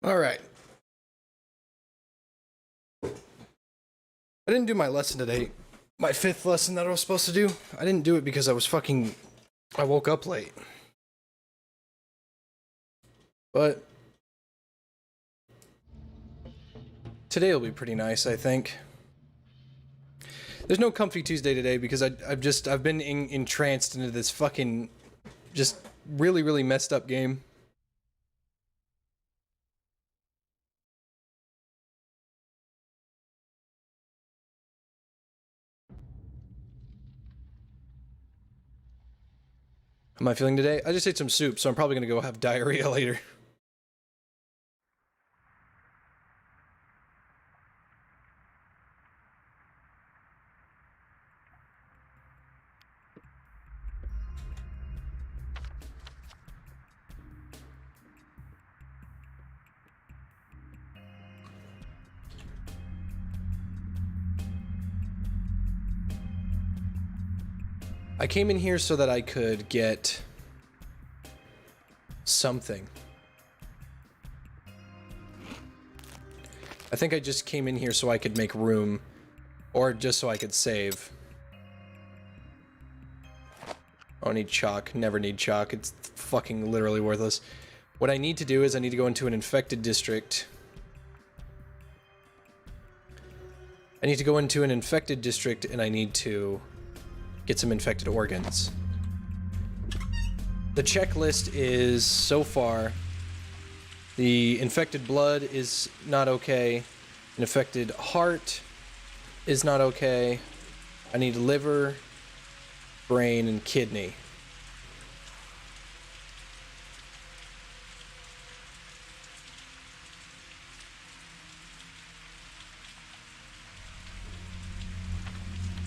All right. I didn't do my lesson today. My 5th lesson that I was supposed to do. I didn't do it because I woke up late. But today will be pretty nice, I think. There's no Comfy Tuesday today because I've been entranced into this fucking just really, really messed up game. How am I feeling today? I just ate some soup, so I'm probably gonna go have diarrhea later. I came in here so that I could get something. I think I just came in here so I could make room, or just so I could save. I don't need chalk, never need chalk, it's fucking literally worthless. What I need to do is I need to go into an infected district. I need to go into an infected district and I need to get some infected organs. The checklist is, so far, the infected blood is not okay, an infected heart is not okay, I need liver, brain, and kidney.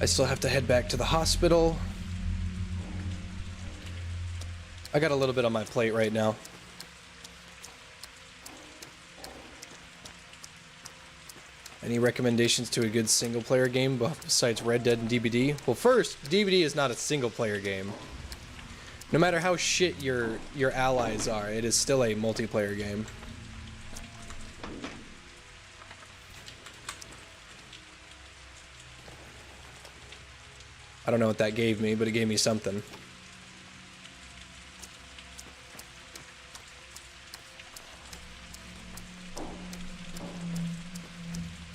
I still have to head back to the hospital. I got a little bit on my plate right now. Any recommendations to a good single-player game besides Red Dead and DBD? Well, first, DBD is not a single-player game. No matter how shit your allies are, it is still a multiplayer game. I don't know what that gave me, but it gave me something.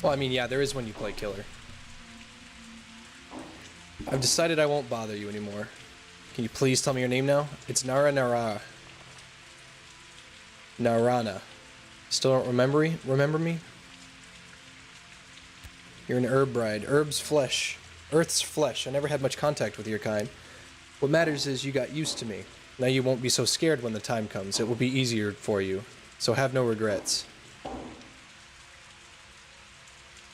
Well, I mean, yeah, there is when you play killer. I've decided I won't bother you anymore. Can you please tell me your name now? It's Narana. Still don't remember me? You're an herb bride. Earth's flesh. I never had much contact with your kind. What matters is you got used to me. Now you won't be so scared when the time comes. It will be easier for you. So have no regrets.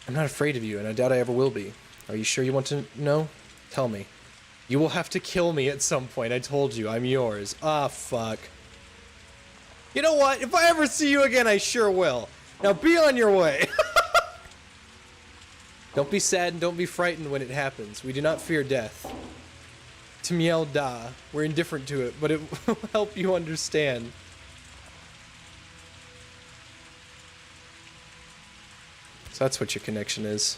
I'm not afraid of you, and I doubt I ever will be. Are you sure you want to know? Tell me. You will have to kill me at some point. I told you, I'm yours. Ah, fuck. You know what? If I ever see you again, I sure will. Now be on your way. Don't be sad and don't be frightened when it happens. We do not fear death. Timiel da. We're indifferent to it, but it will help you understand. So that's what your connection is.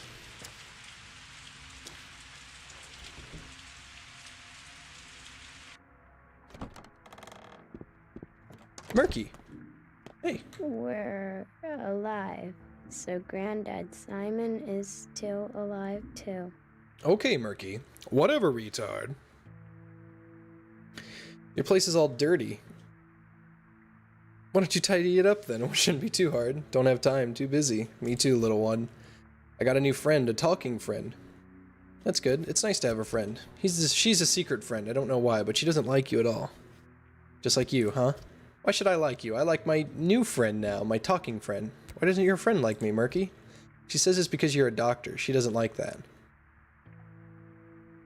Murky. Hey. We're alive. So Granddad Simon is still alive too. Okay, Murky. Whatever, retard. Your place is all dirty. Why don't you tidy it up then? It shouldn't be too hard. Don't have time. Too busy. Me too, little one. I got a new friend, a talking friend. That's good. It's nice to have a friend. She's a secret friend. I don't know why, but she doesn't like you at all. Just like you, huh? Why should I like you? I like my new friend now, my talking friend. Why doesn't your friend like me, Murky? She says it's because you're a doctor. She doesn't like that.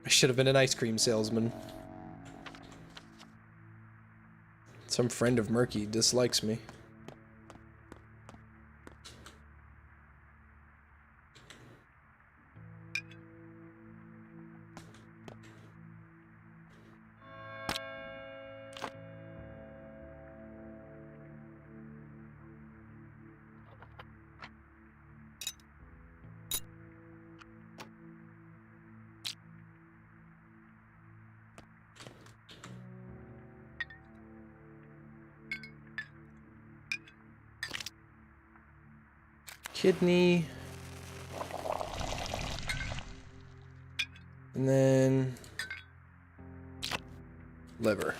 I should have been an ice cream salesman. Some friend of Murky dislikes me. Kidney. And then liver.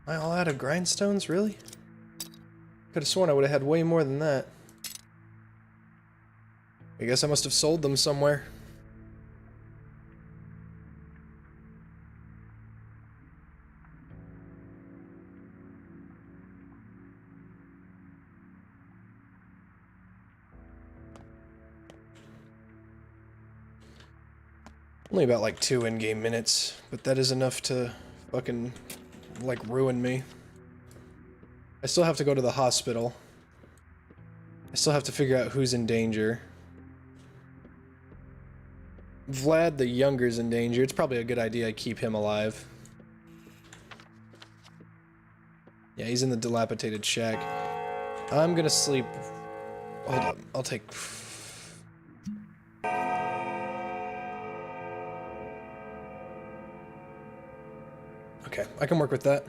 Am I all out of grindstones, really? Could have sworn I would have had way more than that. I guess I must have sold them somewhere. Only about like 2 in-game minutes, but that is enough to fucking like ruin me. I still have to go to the hospital. I still have to figure out who's in danger. Vlad the Younger's in danger. It's probably a good idea I keep him alive. Yeah, he's in the dilapidated shack. I'm gonna sleep. Hold up, I'll take... Okay, I can work with that.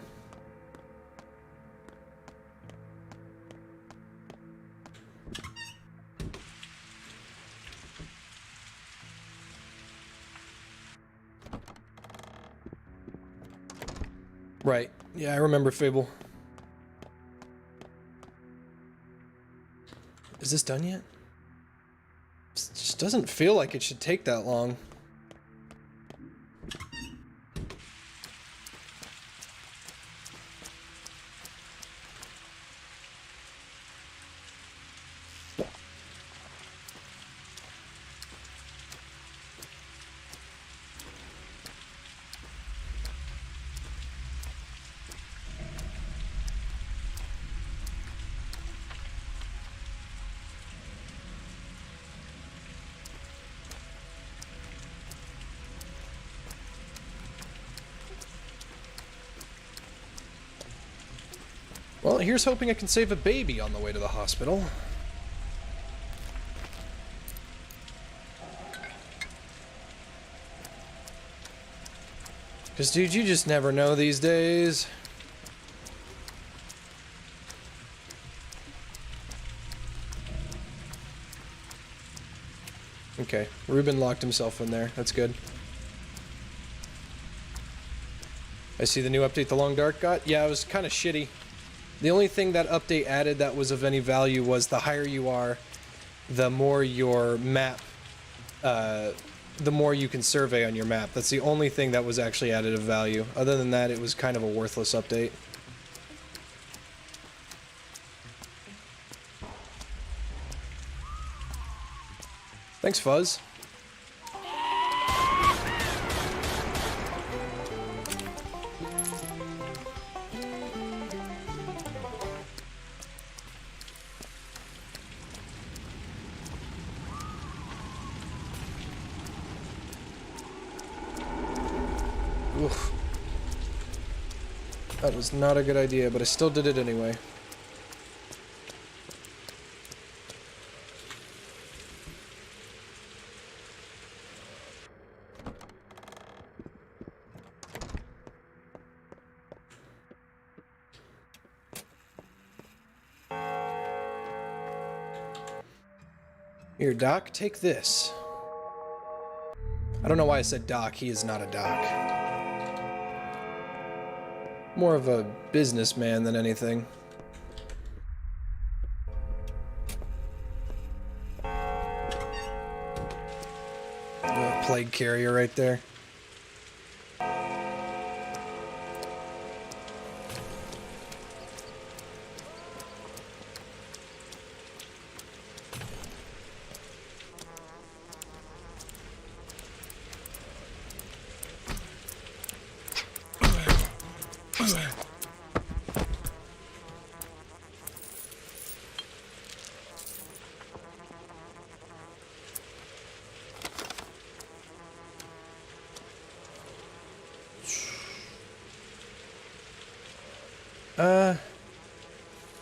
Right. Yeah, I remember Fable. Is this done yet? It just doesn't feel like it should take that long. Well, here's hoping I can save a baby on the way to the hospital. Because, dude, you just never know these days. Okay, Ruben locked himself in there. That's good. I see the new update the Long Dark got. Yeah, it was kind of shitty. The only thing that update added that was of any value was the higher you are, the more your map, the more you can survey on your map. That's the only thing that was actually added of value. Other than that, it was kind of a worthless update. Thanks, Fuzz. Oof. That was not a good idea, but I still did it anyway. Here, Doc, take this. I don't know why I said Doc. He is not a doc. More of a businessman than anything. Plague carrier right there.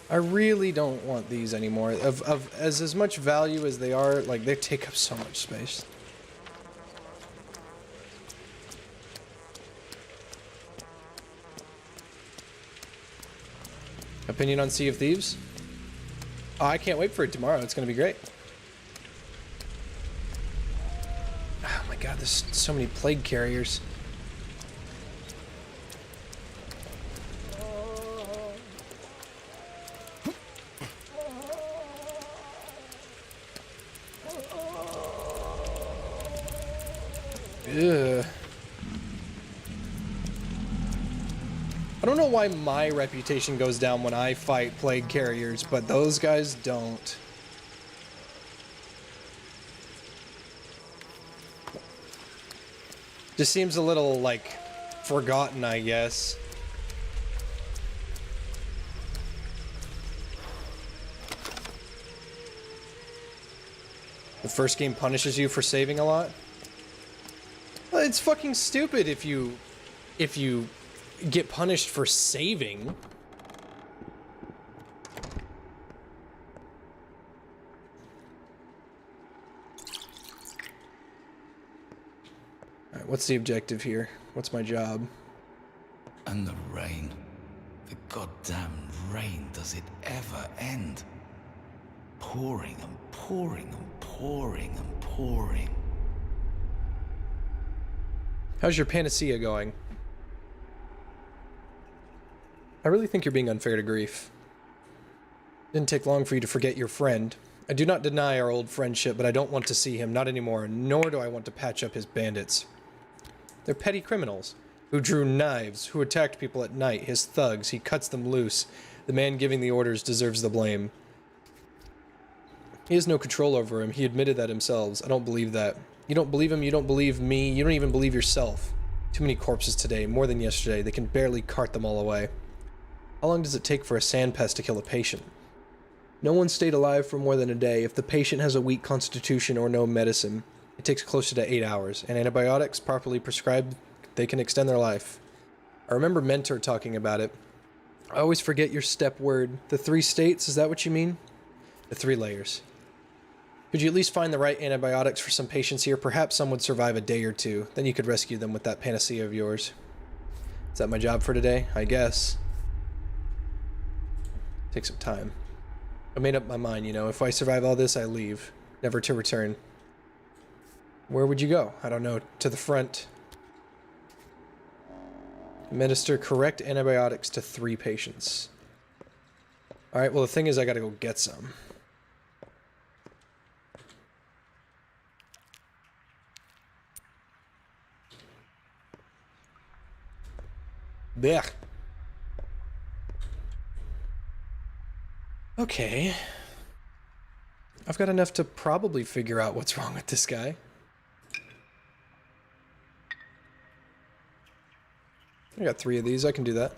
I really don't want these anymore. As much value as they are, like, they take up so much space. Opinion on Sea of Thieves? Oh, I can't wait for it tomorrow. It's gonna be great. Oh my god, there's so many plague carriers. Ugh. I don't know why my reputation goes down when I fight plague carriers, but those guys don't. Just seems a little, like, forgotten, I guess. The first game punishes you for saving a lot? Well, it's fucking stupid if you get punished for saving. Alright, what's the objective here? What's my job? And the rain. The goddamn rain, does it ever end? Pouring and pouring and pouring and pouring. How's your panacea going? I really think you're being unfair to Grief. Didn't take long for you to forget your friend. I do not deny our old friendship, but I don't want to see him, not anymore, nor do I want to patch up his bandits. They're petty criminals, who drew knives, who attacked people at night, his thugs, he cuts them loose. The man giving the orders deserves the blame. He has no control over him, he admitted that himself. I don't believe that. You don't believe him, you don't believe me, you don't even believe yourself. Too many corpses today, more than yesterday, they can barely cart them all away. How long does it take for a sand pest to kill a patient? No one stayed alive for more than a day. If the patient has a weak constitution or no medicine, it takes closer to 8 hours, and antibiotics, properly prescribed, they can extend their life. I remember Mentor talking about it. I always forget your step word. The 3 states, is that what you mean? The 3 layers. Could you at least find the right antibiotics for some patients here? Perhaps some would survive a day or 2. Then you could rescue them with that panacea of yours. Is that my job for today? I guess. Take some time. I made up my mind, you know. If I survive all this, I leave. Never to return. Where would you go? I don't know. To the front. Administer correct antibiotics to 3 patients. Alright, well the thing is I gotta go get some. Blech. Okay. I've got enough to probably figure out what's wrong with this guy. I got 3 of these, I can do that.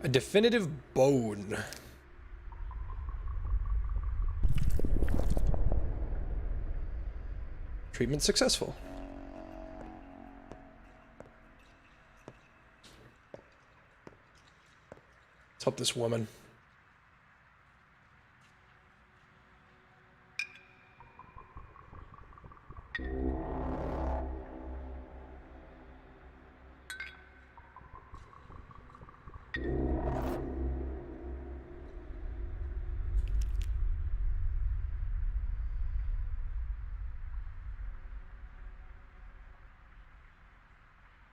A definitive bone. Treatment successful. Let's help this woman.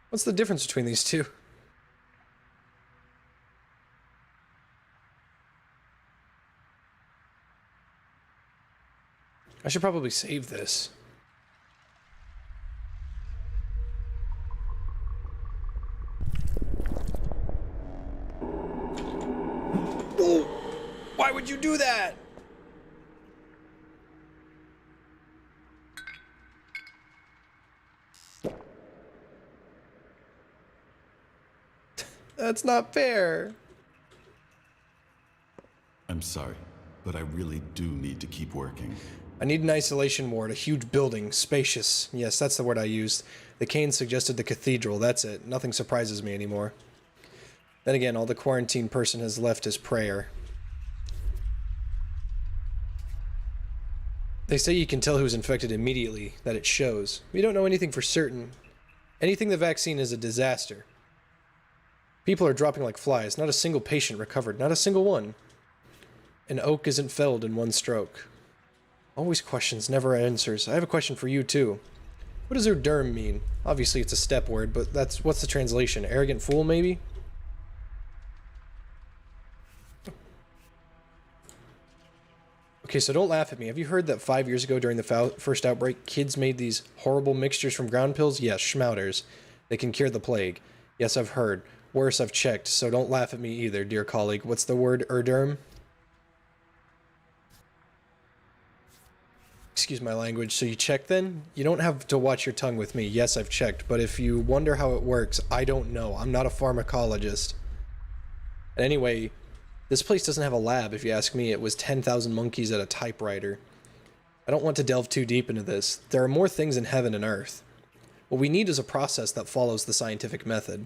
What's the difference between these two? I should probably save this. Oh, why would you do that? That's not fair. I'm sorry, but I really do need to keep working. I need an isolation ward, a huge building, spacious. Yes, that's the word I used. The Kane suggested the cathedral, that's it. Nothing surprises me anymore. Then again, all the quarantine person has left is prayer. They say you can tell who's infected immediately, that it shows. We don't know anything for certain. Anything the vaccine is a disaster. People are dropping like flies. Not a single patient recovered. Not a single one. An oak isn't felled in one stroke. Always questions, never answers. I have a question for you, too. What does derm mean? Obviously, it's a step word, but what's the translation? Arrogant fool, maybe? Okay, so don't laugh at me. Have you heard that 5 years ago during the first outbreak, kids made these horrible mixtures from ground pills? Yes, schmouters. They can cure the plague. Yes, I've heard. Worse, I've checked, so don't laugh at me either, dear colleague. What's the word, derm? Excuse my language. So you checked then? You don't have to watch your tongue with me. Yes, I've checked, but if you wonder how it works, I don't know. I'm not a pharmacologist. And anyway, this place doesn't have a lab, if you ask me. It was 10,000 monkeys at a typewriter. I don't want to delve too deep into this. There are more things in heaven and earth. What we need is a process that follows the scientific method.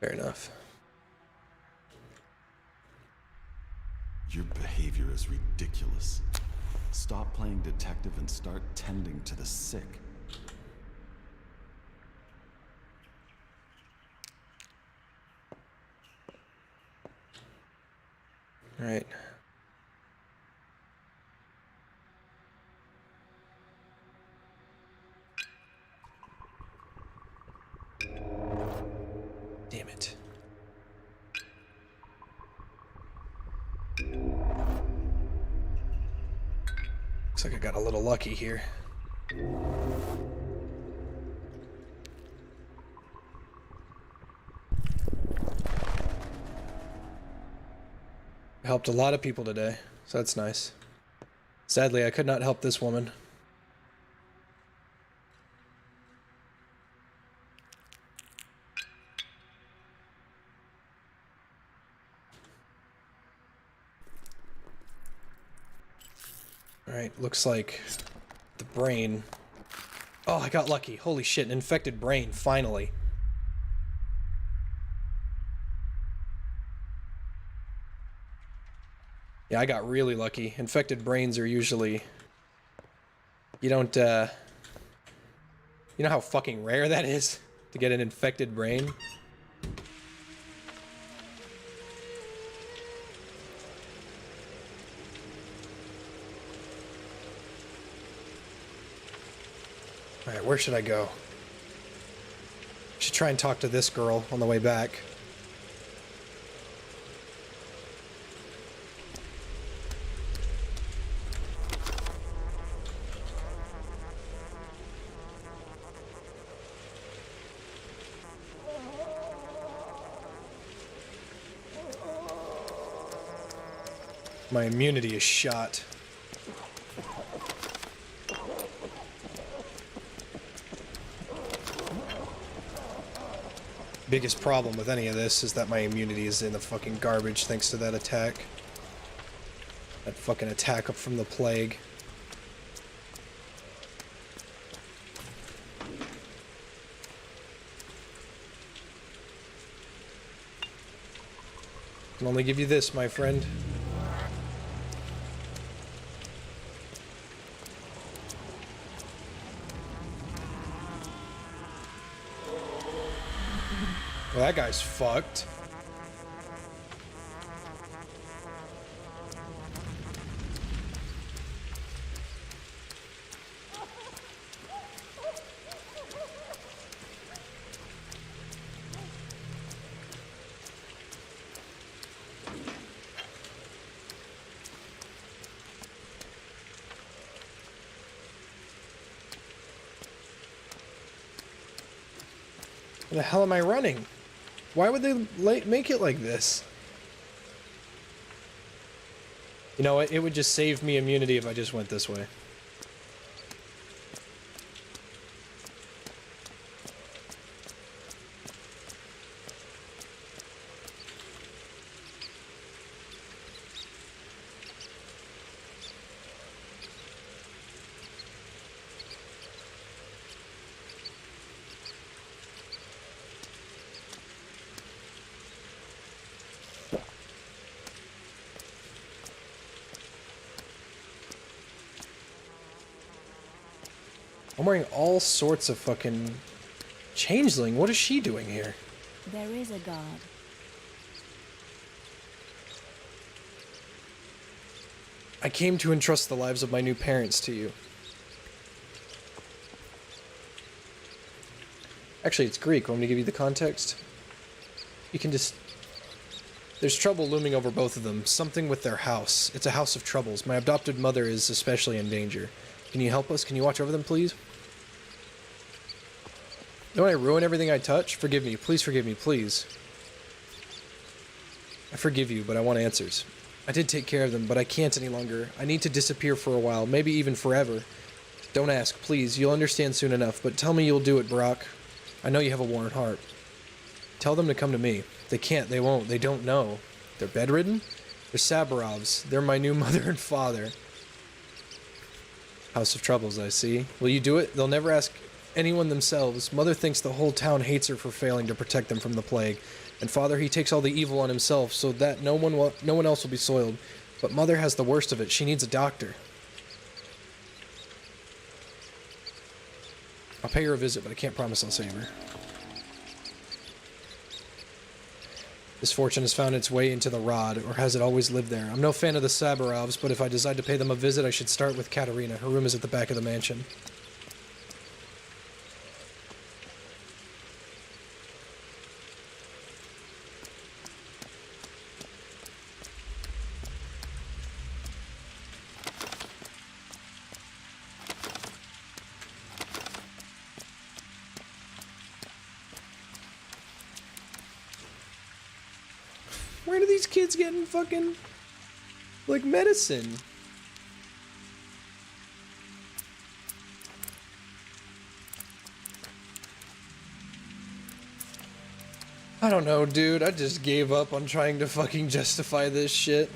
Fair enough. Your behavior is ridiculous. Stop playing detective and start tending to the sick. All right. Damn it. Looks like I got a little lucky here. I helped a lot of people today, so that's nice. Sadly, I could not help this woman. Alright, looks like the brain. Oh, I got lucky. Holy shit, an infected brain, finally. Yeah, I got really lucky. Infected brains are usually... You don't, You know how fucking rare that is? To get an infected brain? Alright, where should I go? Should try and talk to this girl on the way back. My immunity is shot. Biggest problem with any of this is that my immunity is in the fucking garbage thanks to that attack. That fucking attack up from the plague. I can only give you this, my friend. Well, that guy's fucked. Where the hell am I running? Why would they make it like this? You know what? It would just save me immunity if I just went this way. I'm wearing all sorts of fucking... Changeling, what is she doing here? There is a God. I came to entrust the lives of my new parents to you. Actually, it's Greek. Want me to give you the context? You can just... There's trouble looming over both of them. Something with their house. It's a house of troubles. My adopted mother is especially in danger. Can you help us? Can you watch over them, please? Don't I ruin everything I touch? Forgive me. Please forgive me, please. I forgive you, but I want answers. I did take care of them, but I can't any longer. I need to disappear for a while, maybe even forever. Don't ask, please. You'll understand soon enough, but tell me you'll do it, Brock. I know you have a warm heart. Tell them to come to me. They can't, they won't, they don't know. They're bedridden? They're Sabarovs. They're my new mother and father. House of Troubles, I see. Will you do it? They'll never ask anyone themselves. Mother thinks the whole town hates her for failing to protect them from the plague. And father, he takes all the evil on himself so that no one else will be soiled. But mother has the worst of it. She needs a doctor. I'll pay her a visit, but I can't promise I'll save her. This fortune has found its way into the rod, or has it always lived there? I'm no fan of the Sabarovs, but if I decide to pay them a visit, I should start with Katerina. Her room is at the back of the mansion. Where do these kids getting fucking, like, medicine? I don't know, dude. I just gave up on trying to fucking justify this shit.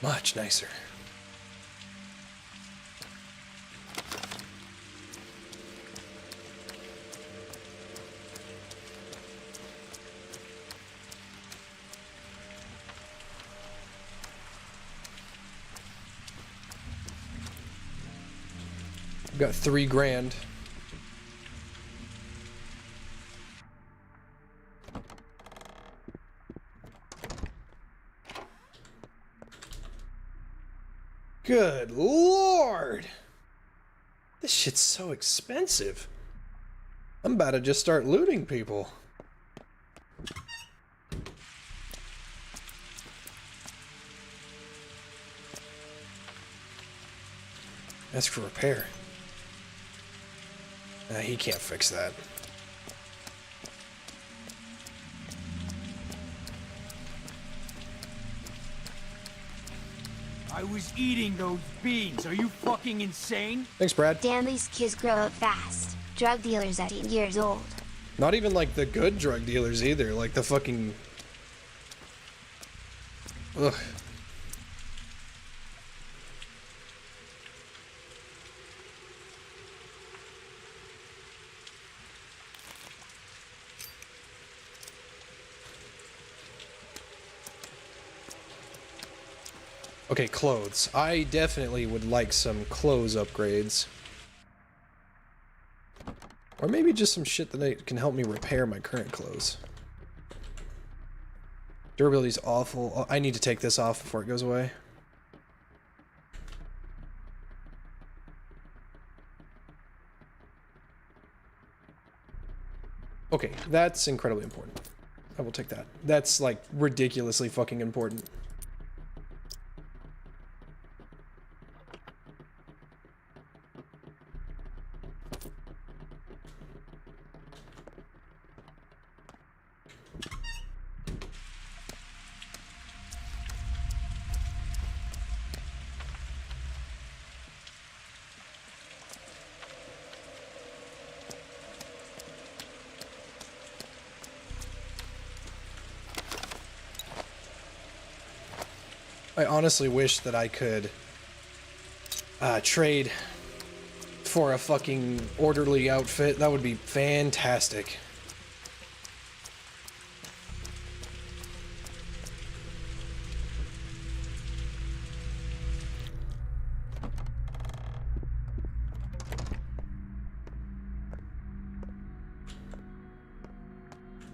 Much nicer. I've got $3 grand. Good lord! This shit's so expensive. I'm about to just start looting people. Ask for repair. He can't fix that. I was eating those beans. Are you fucking insane? Thanks, Brad. Damn, these kids grow up fast. Drug dealers at 8 years old. Not even like the good drug dealers either. Like the fucking... Ugh. Okay, clothes. I definitely would like some clothes upgrades. Or maybe just some shit that can help me repair my current clothes. Durability's awful. Oh, I need to take this off before it goes away. Okay, that's incredibly important. I will take that. That's like ridiculously fucking important. I honestly wish that I could trade for a fucking orderly outfit. That would be fantastic.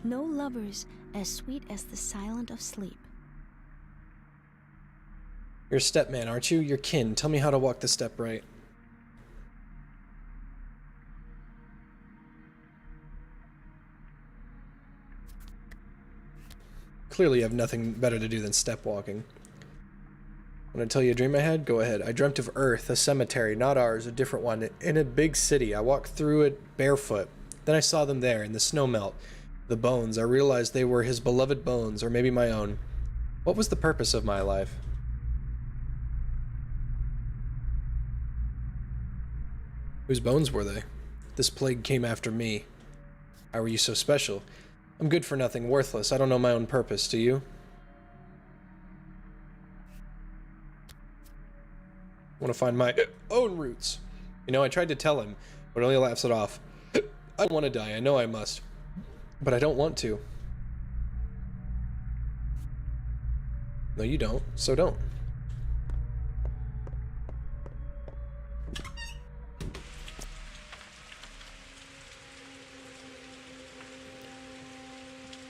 No lovers as sweet as the silent of sleep. You're a step man, aren't you? You're kin. Tell me how to walk the step right. Clearly you have nothing better to do than step walking. Want to tell you a dream I had? Go ahead. I dreamt of Earth, a cemetery, not ours, a different one, in a big city. I walked through it barefoot. Then I saw them there, in the snow melt. The bones. I realized they were his beloved bones, or maybe my own. What was the purpose of my life? Whose bones were they? This plague came after me. How were you so special? I'm good for nothing, worthless. I don't know my own purpose, do you? I want to find my own roots. You know, I tried to tell him, but only laughs it off. I don't want to die, I know I must. But I don't want to. No, you don't, so don't.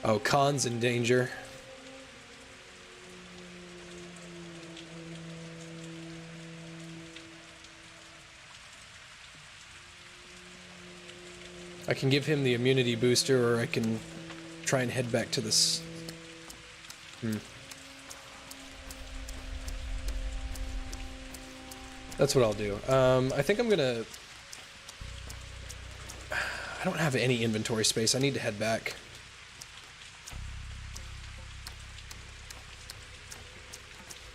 Oh, Khan's in danger. I can give him the immunity booster, or I can try and head back to this. That's what I'll do. I think I'm gonna... I don't have any inventory space. I need to head back.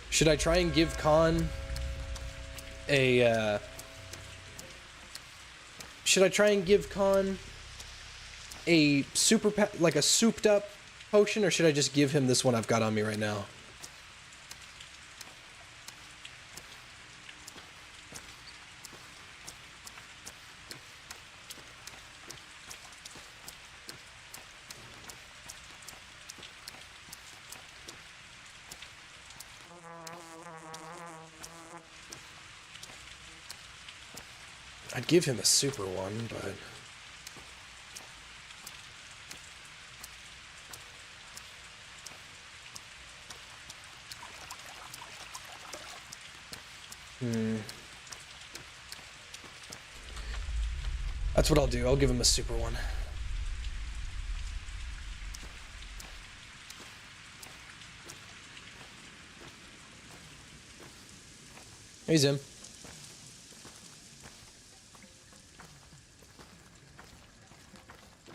Should I try and give Khan a, should I try and give Khan a like a souped up potion, or should I just give him this one I've got on me right now? I'd give him a super one, but... That's what I'll do. I'll give him a super one. Hey, Zim.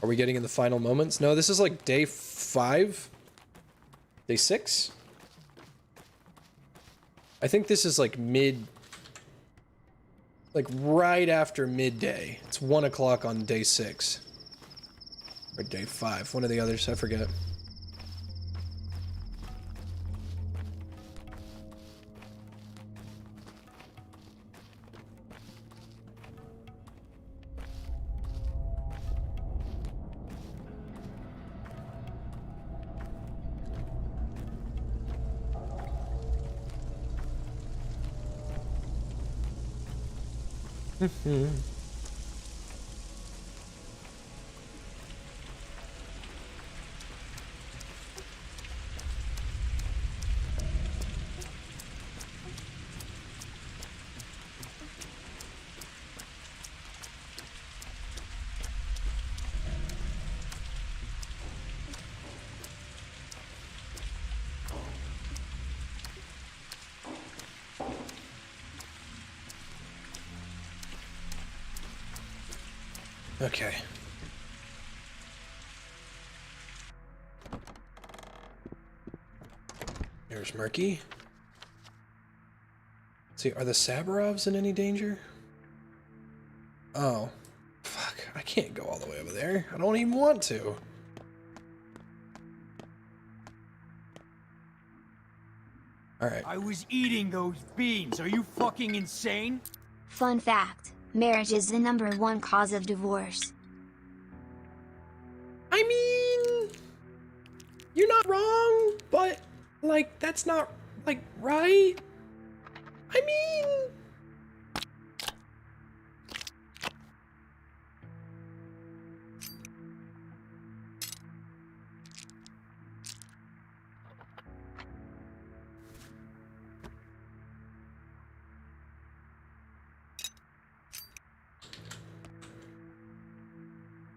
Are we getting in the final moments? No, this is like day 5? Day 6? I think this is like like right after midday. It's 1 o'clock on day 6. Or day 5. One of the others, I forget. Okay. There's Murky. See, are the Sabarovs in any danger? Oh. Fuck, I can't go all the way over there. I don't even want to. Alright. I was eating those beans. Are you fucking insane? Fun fact, marriage is the #1 cause of divorce. I mean, you're not wrong, but, like, that's not, like, right? I mean...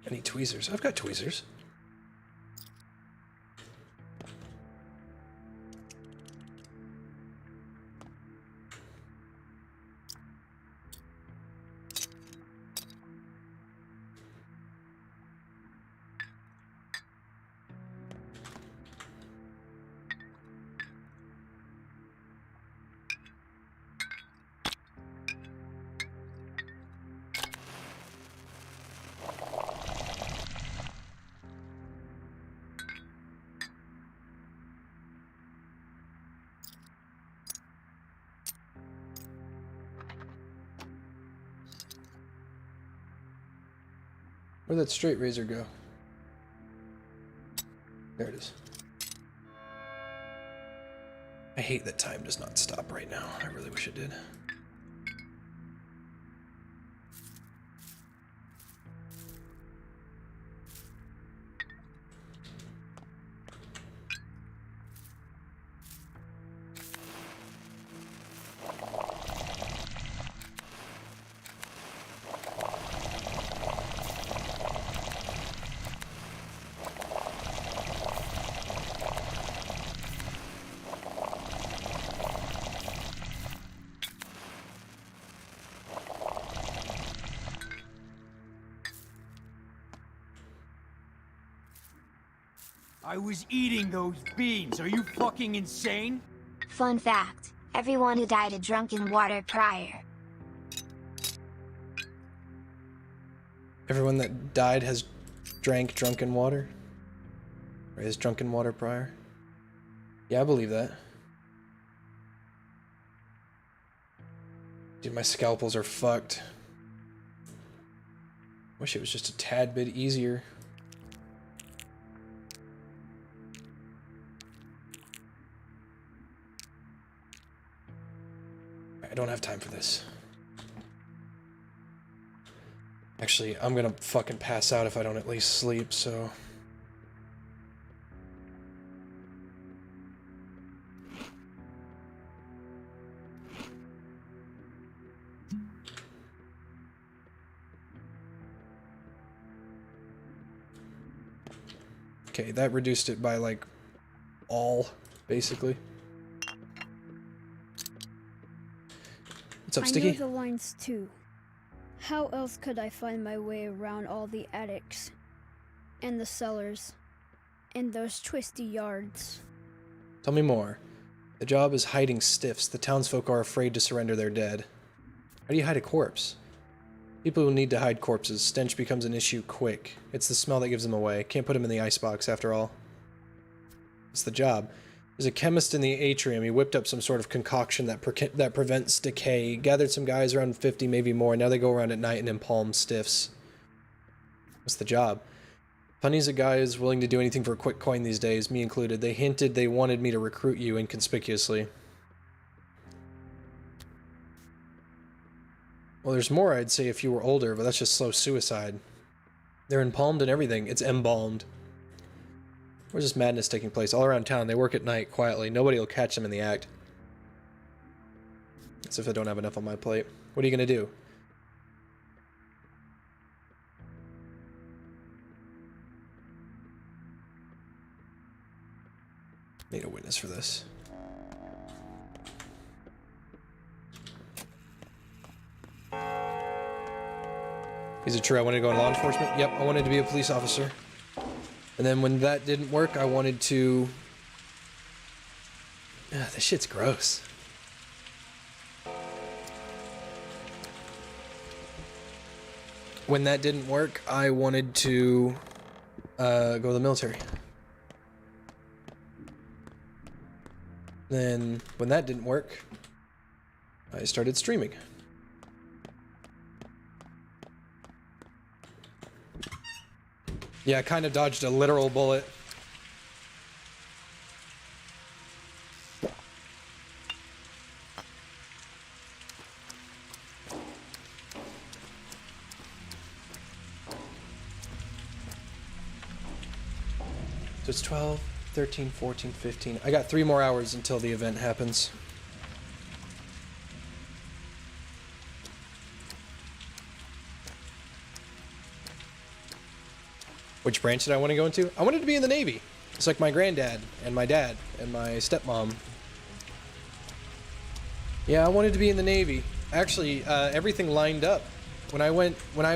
I need tweezers. I've got tweezers. Where'd that straight razor go? There it is. I hate that time does not stop right now. I really wish it did. I was eating those beans. Are you fucking insane? Fun fact, everyone who died of drunken water prior. Everyone that died has drank drunken water? Or is drunken water prior? Yeah, I believe that. Dude, my scalpels are fucked. Wish it was just a tad bit easier. I don't have time for this. Actually, I'm gonna fucking pass out if I don't at least sleep, so... Okay, that reduced it by like all, basically. What's up, Sticky? I know the lines too. How else could I find my way around all the attics, and the cellars, and those twisty yards? Tell me more. The job is hiding stiffs. The townsfolk are afraid to surrender their dead. How do you hide a corpse? People who need to hide corpses. Stench becomes an issue quick. It's the smell that gives them away. Can't put them in the icebox after all. It's the job. There's a chemist in the atrium. He whipped up some sort of concoction that prevents decay. He gathered some guys, around 50, maybe more. Now they go around at night and empalm stiffs. What's the job? Funny's a guy who's willing to do anything for a quick coin these days, me included. They hinted they wanted me to recruit you inconspicuously. Well, there's more I'd say if you were older, but that's just slow suicide. They're empalmed and everything. It's embalmed. Where's this madness taking place? All around town. They work at night, quietly. Nobody will catch them in the act. As if I don't have enough on my plate. What are you gonna do? Need a witness for this. Is it true I wanted to go in law enforcement? Yep, I wanted to be a police officer. And then when that didn't work, I wanted to... this shit's gross. When that didn't work, I wanted to go to the military. Then, when that didn't work, I started streaming. Yeah, I kind of dodged a literal bullet. So it's 12, 13, 14, 15. I got 3 more hours until the event happens. Which branch did I want to go into? I wanted to be in the Navy. It's like my granddad and my dad and my stepmom. Yeah, I wanted to be in the Navy. Actually, everything lined up. When I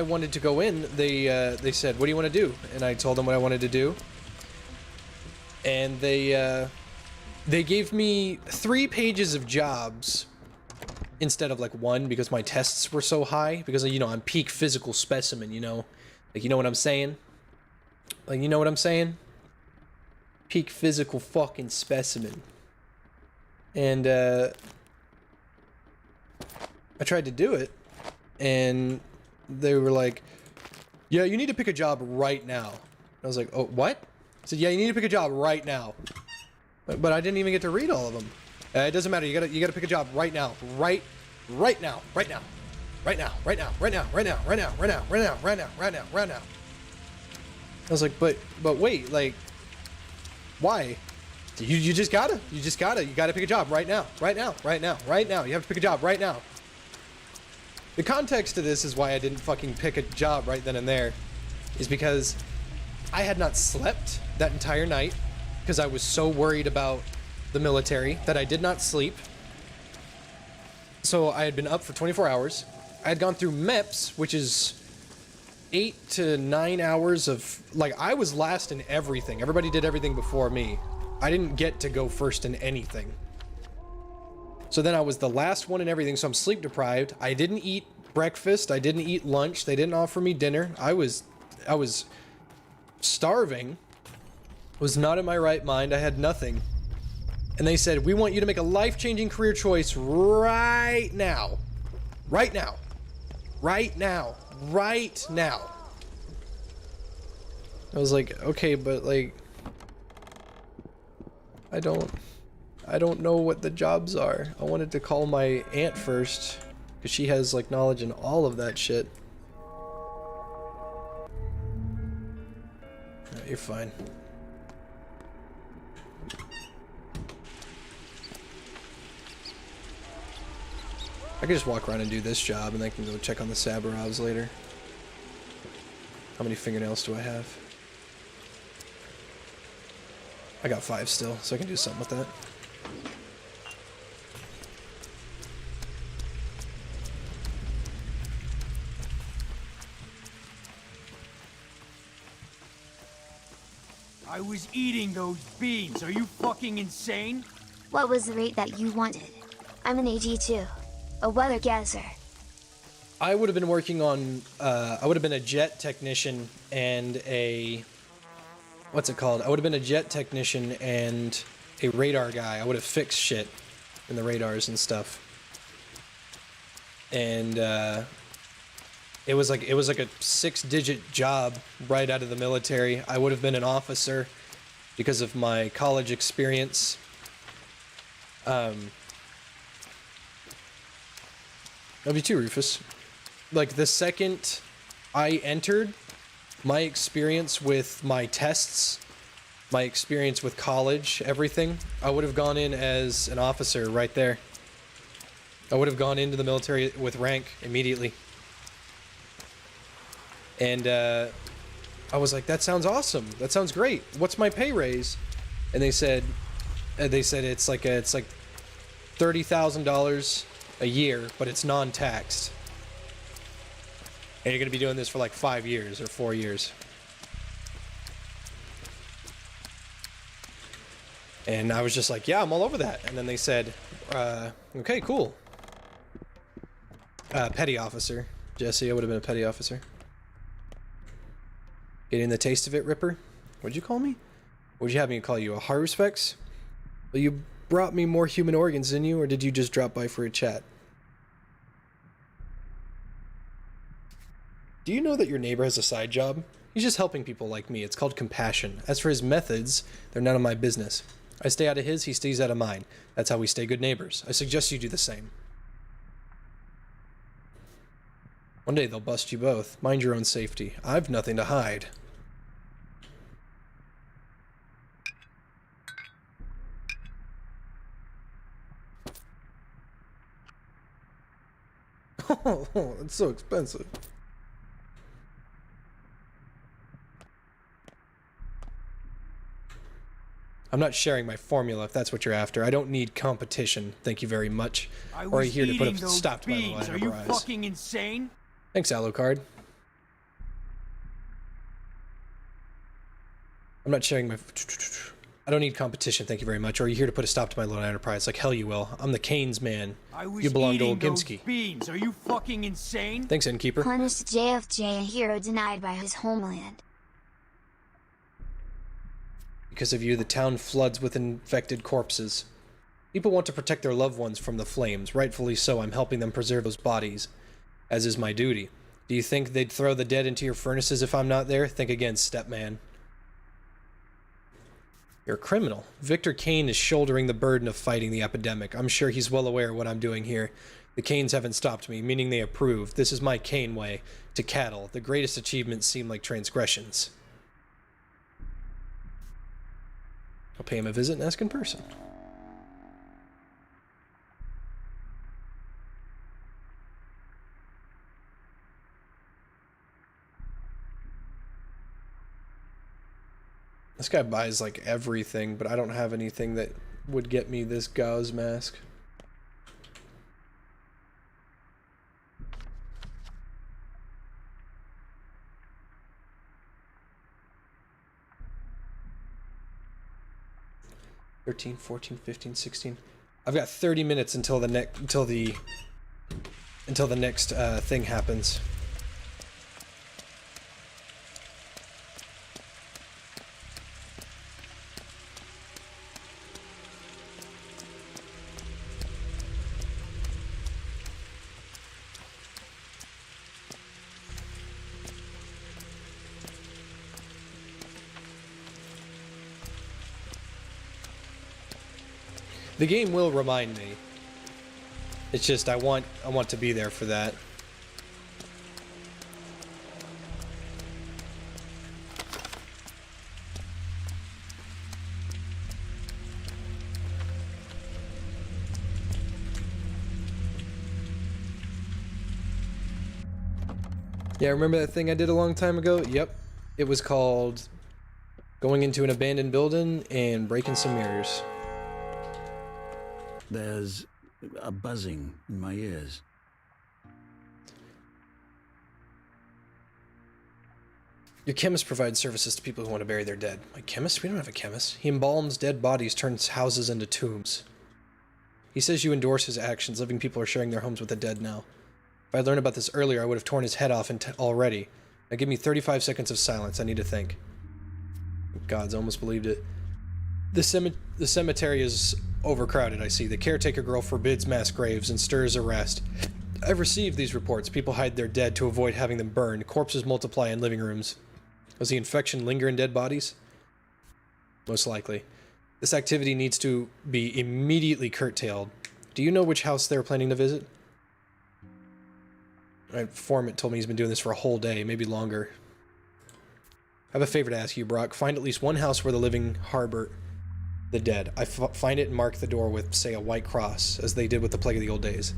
wanted to go in, they said, "What do you want to do?" And I told them what I wanted to do. And they gave me 3 pages of jobs instead of like 1 because my tests were so high. Because, you know, I'm peak physical specimen, you know? Like, you know what I'm saying? Like, you know what I'm saying? Peak physical fucking specimen. And, I tried to do it. And they were like, "Yeah, you need to pick a job right now." I was like, "Oh, what?" I said, "Yeah, you need to pick a job right now." But I didn't even get to read all of them. It doesn't matter. You gotta pick a job right now. Right now. Right now. Right now. Right now. Right now. Right now. Right now. Right now. Right now. Right now. Right now. Right now. I was like, but wait, like, why? You gotta pick a job right now. Right now. Right now. Right now. You have to pick a job right now. The context to this is why I didn't fucking pick a job right then and there, is because I had not slept that entire night because I was so worried about the military that I did not sleep. So I had been up for 24 hours. I had gone through MEPS, which is 8 to 9 hours of, like, I was last in everything. Everybody did everything before me. I didn't get to go first in anything. So then I was the last one in everything, so I'm sleep deprived. I didn't eat breakfast. I didn't eat lunch. They didn't offer me dinner. I was starving. Was not in my right mind. I had nothing. And they said, "We want you to make a life-changing career choice right now. Right now. Right now. Right now." I was like, okay, but like, I don't know what the jobs are. I wanted to call my aunt first, because she has like knowledge in all of that shit. No, you're fine. I could just walk around and do this job, and then I can go check on the Saburovs later. How many fingernails do I have? I got 5 still, so I can do something with that. I was eating those beans. Are you fucking insane? What was the rate that you wanted? I'm an AG too. A weather guesser. I would have been working on, I would have been a jet technician and a, what's it called? I would have been a jet technician and a radar guy. I would have fixed shit in the radars and stuff. And, it was like a 6-digit job right out of the military. I would have been an officer because of my college experience. Love you too, Rufus. Like, the second I entered, my experience with my tests, my experience with college, everything, I would have gone in as an officer right there. I would have gone into the military with rank immediately. And I was like, that sounds awesome. That sounds great. What's my pay raise? And they said it's like $30,000 a year, but it's non-taxed. And you're going to be doing this for like 5 years or 4 years. And I was just like, yeah, I'm all over that. And then they said, okay, cool. Petty officer. Jesse, I would have been a petty officer. Getting the taste of it, Ripper? What'd you call me? What'd you have me call you? A heart respects? Well, you brought me more human organs, didn't you? Or did you just drop by for a chat? Do you know that your neighbor has a side job? He's just helping people like me. It's called compassion. As for his methods, they're none of my business. I stay out of his, he stays out of mine. That's how we stay good neighbors. I suggest you do the same. One day they'll bust you both. Mind your own safety. I've nothing to hide. Oh, it's so expensive. I'm not sharing my formula if that's what you're after. I don't need competition. Thank you very much. Or are you here to put a stop to my little enterprise? Are you fucking insane? Thanks, Alucard. I'm not sharing my... I don't need competition, thank you very much. Or are you here to put a stop to my little enterprise? Like hell you will. I'm the Canes man. You belong to old Gimsky. Beans. Are you fucking insane? Thanks, Innkeeper. Punished JFJ, a hero denied by his homeland. Because of you, the town floods with infected corpses. People want to protect their loved ones from the flames. Rightfully so, I'm helping them preserve those bodies, as is my duty. Do you think they'd throw the dead into your furnaces if I'm not there? Think again, stepman. You're a criminal. Victor Kane is shouldering the burden of fighting the epidemic. I'm sure he's well aware of what I'm doing here. The Canes haven't stopped me, meaning they approve. This is my Kane way. To cattle, the greatest achievements seem like transgressions. I'll pay him a visit and ask in person. This guy buys like everything, but I don't have anything that would get me this gauze mask. $13, $14, $15, $16. I've got 30 minutes until the next thing happens. The game will remind me. It's just I want to be there for that. Yeah, remember that thing I did a long time ago? Yep. It was called Going into an abandoned building and breaking some mirrors. There's a buzzing in my ears. Your chemist provides services to people who want to bury their dead. My chemist? We don't have a chemist. He embalms dead bodies, turns houses into tombs. He says you endorse his actions. Living people are sharing their homes with the dead now. If I learned about this earlier, I would have torn his head off already. Now give me 35 seconds of silence. I need to think. Gods, almost believed it. The cemetery is overcrowded, I see. The caretaker girl forbids mass graves and stirs arrest. I've received these reports. People hide their dead to avoid having them burned. Corpses multiply in living rooms. Does the infection linger in dead bodies? Most likely. This activity needs to be immediately curtailed. Do you know which house they're planning to visit? My informant told me he's been doing this for a whole day, maybe longer. I have a favor to ask you, Brock. Find at least one house where the living harbor the dead. Find it and mark the door with, say, a white cross, as they did with the Plague of the Old Days.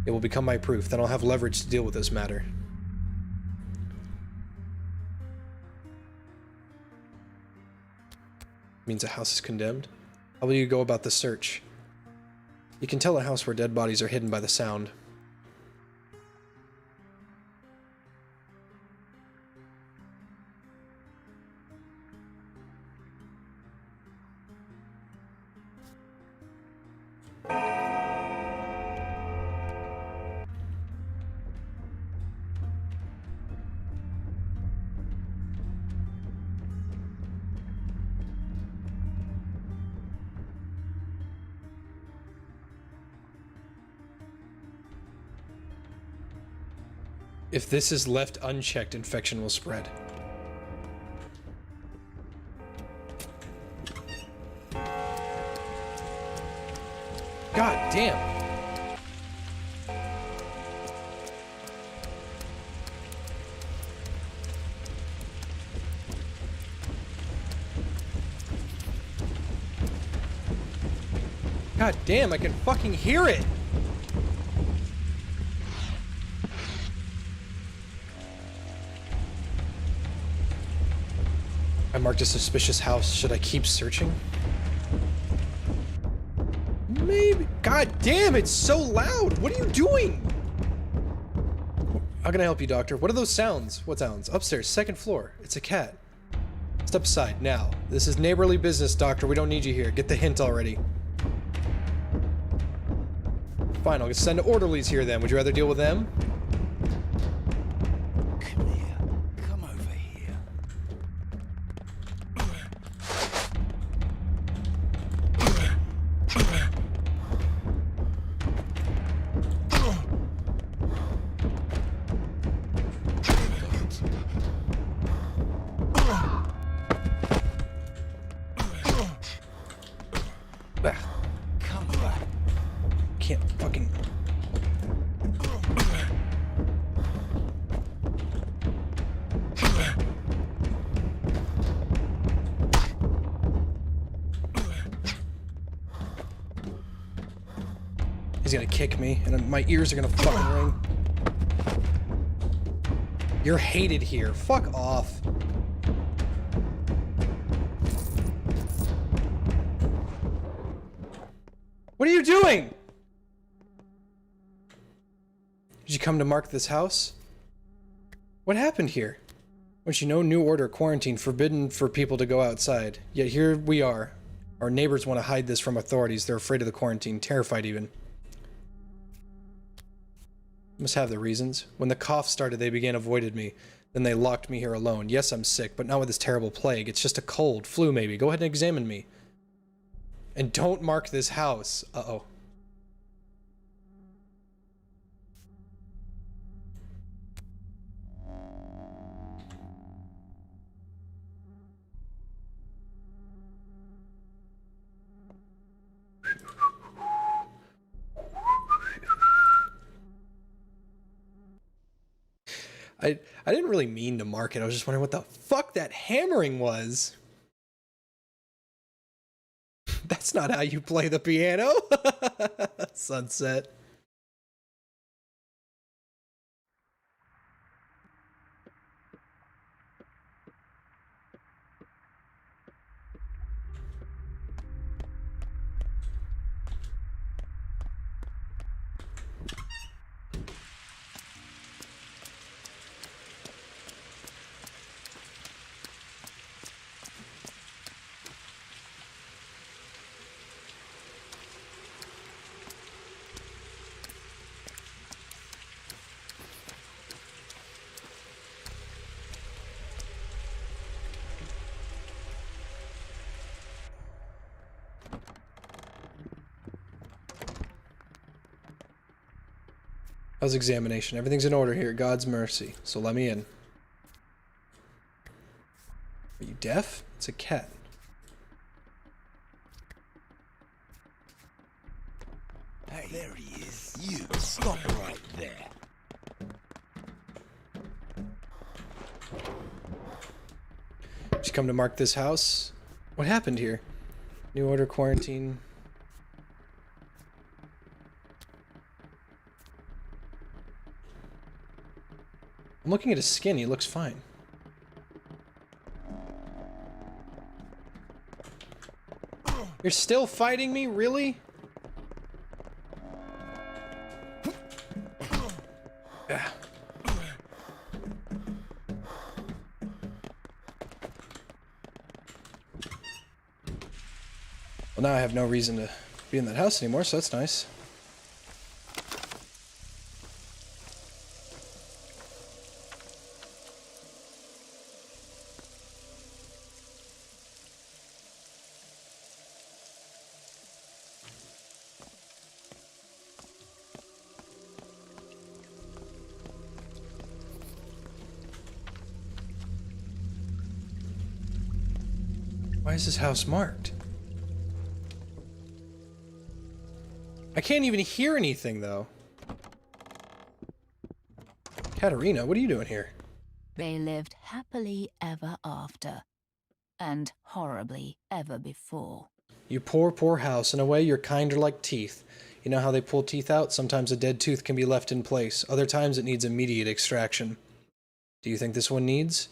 It will become my proof. Then I'll have leverage to deal with this matter. Means a house is condemned? How will you go about the search? You can tell a house where dead bodies are hidden by the sound. If this is left unchecked, infection will spread. God damn. God damn, I can fucking hear it. I marked a suspicious house. Should I keep searching? Maybe. God damn, it's so loud. What are you doing? How can I help you, doctor? What are those sounds? What sounds? Upstairs, second floor. It's a cat. Step aside, now. This is neighborly business, doctor. We don't need you here. Get the hint already. Fine, I'll send orderlies here then. Would you rather deal with them? Come here. Come over here. Come back. Can't fucking... He's gonna kick me, and my ears are gonna fucking ring. You're hated here. Fuck off. What are you doing? Did you come to mark this house? What happened here? Don't you know, new order quarantine, forbidden for people to go outside. Yet here we are. Our neighbors want to hide this from authorities. They're afraid of the quarantine, terrified even. Must have the reasons. When the cough started, they began avoided me. Then they locked me here alone. Yes, I'm sick, but not with this terrible plague. It's just a cold, flu maybe. Go ahead and examine me. And don't mark this house. Uh-oh. I didn't really mean to mark it. I was just wondering what the fuck that hammering was. That's not how you play the piano. Sunset. How's examination? Everything's in order here. God's mercy. So let me in. Are you deaf? It's a cat. Hey, there he is. You stop right there. Did you come to mark this house? What happened here? New order quarantine. I'm looking at his skin. He looks fine. You're still fighting me? Really? Yeah. Well, now I have no reason to be in that house anymore, so that's nice. Why is this house marked? I can't even hear anything, though. Katerina, what are you doing here? They lived happily ever after, and horribly ever before. You poor, poor house. In a way, you're kinder like teeth. You know how they pull teeth out? Sometimes a dead tooth can be left in place. Other times it needs immediate extraction. Do you think this one needs?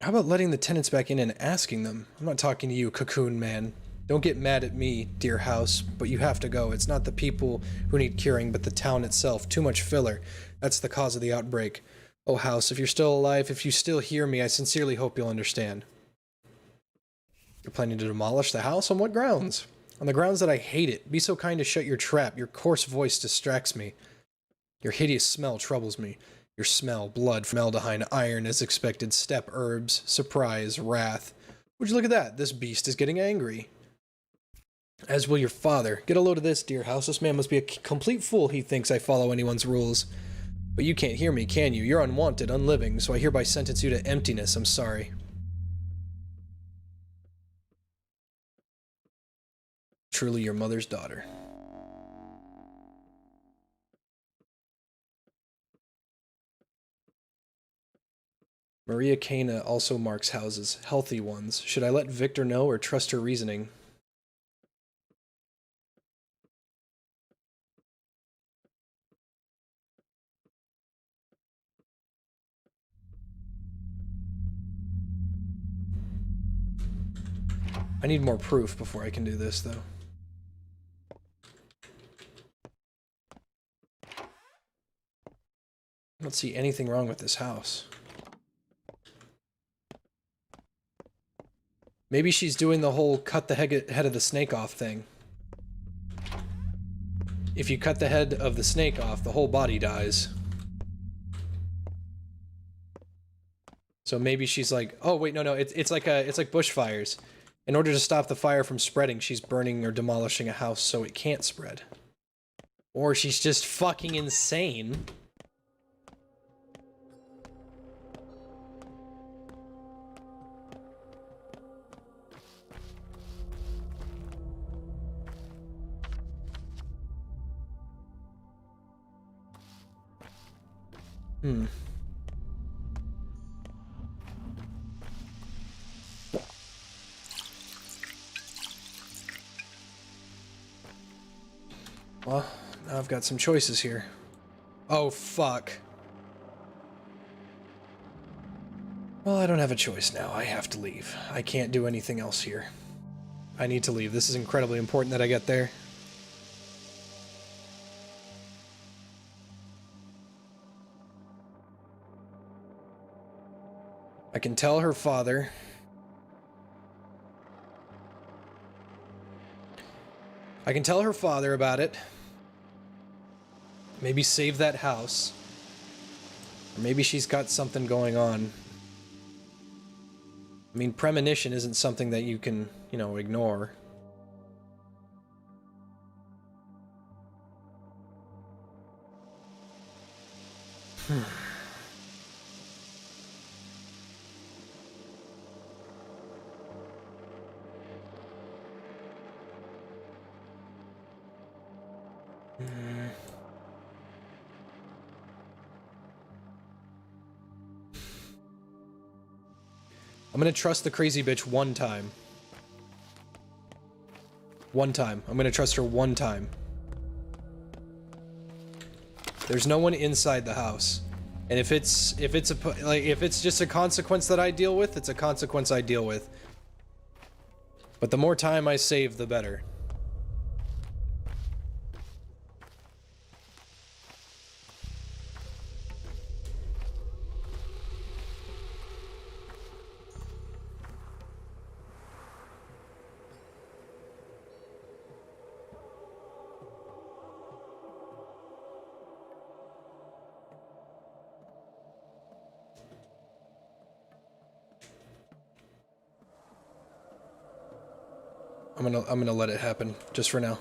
How about letting the tenants back in and asking them? I'm not talking to you, cocoon man. Don't get mad at me, dear house, but you have to go. It's not the people who need curing, but the town itself. Too much filler. That's the cause of the outbreak. Oh, house, if you're still alive, if you still hear me, I sincerely hope you'll understand. You're planning to demolish the house? On what grounds? On the grounds that I hate it. Be so kind to shut your trap. Your coarse voice distracts me. Your hideous smell troubles me. Your smell, blood, formaldehyde, iron, as expected, steppe, herbs, surprise, wrath. Would you look at that? This beast is getting angry. As will your father. Get a load of this, dear house. This man must be a complete fool. He thinks I follow anyone's rules. But you can't hear me, can you? You're unwanted, unliving, so I hereby sentence you to emptiness. I'm sorry. Truly your mother's daughter. Maria Cana also marks houses, healthy ones. Should I let Victor know or trust her reasoning? I need more proof before I can do this, though. I don't see anything wrong with this house. Maybe she's doing the whole cut the head of the snake off thing. If you cut the head of the snake off, the whole body dies. So maybe she's like, oh wait, no, it's like bushfires. In order to stop the fire from spreading, she's burning or demolishing a house so it can't spread. Or she's just fucking insane. Well, now I've got some choices here. Oh, fuck. Well, I don't have a choice now. I have to leave. I can't do anything else here. I need to leave. This is incredibly important that I get there. I can tell her father. I can tell her father about it. Maybe save that house. Or maybe she's got something going on. I mean, premonition isn't something that you can, you know, ignore. I'm gonna trust the crazy bitch one time. One time. I'm gonna trust her one time. There's no one inside the house. And if it's just a consequence that I deal with, it's a consequence I deal with. But the more time I save, the better. I'm gonna let it happen, just for now.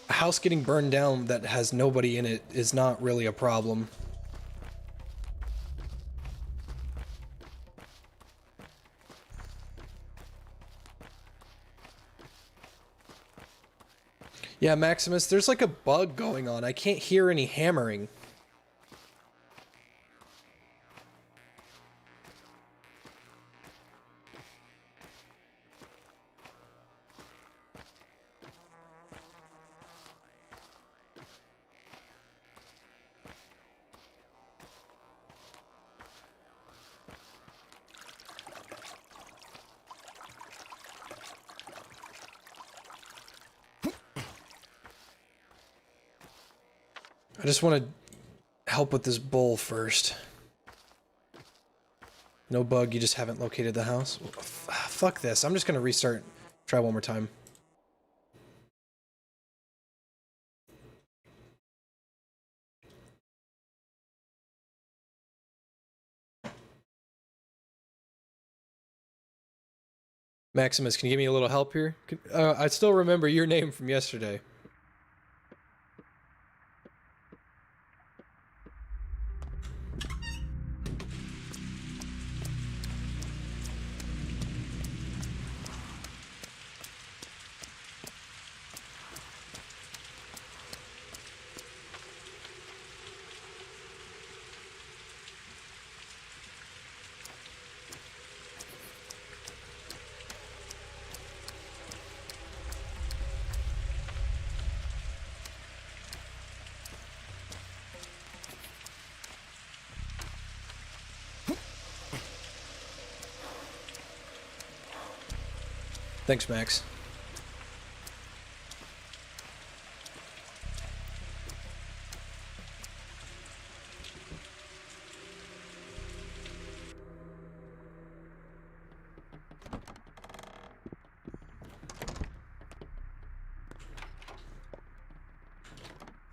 A house getting burned down that has nobody in it is not really a problem. Yeah, Maximus, there's like a bug going on. I can't hear any hammering. I just want to help with this bowl first. No bug, you just haven't located the house? Fuck this, I'm just gonna restart. Try one more time. Maximus, can you give me a little help here? I still remember your name from yesterday. Thanks, Max.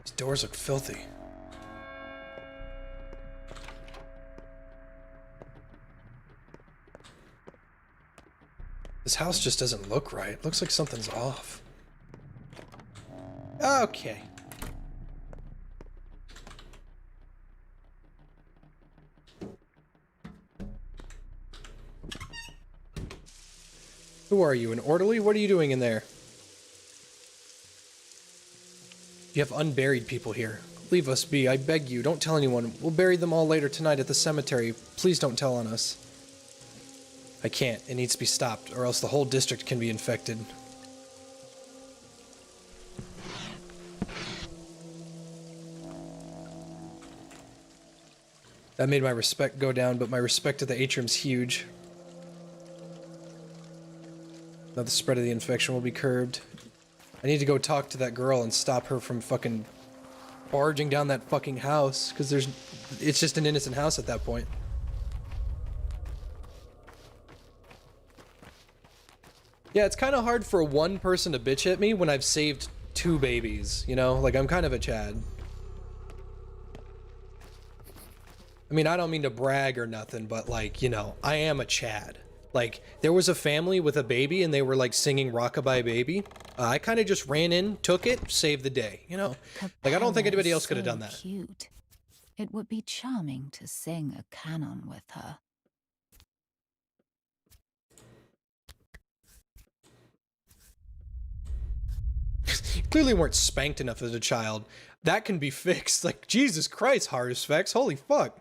These doors look filthy. This house just doesn't look right. It looks like something's off. Okay. Who are you, an orderly? What are you doing in there? You have unburied people here. Leave us be, I beg you. Don't tell anyone. We'll bury them all later tonight at the cemetery. Please don't tell on us. I can't. It needs to be stopped, or else the whole district can be infected. That made my respect go down, but my respect to the atrium's huge. Now the spread of the infection will be curbed. I need to go talk to that girl and stop her from fucking barging down that fucking house, because it's just an innocent house at that point. Yeah, it's kind of hard for one person to bitch at me when I've saved 2 babies, you know? Like, I'm kind of a Chad. I mean, I don't mean to brag or nothing, but, like, you know, I am a Chad. Like, there was a family with a baby and they were, like, singing Rockabye Baby. I kind of just ran in, took it, saved the day, you know? Like, I don't think anybody else could have done that. Cute. It would be charming to sing a canon with her. Clearly weren't spanked enough as a child. That can be fixed. Like, Jesus Christ, Haruspex. Holy fuck.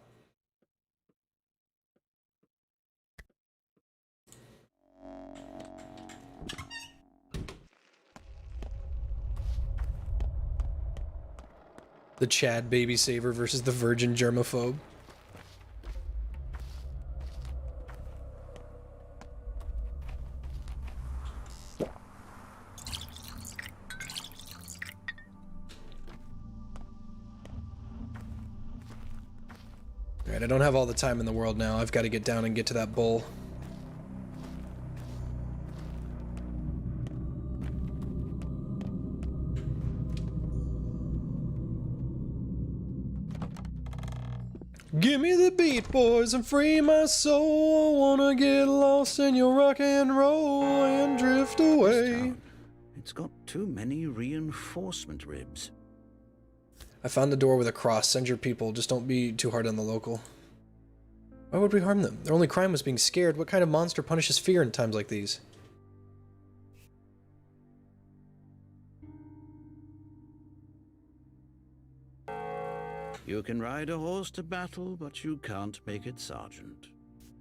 The Chad baby saver versus the virgin germaphobe. Alright, I don't have all the time in the world now. I've got to get down and get to that bowl. Give me the beat, boys, and free my soul. I wanna get lost in your rock and roll and drift away. It's got too many reinforcement ribs. I found a door with a cross. Send your people. Just don't be too hard on the local. Why would we harm them? Their only crime was being scared. What kind of monster punishes fear in times like these? You can ride a horse to battle, but you can't make it sergeant.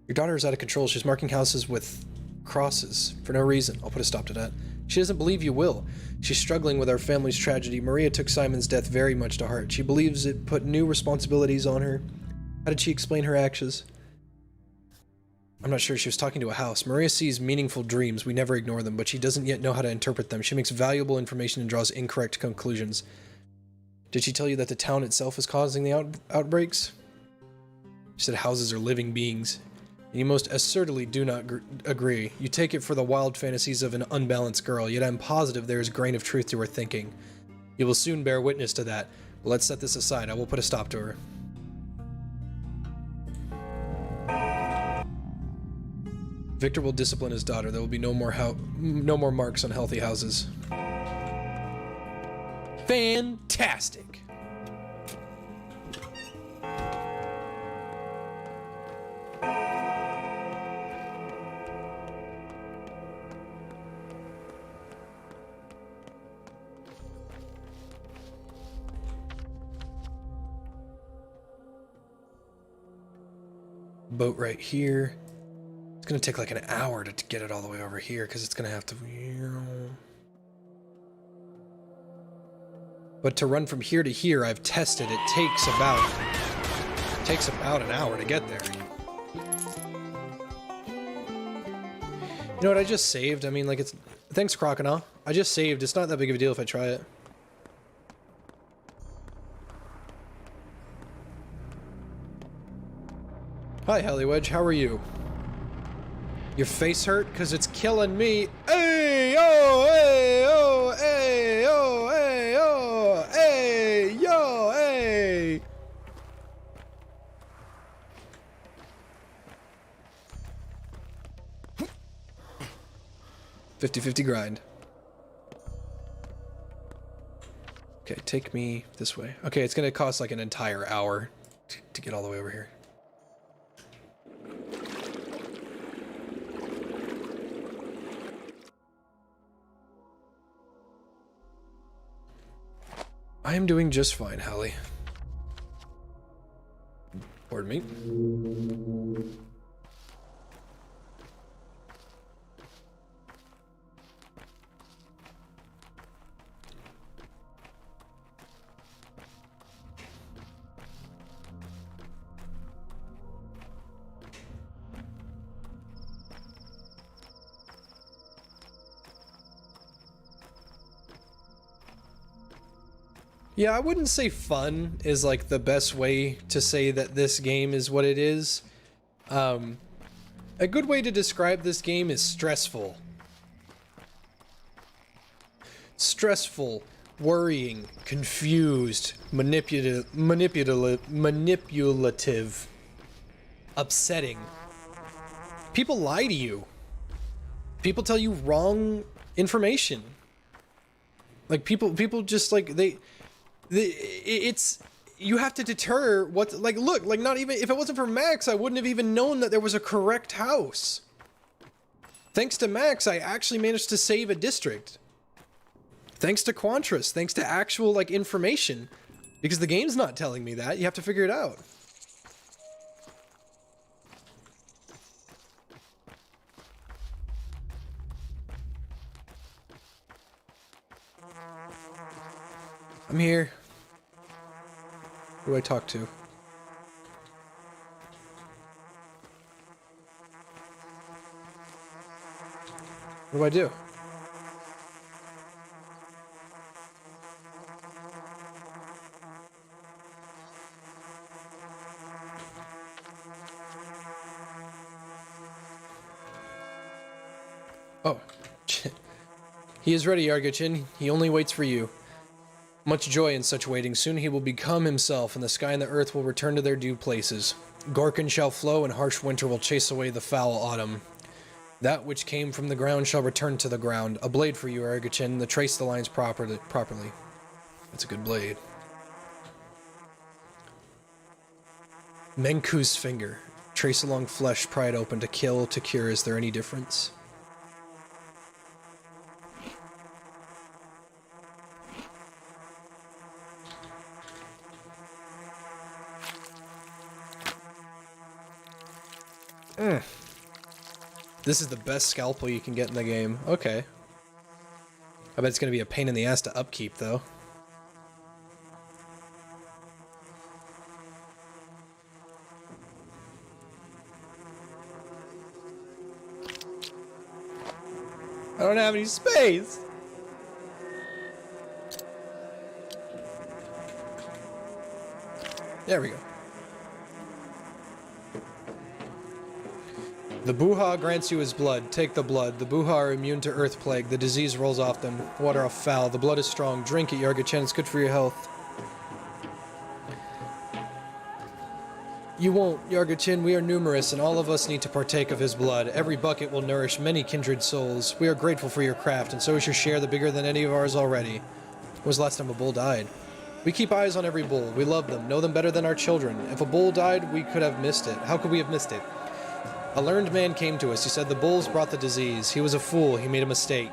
Your daughter is out of control. She's marking houses with crosses for no reason. I'll put a stop to that. She doesn't believe you will. She's struggling with our family's tragedy. Maria took Simon's death very much to heart. She believes it put new responsibilities on her. How did she explain her actions? I'm not sure. She was talking to a house. Maria sees meaningful dreams. We never ignore them, but she doesn't yet know how to interpret them. She makes valuable information and draws incorrect conclusions. Did she tell you that the town itself is causing the outbreaks? She said houses are living beings. And you most assertedly do not agree. You take it for the wild fantasies of an unbalanced girl, yet I'm positive there is a grain of truth to her thinking. You will soon bear witness to that. But let's set this aside. I will put a stop to her. Victor will discipline his daughter. There will be no more marks on healthy houses. Fantastic. Boat right here. It's gonna take like an hour to get it all the way over here because it's gonna have to. But to run from here to here, I've tested. It takes about an hour to get there. You know what? I just saved. I mean, like it's. Thanks, Crocodile. I just saved. It's not that big of a deal if I try it. Hi, Halliwedge. How are you? Your face hurt? Because it's killing me. Hey, oh, hey, oh, hey, oh, hey, oh, hey, yo, hey. $50-50 grind. Okay, take me this way. Okay, it's going to cost like an entire hour to get all the way over here. I am doing just fine, Hallie. Pardon me. Yeah, I wouldn't say fun is like the best way to say that this game is what it is. A good way to describe this game is stressful. Stressful, worrying, confused, manipulative, upsetting. People lie to you. People tell you wrong information. Like people just like it's you have to deter what, like, look, like, not even, if it wasn't for Max, I wouldn't have even known that there was a correct house. Thanks to Max, I actually managed to save a district. Thanks to Quantras, thanks to actual, like, information. Because the game's not telling me that, you have to figure it out. I'm here. Who do I talk to? What do I do? Oh. He is ready, Yargachin. He only waits for you. Much joy in such waiting. Soon he will become himself, and the sky and the earth will return to their due places. Gorkin shall flow, and harsh winter will chase away the foul autumn. That which came from the ground shall return to the ground. A blade for you, Yargachin, to trace the lines properly. That's a good blade. Menku's finger. Trace along flesh, pry it open, to kill, to cure. Is there any difference? This is the best scalpel you can get in the game. Okay. I bet it's gonna be a pain in the ass to upkeep, though. I don't have any space! There we go. The Buha grants you his blood. Take the blood. The Buha are immune to earth plague. The disease rolls off them. Water are foul. The blood is strong. Drink it, Yargachin. It's good for your health. You won't, Yargachin. We are numerous, and all of us need to partake of his blood. Every bucket will nourish many kindred souls. We are grateful for your craft, and so is your share, the bigger than any of ours already. When was the last time a bull died? We keep eyes on every bull. We love them, know them better than our children. If a bull died, we could have missed it. How could we have missed it? A learned man came to us. He said the bulls brought the disease. He was a fool. He made a mistake.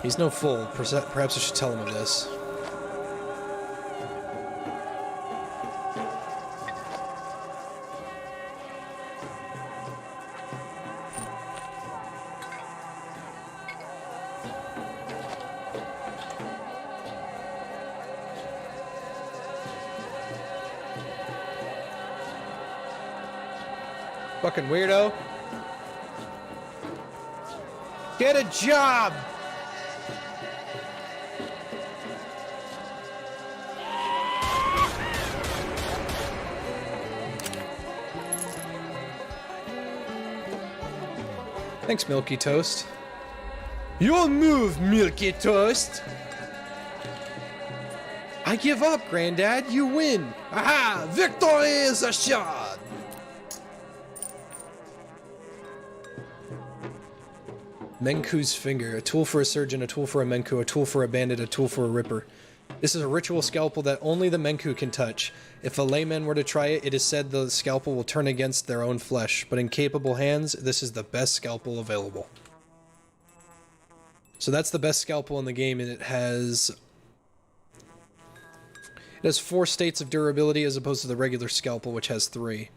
He's no fool. Perhaps I should tell him of this. Fucking weirdo. Get a job! Thanks, Milky Toast. Your move, Milky Toast! I give up, Granddad. You win. Aha! Victory is assured! Menku's finger. A tool for a surgeon, a tool for a Menku, a tool for a bandit, a tool for a ripper. This is a ritual scalpel that only the Menku can touch. If a layman were to try it, it is said the scalpel will turn against their own flesh, but in capable hands, this is the best scalpel available. So that's the best scalpel in the game, and it has 4 states of durability as opposed to the regular scalpel, which has 3.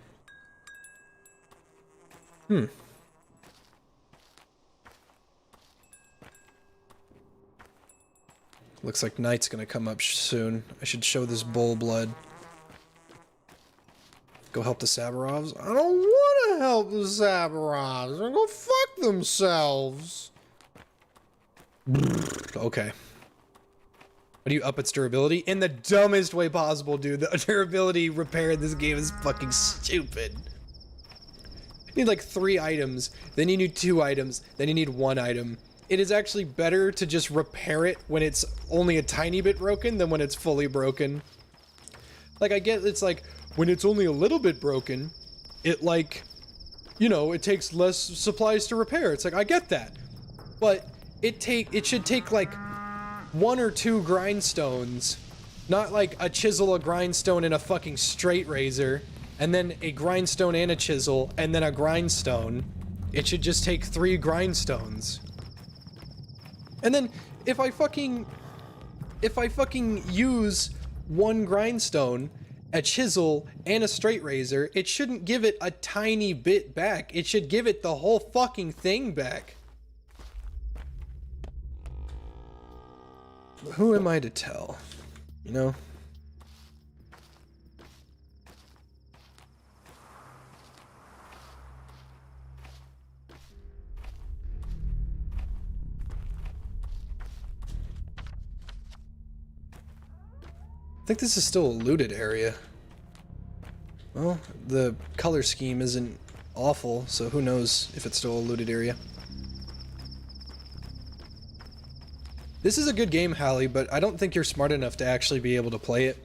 Looks like night's gonna come up soon. I should show this bull blood. Go help the Sabarovs? I don't want to help the Sabarovs. They're gonna go fuck themselves. Okay. How do you up its durability? In the dumbest way possible, dude. The durability repair in this game is fucking stupid. You need like 3 items, then you need 2 items, then you need 1 item. It is actually better to just repair it when it's only a tiny bit broken than when it's fully broken. Like, I get it's like, when it's only a little bit broken, it like, you know, it takes less supplies to repair. It's like, I get that. But it should take like 1 or 2 grindstones Not like a chisel, a grindstone, and a fucking straight razor, and then a grindstone and a chisel, and then a grindstone. It should just take 3 grindstones. And then if I fucking use 1 grindstone, a chisel, and a straight razor, it shouldn't give it a tiny bit back. It should give it the whole fucking thing back. Who am I to tell? You know? I think this is still a looted area. Well, the color scheme isn't awful, so who knows if it's still a looted area. This is a good game, Hallie, but I don't think you're smart enough to actually be able to play it.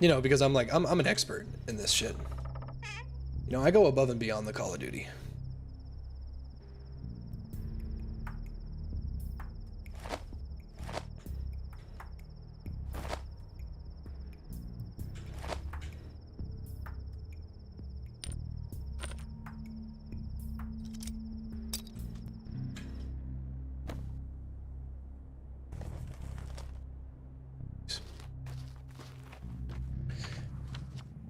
You know, because I'm an expert in this shit. You know, I go above and beyond the Call of Duty.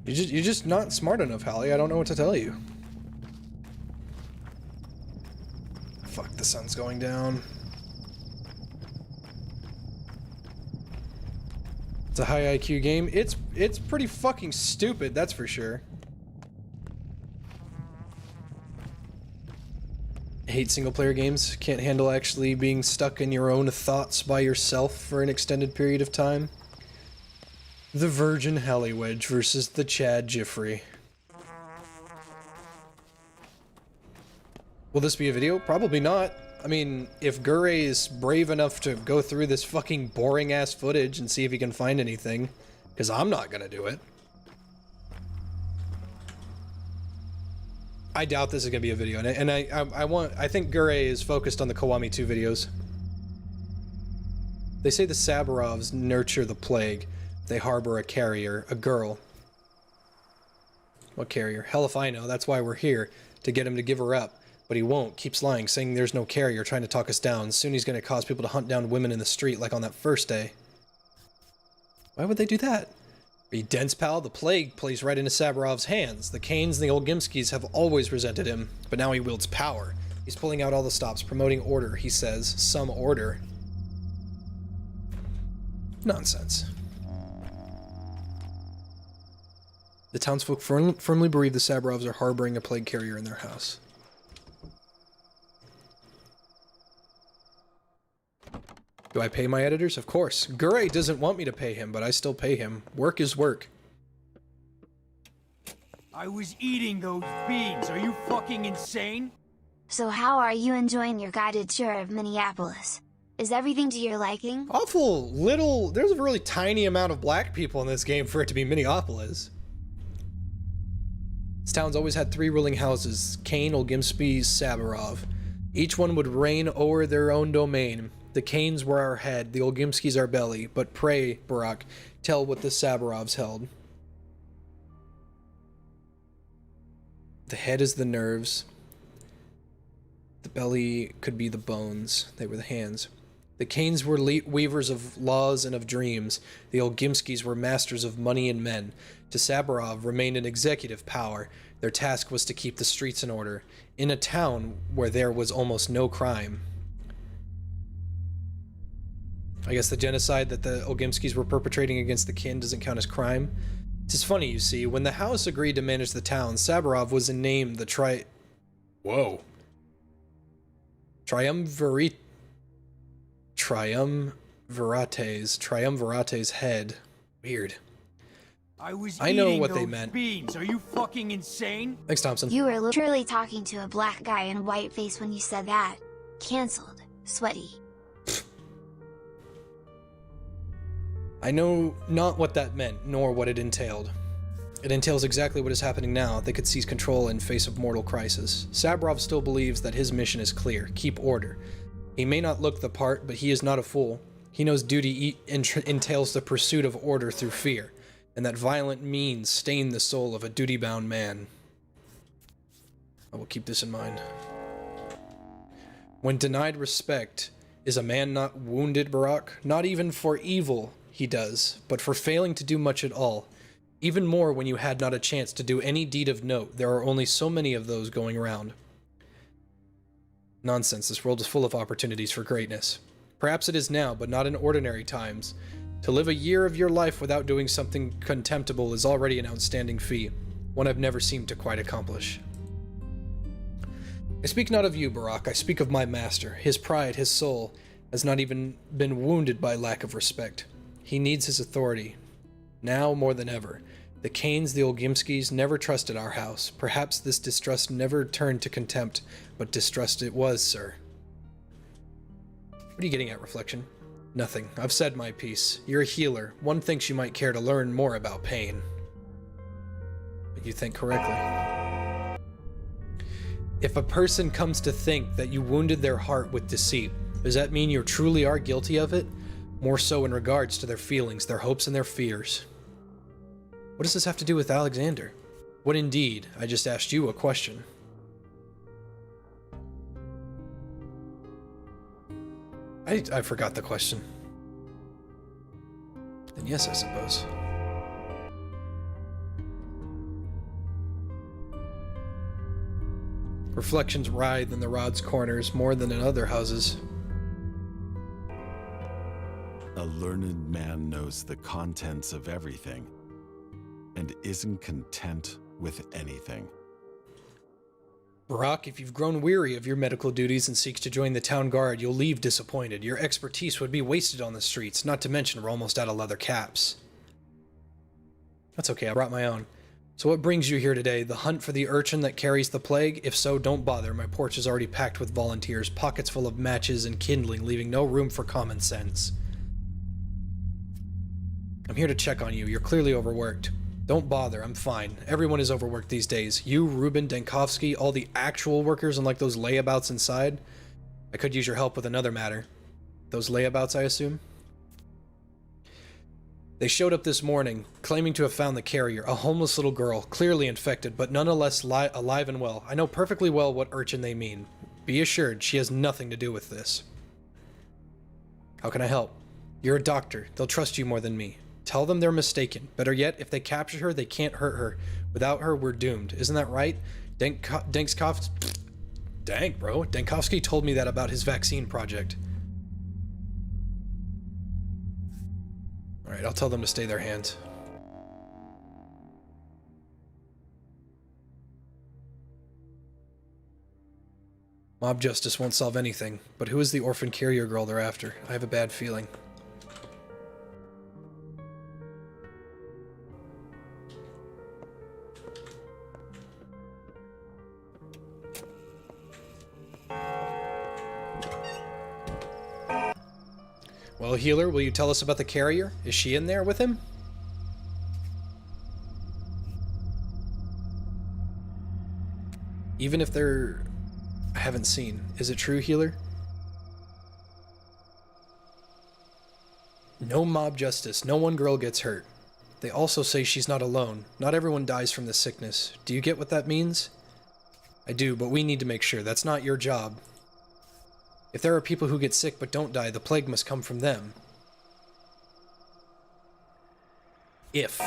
You're just not smart enough, Hallie. I don't know what to tell you. Fuck, the sun's going down. It's a high IQ game. It's pretty fucking stupid, that's for sure. I hate single player games. Can't handle actually being stuck in your own thoughts by yourself for an extended period of time. The Virgin Halliwedge versus the Chad Jiffrey. Will this be a video? Probably not. I mean, if Gurray is brave enough to go through this fucking boring-ass footage and see if he can find anything, because I'm not gonna do it. I doubt this is gonna be a video, and I think Gurray is focused on the Kiwami 2 videos. They say the Saburovs nurture the plague. They harbor a carrier, a girl. What carrier? Hell if I know, that's why we're here, to get him to give her up. But he won't, keeps lying, saying there's no carrier, trying to talk us down. Soon he's gonna cause people to hunt down women in the street like on that first day. Why would they do that? Are you dense, pal? The plague plays right into Saburov's hands. The Kanes and the Olgimskis have always resented him, but now he wields power. He's pulling out all the stops, promoting order, he says. Some order. Nonsense. The townsfolk firmly believe the Saburovs are harboring a plague carrier in their house. Do I pay my editors? Of course. Gurray doesn't want me to pay him, but I still pay him. Work is work. I was eating those beans. Are you fucking insane? So how are you enjoying your guided tour of Minneapolis? Is everything to your liking? Awful little... There's a really tiny amount of black people in this game for it to be Minneapolis. This town's always had 3 ruling houses, Kane, Olgimsky, Saburov. Each one would reign o'er their own domain. The Kanes were our head, the Olgimskis our belly, but pray, Barak, tell what the Saburovs held. The head is the nerves. The belly could be the bones. They were the hands. The Kanes were weavers of laws and of dreams. The Olgimskis were masters of money and men. To Saburov remained an executive power. Their task was to keep the streets in order, in a town where there was almost no crime. I guess the genocide that the Olgimskis were perpetrating against the kin doesn't count as crime. It's funny, you see, when the House agreed to manage the town, Saburov was named the Triumvirate's head. Weird. I know what they meant. Beans. Are you fucking insane? Thanks, Thompson. You were literally talking to a black guy in whiteface when you said that. Cancelled. Sweaty. I know not what that meant, nor what it entailed. It entails exactly what is happening now. They could seize control in face of mortal crisis. Saburov still believes that his mission is clear. Keep order. He may not look the part, but he is not a fool. He knows duty entails the pursuit of order through fear, and that violent means stain the soul of a duty-bound man. I will keep this in mind. When denied respect, is a man not wounded, Barak? Not even for evil he does, but for failing to do much at all. Even more when you had not a chance to do any deed of note. There are only so many of those going around. Nonsense, this world is full of opportunities for greatness. Perhaps it is now, but not in ordinary times. To live a year of your life without doing something contemptible is already an outstanding feat, one I've never seemed to quite accomplish. I speak not of you, Barak, I speak of my master. His pride, his soul, has not even been wounded by lack of respect. He needs his authority, now more than ever. The Kanes, the Olgimskis, never trusted our house. Perhaps this distrust never turned to contempt, but distrust it was, sir. What are you getting at, Reflection? Nothing. I've said my piece. You're a healer. One thinks you might care to learn more about pain. But you think correctly. If a person comes to think that you wounded their heart with deceit, does that mean you truly are guilty of it? More so in regards to their feelings, their hopes, and their fears. What does this have to do with Alexander? What indeed? I just asked you a question. I forgot the question. Then yes, I suppose. Reflections writhe in the rod's corners more than in other houses. A learned man knows the contents of everything and isn't content with anything. Barak, if you've grown weary of your medical duties and seek to join the town guard, you'll leave disappointed. Your expertise would be wasted on the streets, not to mention we're almost out of leather caps. That's okay, I brought my own. So what brings you here today? The hunt for the urchin that carries the plague? If so, don't bother. My porch is already packed with volunteers, pockets full of matches and kindling, leaving no room for common sense. I'm here to check on you. You're clearly overworked. Don't bother, I'm fine. Everyone is overworked these days. You, Ruben, Denkovsky, all the actual workers, and like those layabouts inside. I could use your help with another matter. Those layabouts, I assume? They showed up this morning, claiming to have found the carrier, a homeless little girl, clearly infected, but nonetheless alive and well. I know perfectly well what urchin they mean. Be assured, she has nothing to do with this. How can I help? You're a doctor. They'll trust you more than me. Tell them they're mistaken. Better yet, if they capture her, they can't hurt her. Without her, we're doomed. Isn't that right? Denkovsky told me that about his vaccine project. Alright, I'll tell them to stay their hands. Mob justice won't solve anything, but who is the orphan carrier girl they're after? I have a bad feeling. Well, healer, will you tell us about the carrier? Is she in there with him? Even if they're... I haven't seen. Is it true, healer? No mob justice. No one girl gets hurt. They also say she's not alone. Not everyone dies from the sickness. Do you get what that means? I do, but we need to make sure. That's not your job. If there are people who get sick but don't die, the plague must come from them. If.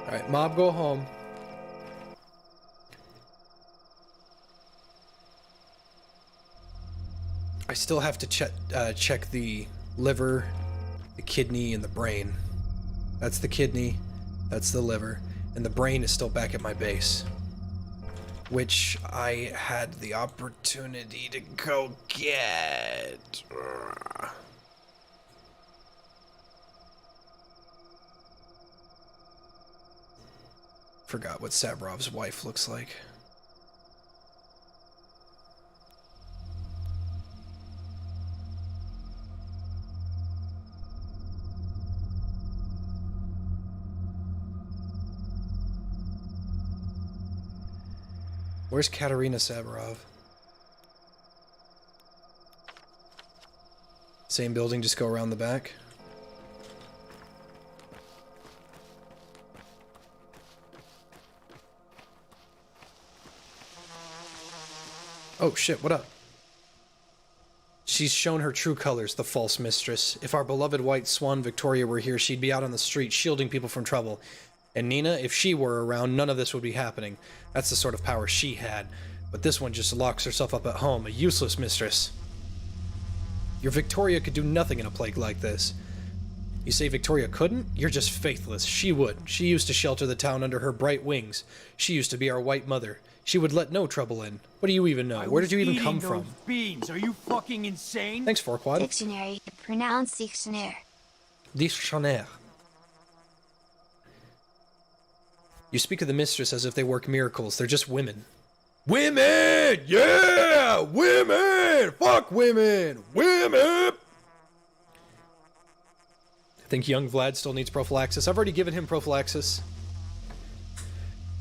Alright, mob, go home. I still have to check the liver, the kidney, and the brain. That's the kidney, that's the liver, and the brain is still back at my base. Which I had the opportunity to go get. Forgot what Sabrov's wife looks like. Where's Katerina Saburov? Same building, just go around the back. Oh shit, what up? She's shown her true colors, the false mistress. If our beloved white swan Victoria were here, she'd be out on the street shielding people from trouble. And Nina, if she were around, none of this would be happening. That's the sort of power she had. But this one just locks herself up at home, a useless mistress. Your Victoria could do nothing in a plague like this. You say Victoria couldn't? You're just faithless. She would. She used to shelter the town under her bright wings. She used to be our white mother. She would let no trouble in. What do you even know? Where did you even come from? Beans. Are you fucking insane? Thanks, Forquad. Dictionary. Pronounce dictionnaire. Dictionnaire. You speak of the mistress as if they work miracles. They're just women. Women! Yeah! Women! Fuck women! Women! I think young Vlad still needs prophylaxis. I've already given him prophylaxis.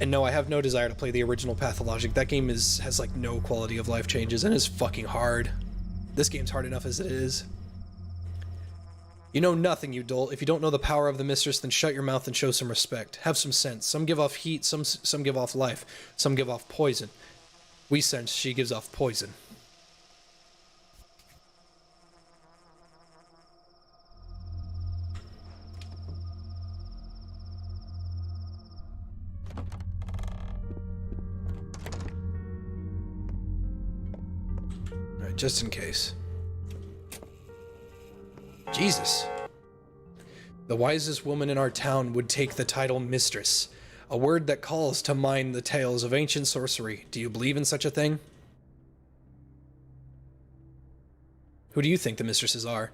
And no, I have no desire to play the original Pathologic. That game has like no quality of life changes and is fucking hard. This game's hard enough as it is. You know nothing, you dolt. If you don't know the power of the mistress, then shut your mouth and show some respect. Have some sense. Some give off heat, some give off life, some give off poison. We sense she gives off poison. Alright, just in case. Jesus. The wisest woman in our town would take the title Mistress, a word that calls to mind the tales of ancient sorcery. Do you believe in such a thing? Who do you think the mistresses are?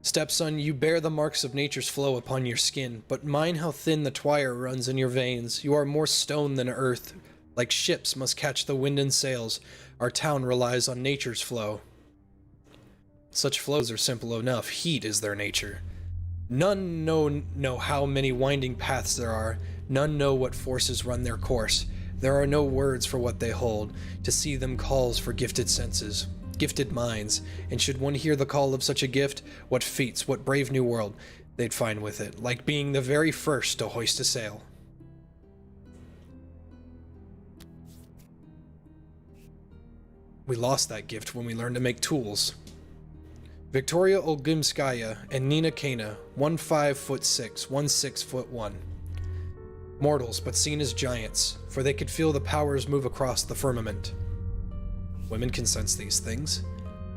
Stepson, you bear the marks of nature's flow upon your skin, but mind how thin the twire runs in your veins. You are more stone than earth. Like ships must catch the wind and sails, our town relies on nature's flow. Such flows are simple enough. Heat is their nature. None know how many winding paths there are. None know what forces run their course. There are no words for what they hold. To see them calls for gifted senses, gifted minds. And should one hear the call of such a gift, what feats, what brave new world they'd find with it, like being the very first to hoist a sail. We lost that gift when we learned to make tools. Victoria Olgimskaya and Nina Kana, 1 5'6", 1 6'1". Mortals, but seen as giants, for they could feel the powers move across the firmament. Women can sense these things.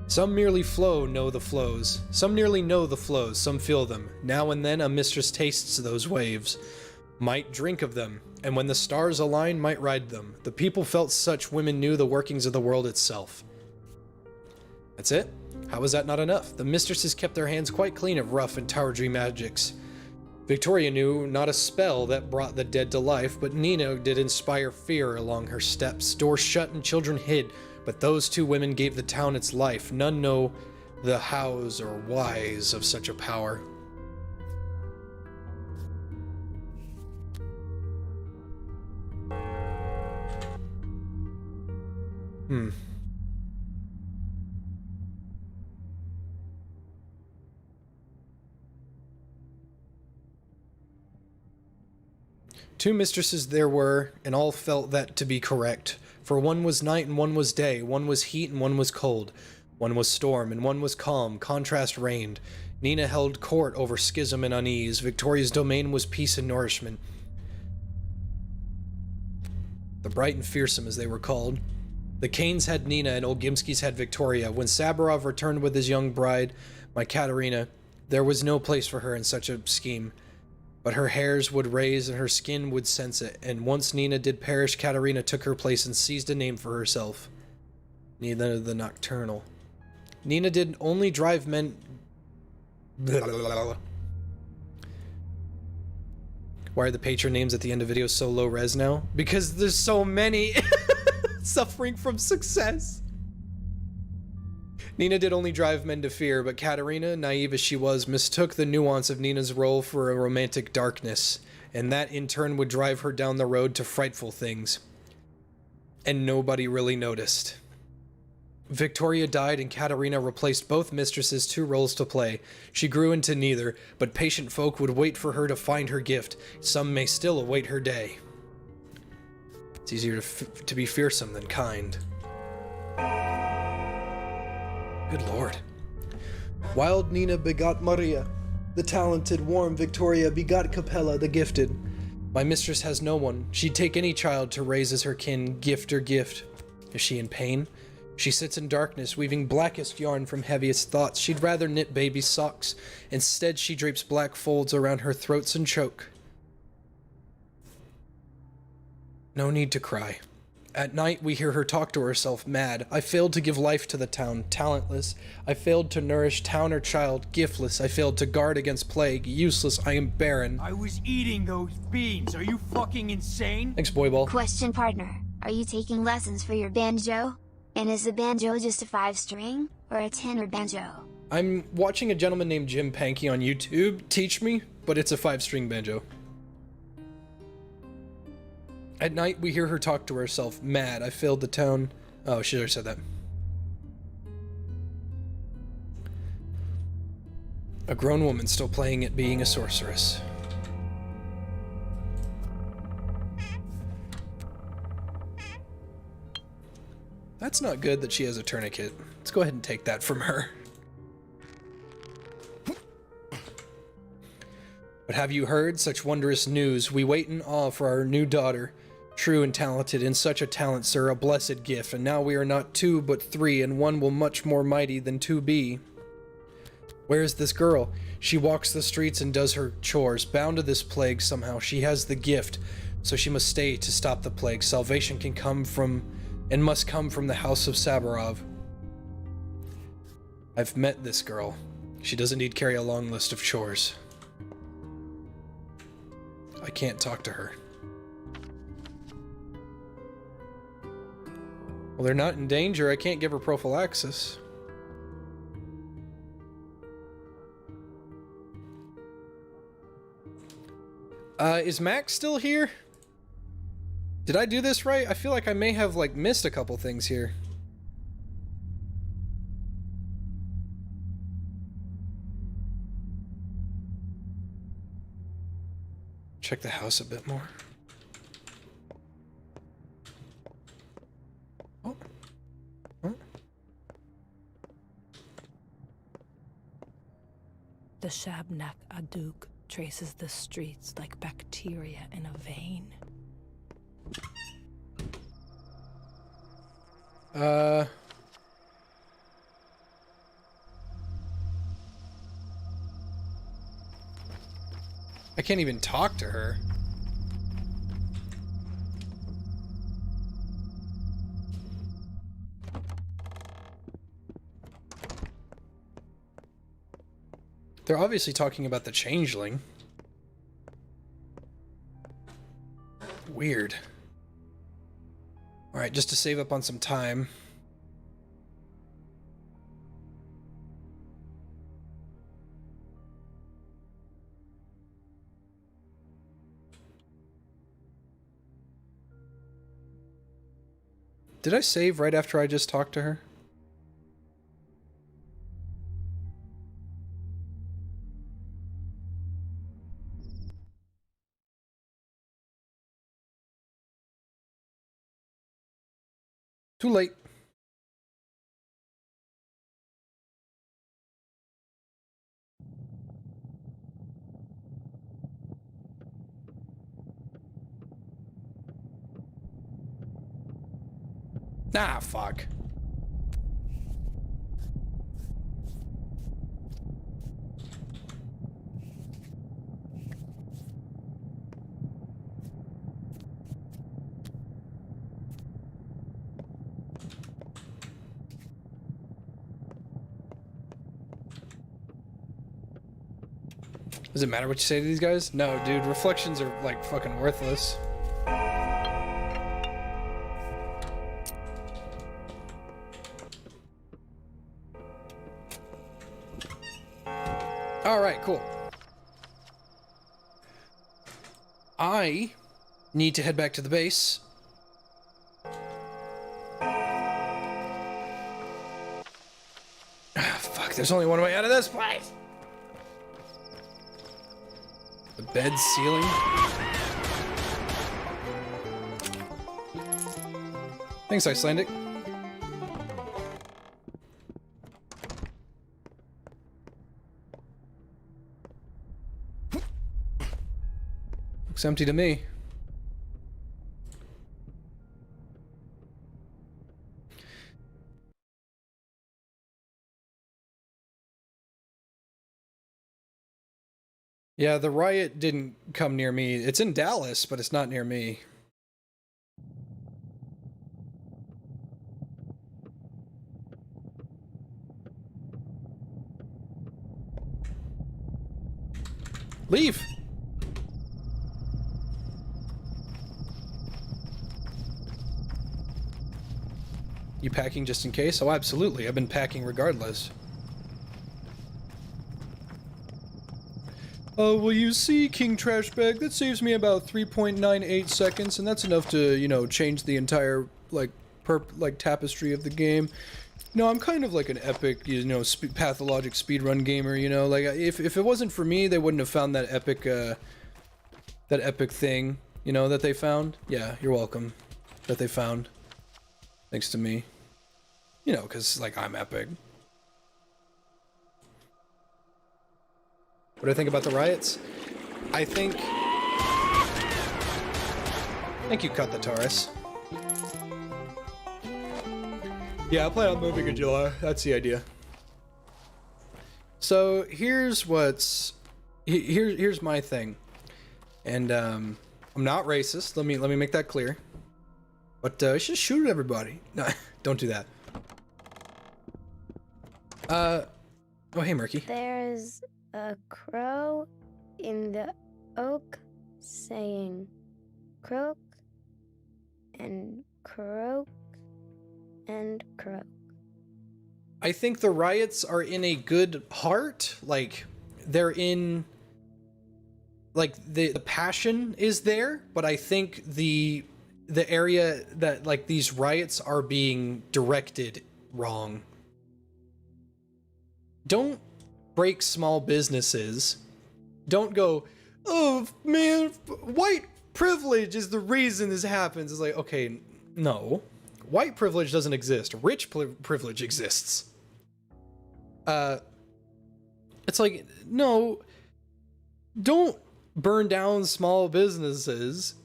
Some merely know the flows. Some nearly know the flows, some feel them. Now and then a mistress tastes those waves, might drink of them, and when the stars align, might ride them. The people felt such women knew the workings of the world itself. That's it? How was that not enough? The mistresses kept their hands quite clean of rough and tawdry magics. Victoria knew not a spell that brought the dead to life, but Nina did inspire fear along her steps. Doors shut and children hid, but those two women gave the town its life. None know the hows or whys of such a power. Two mistresses there were, and all felt that to be correct. For one was night and one was day, one was heat and one was cold. One was storm and one was calm, contrast reigned. Nina held court over schism and unease. Victoria's domain was peace and nourishment. The bright and fearsome, as they were called. The Kanes had Nina and Olgimskis had Victoria. When Saburov returned with his young bride, my Katerina, there was no place for her in such a scheme. But her hairs would raise and her skin would sense it, and once Nina did perish, Katerina took her place and seized a name for herself. Nina the Nocturnal. Nina did only drive men... Why are the patron names at the end of videos so low res now? Because there's so many suffering from success. Nina did only drive men to fear, but Katerina, naive as she was, mistook the nuance of Nina's role for a romantic darkness, and that in turn would drive her down the road to frightful things. And nobody really noticed. Victoria died and Katerina replaced both mistresses' two roles to play. She grew into neither, but patient folk would wait for her to find her gift. Some may still await her day. It's easier to be fearsome than kind. Good lord. Wild Nina begot Maria, the talented. Warm Victoria begot Capella, the gifted. My mistress has no one. She'd take any child to raise as her kin, gift or gift. Is she in pain? She sits in darkness, weaving blackest yarn from heaviest thoughts. She'd rather knit baby's socks. Instead, she drapes black folds around her throats and choke. No need to cry. At night, we hear her talk to herself, mad. I failed to give life to the town, talentless. I failed to nourish town or child, giftless. I failed to guard against plague, useless. I am barren. I was eating those beans. Are you fucking insane? Thanks, boy ball. Question, partner. Are you taking lessons for your banjo? And is a banjo just a 5-string, or a tenor banjo? I'm watching a gentleman named Jim Pankey on YouTube teach me, but it's a 5-string banjo. At night, we hear her talk to herself, mad. I failed the town. Oh, she already said that. A grown woman still playing at being a sorceress. That's not good that she has a tourniquet. Let's go ahead and take that from her. But have you heard such wondrous news? We wait in awe for our new daughter. True and talented, in such a talent, sir, a blessed gift. And now we are not 2, but 3, and one will much more mighty than 2 be. Where is this girl? She walks the streets and does her chores. Bound to this plague somehow. She has the gift, so she must stay to stop the plague. Salvation can come from, and must come from the house of Sabarov. I've met this girl. She doesn't need carry a long list of chores. I can't talk to her. Well, they're not in danger. I can't give her prophylaxis. Is Max still here? Did I do this right? I feel like I may have, like, missed a couple things here. Check the house a bit more. Oh. Oh. The Shabnak Aduk traces the streets like bacteria in a vein. I can't even talk to her. They're obviously talking about the changeling. Weird. Alright, just to save up on some time. Did I save right after I just talked to her? Too late. Ah, fuck. Does it matter what you say to these guys? No, dude, reflections are like fucking worthless. Alright, cool. I need to head back to the base. There's only one way out of this place. The bed ceiling. Thanks, Icelandic. Looks empty to me. Yeah, the riot didn't come near me. It's in Dallas, but it's not near me. Leave! You packing just in case? Oh, absolutely. I've been packing regardless. Oh, well, you see, King Trashbag, that saves me about 3.98 seconds, and that's enough to, you know, change the entire, like, tapestry of the game. No, I'm kind of like an epic, you know, pathologic speedrun gamer, you know? Like, if it wasn't for me, they wouldn't have found that epic thing, you know, that they found. Yeah, you're welcome. That they found. Thanks to me. You know, because, like, I'm epic. What do I think about the riots? I think... Thank you, Cut the Taurus. Yeah, I plan on moving in July. That's the idea. So, here's what's... Here's my thing. And, I'm not racist. Let me make that clear. But, I should shoot at everybody. No, don't do that. Oh, hey, Murky. There's a crow in the oak saying croak and croak and croak. I think the riots are in a good heart. Like, they're in... Like, the passion is there, but I think the area that, like, these riots are being directed wrong. Don't break small businesses. Don't go, oh man, white privilege is the reason this happens. It's like, okay, no. White privilege doesn't exist. Rich privilege exists. It's like, no, don't burn down small businesses.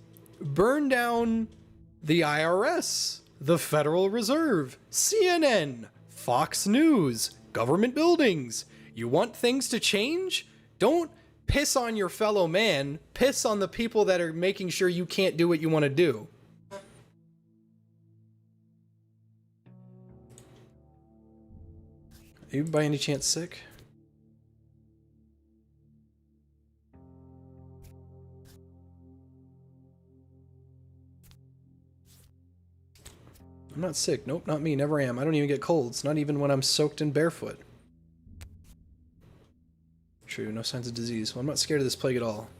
Burn down the IRS, the Federal Reserve, CNN, Fox News, government buildings. You want things to change? Don't piss on your fellow man. Piss on the people that are making sure you can't do what you want to do. Are you by any chance sick? I'm not sick. Nope, not me. Never am. I don't even get colds. Not even when I'm soaked in barefoot. True, no signs of disease. Well, I'm not scared of this plague at all.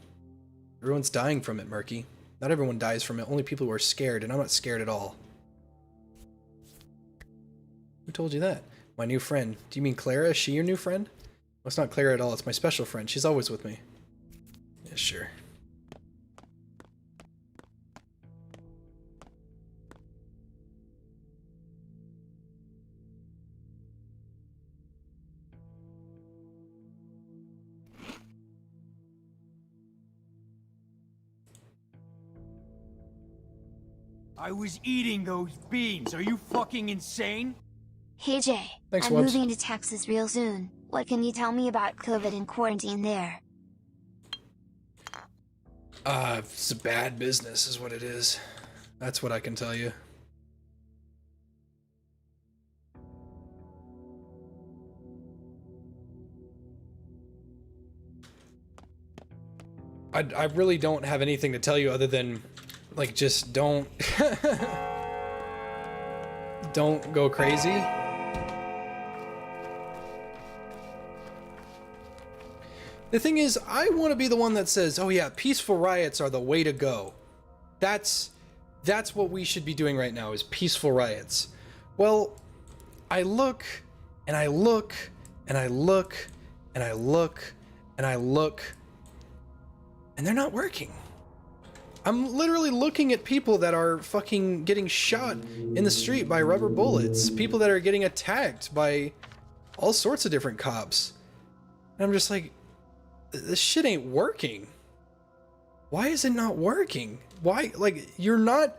Everyone's dying from it, Murky. Not everyone dies from it, only people who are scared, and I'm not scared at all. Who told you that? My new friend. Do you mean Clara? Is she your new friend? Well, it's not Clara at all, it's my special friend. She's always with me. Yeah, sure. I was eating those beans. Are you fucking insane? Hey Jay, Thanks, I'm Wubs. moving to Texas real soon. What can you tell me about COVID and quarantine there? It's a bad business is what it is. That's what I can tell you. I really don't have anything to tell you other than, like, just don't... don't go crazy. The thing is, I want to be the one that says, oh yeah, peaceful riots are the way to go. That's what we should be doing right now, is peaceful riots. Well, I look, and I look, and I look, and I look, and I look, and they're not working. I'm literally looking at people that are fucking getting shot in the street by rubber bullets. People that are getting attacked by all sorts of different cops. And I'm just like, this shit ain't working. Why is it not working? Why, like, you're not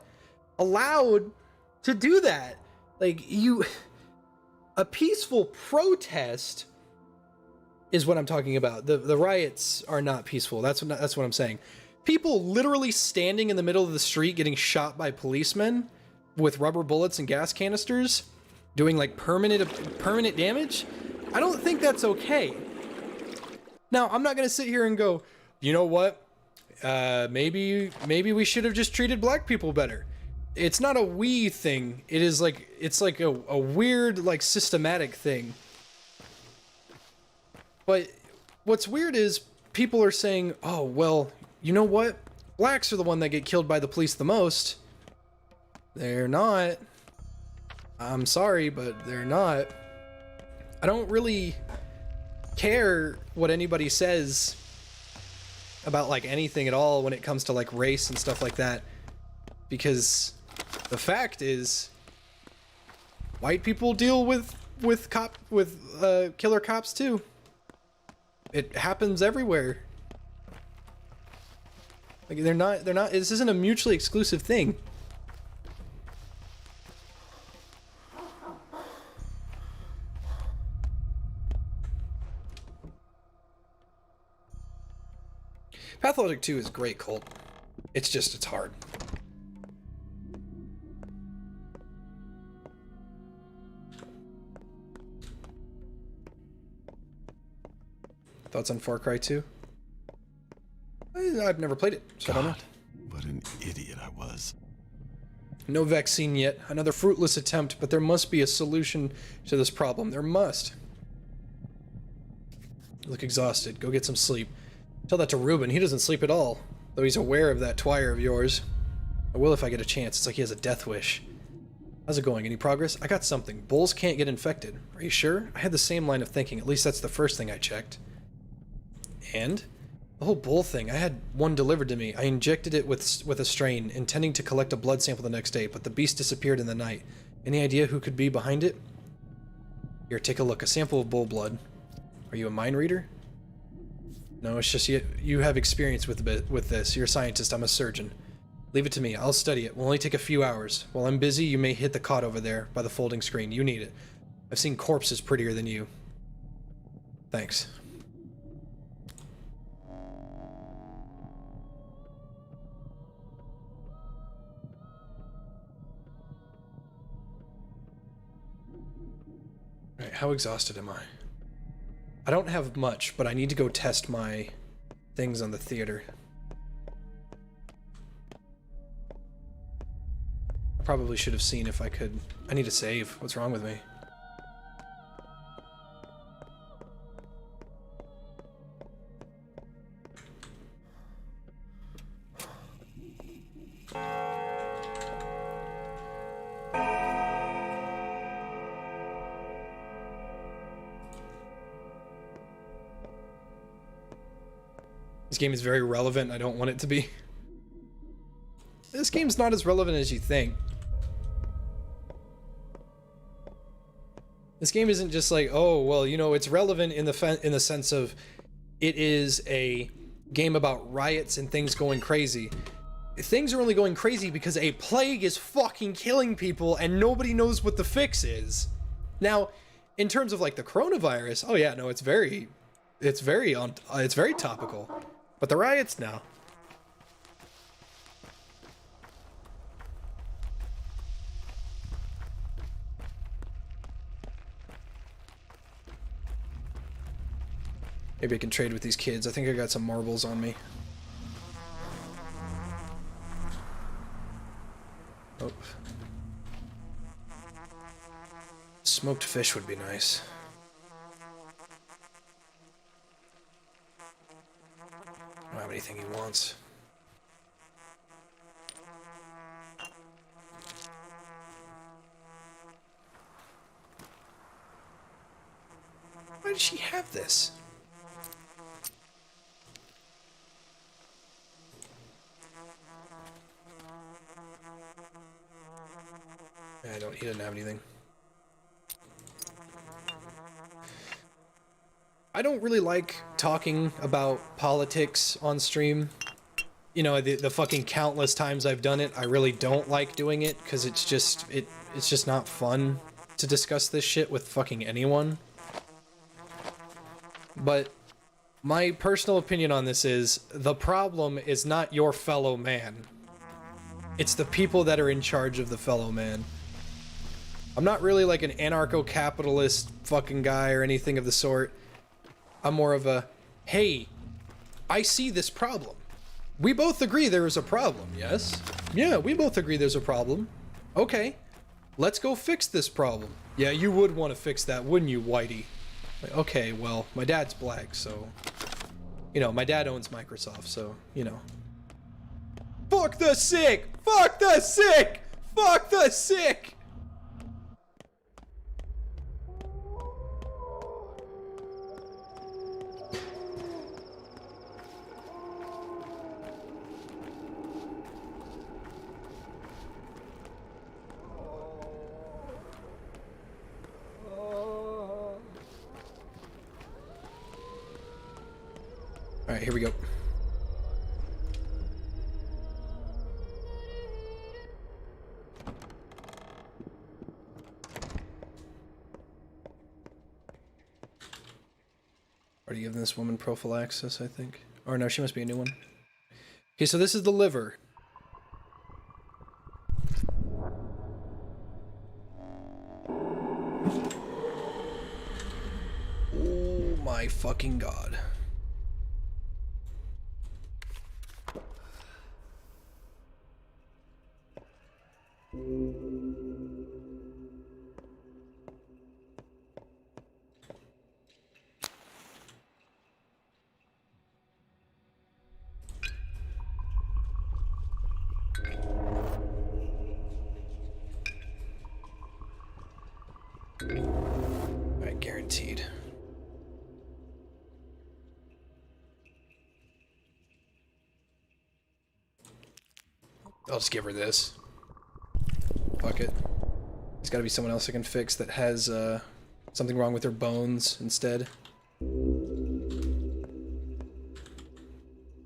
allowed to do that. Like, a peaceful protest is what I'm talking about. The riots are not peaceful. That's what I'm saying. People literally standing in the middle of the street getting shot by policemen with rubber bullets and gas canisters, doing like permanent damage. I don't think that's okay. Now, I'm not gonna sit here and go, you know what? Maybe we should have just treated black people better. It's not a we thing. It is like, it's like a weird, like, systematic thing. But what's weird is people are saying, oh, well, you know what? Blacks are the one that get killed by the police the most. They're not. I'm sorry, but they're not. I don't really care what anybody says about like anything at all when it comes to like race and stuff like that, because the fact is white people deal with killer cops too. It happens everywhere. Like they're not this isn't a mutually exclusive thing. Pathologic 2 is a great cult. It's hard. Thoughts on Far Cry 2? I've never played it, so I don't know. What an idiot I was. No vaccine yet. Another fruitless attempt, but there must be a solution to this problem. There must. You look exhausted. Go get some sleep. Tell that to Ruben. He doesn't sleep at all, though he's aware of that twire of yours. I will if I get a chance. It's like he has a death wish. How's it going? Any progress? I got something. Bulls can't get infected. Are you sure? I had the same line of thinking. At least that's the first thing I checked. And? The whole bull thing. I had one delivered to me. I injected it with a strain, intending to collect a blood sample the next day, but the beast disappeared in the night. Any idea who could be behind it? Here, take a look. A sample of bull blood. Are you a mind reader? No, it's just you have experience with this. You're a scientist. I'm a surgeon. Leave it to me. I'll study it. Will only take a few hours. While I'm busy, you may hit the cot over there by the folding screen. You need it. I've seen corpses prettier than you. Thanks. Alright, how exhausted am I? I don't have much, but I need to go test my things on the theater. I probably should have seen if I could... I need to save. What's wrong with me? This game is very relevant. I don't want it to be. This game's not as relevant as you think. This game isn't just like, oh, well, you know, it's relevant in the sense of it is a game about riots and things going crazy. Things are only going crazy because a plague is fucking killing people and nobody knows what the fix is. Now, in terms of like the coronavirus, oh yeah, no, it's very topical. But the riots now. Maybe I can trade with these kids. I think I got some marbles on me. Oh. Smoked fish would be nice. I don't have anything he wants. Why does she have this? He doesn't have anything. I don't really like talking about politics on stream. You know, the fucking countless times I've done it, I really don't like doing it because it's just not fun to discuss this shit with fucking anyone. But my personal opinion on this is the problem is not your fellow man. It's the people that are in charge of the fellow man. I'm not really like an anarcho-capitalist fucking guy or anything of the sort. I'm more of a, hey, I see this problem. We both agree there is a problem, yes? Yeah, we both agree there's a problem. Okay, let's go fix this problem. Yeah, you would want to fix that, wouldn't you, Whitey? Like, okay, well, my dad's black, so... You know, my dad owns Microsoft, so, you know. Fuck the sick! Fuck the sick! Fuck the sick! Alright, here we go. Already given this woman prophylaxis, I think. Or no, she must be a new one. Okay, so this is the liver. Oh my fucking god. Alright, guaranteed. I'll just give her this. Fuck it. There's gotta be someone else I can fix that has, something wrong with their bones instead.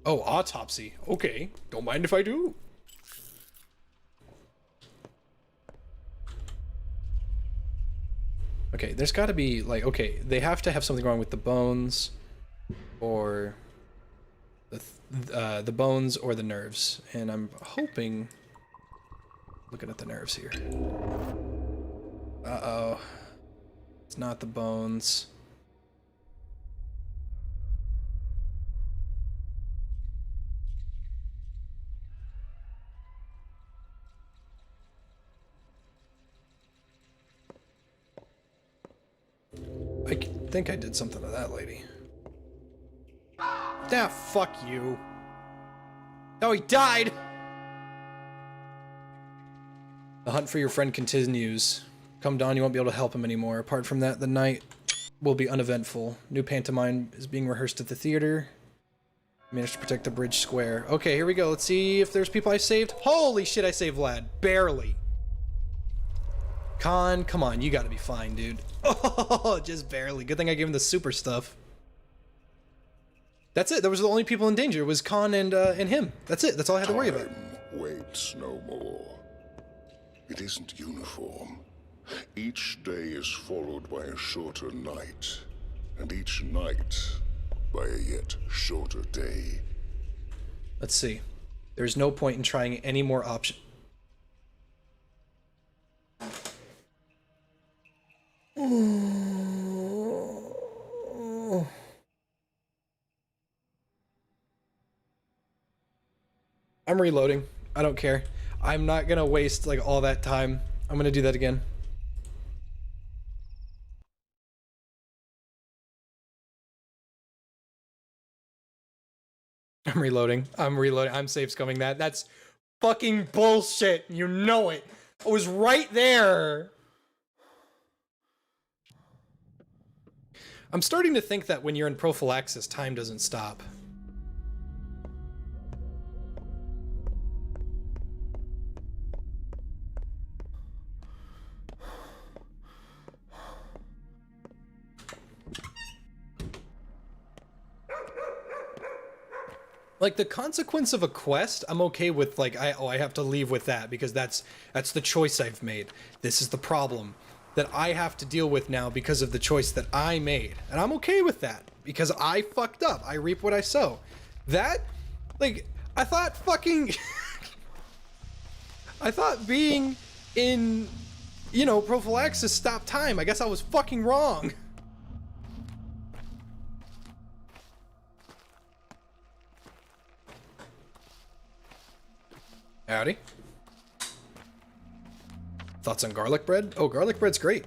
Oh, autopsy. Okay. Don't mind if I do. Okay, there's gotta be, like, okay, they have to have something wrong with the bones, or the bones or the nerves, and I'm hoping, looking at the nerves here. Uh-oh. It's not the bones. I think I did something to that lady. Ah, fuck you. Oh, he died! The hunt for your friend continues. Come dawn, you won't be able to help him anymore. Apart from that, the night will be uneventful. New pantomime is being rehearsed at the theater. Managed to protect the bridge square. Okay, here we go. Let's see if there's people I saved. Holy shit, I saved Vlad. Barely. Khan, come on, you gotta be fine, dude. Oh, just barely. Good thing I gave him the super stuff. That's it. That was the only people in danger. It was Khan and him. That's it. That's all I had to worry about. Time waits no more. It isn't uniform. Each day is followed by a shorter night, and each night by a yet shorter day. Let's see. There's no point in trying any more options. I'm reloading. I don't care. I'm not gonna waste like all that time. I'm gonna do that again. I'm reloading. I'm reloading. I'm safe scumming that. That's fucking bullshit. You know it. I was right there. I'm starting to think that when you're in prophylaxis, time doesn't stop. Like, the consequence of a quest, I'm okay with, like, I have to leave with that, because that's the choice I've made. This is the problem that I have to deal with now because of the choice that I made. And I'm okay with that, because I fucked up. I reap what I sow. That, like, I thought fucking... I thought being in, you know, prophylaxis stopped time. I guess I was fucking wrong. Howdy. Thoughts on garlic bread? Oh, garlic bread's great.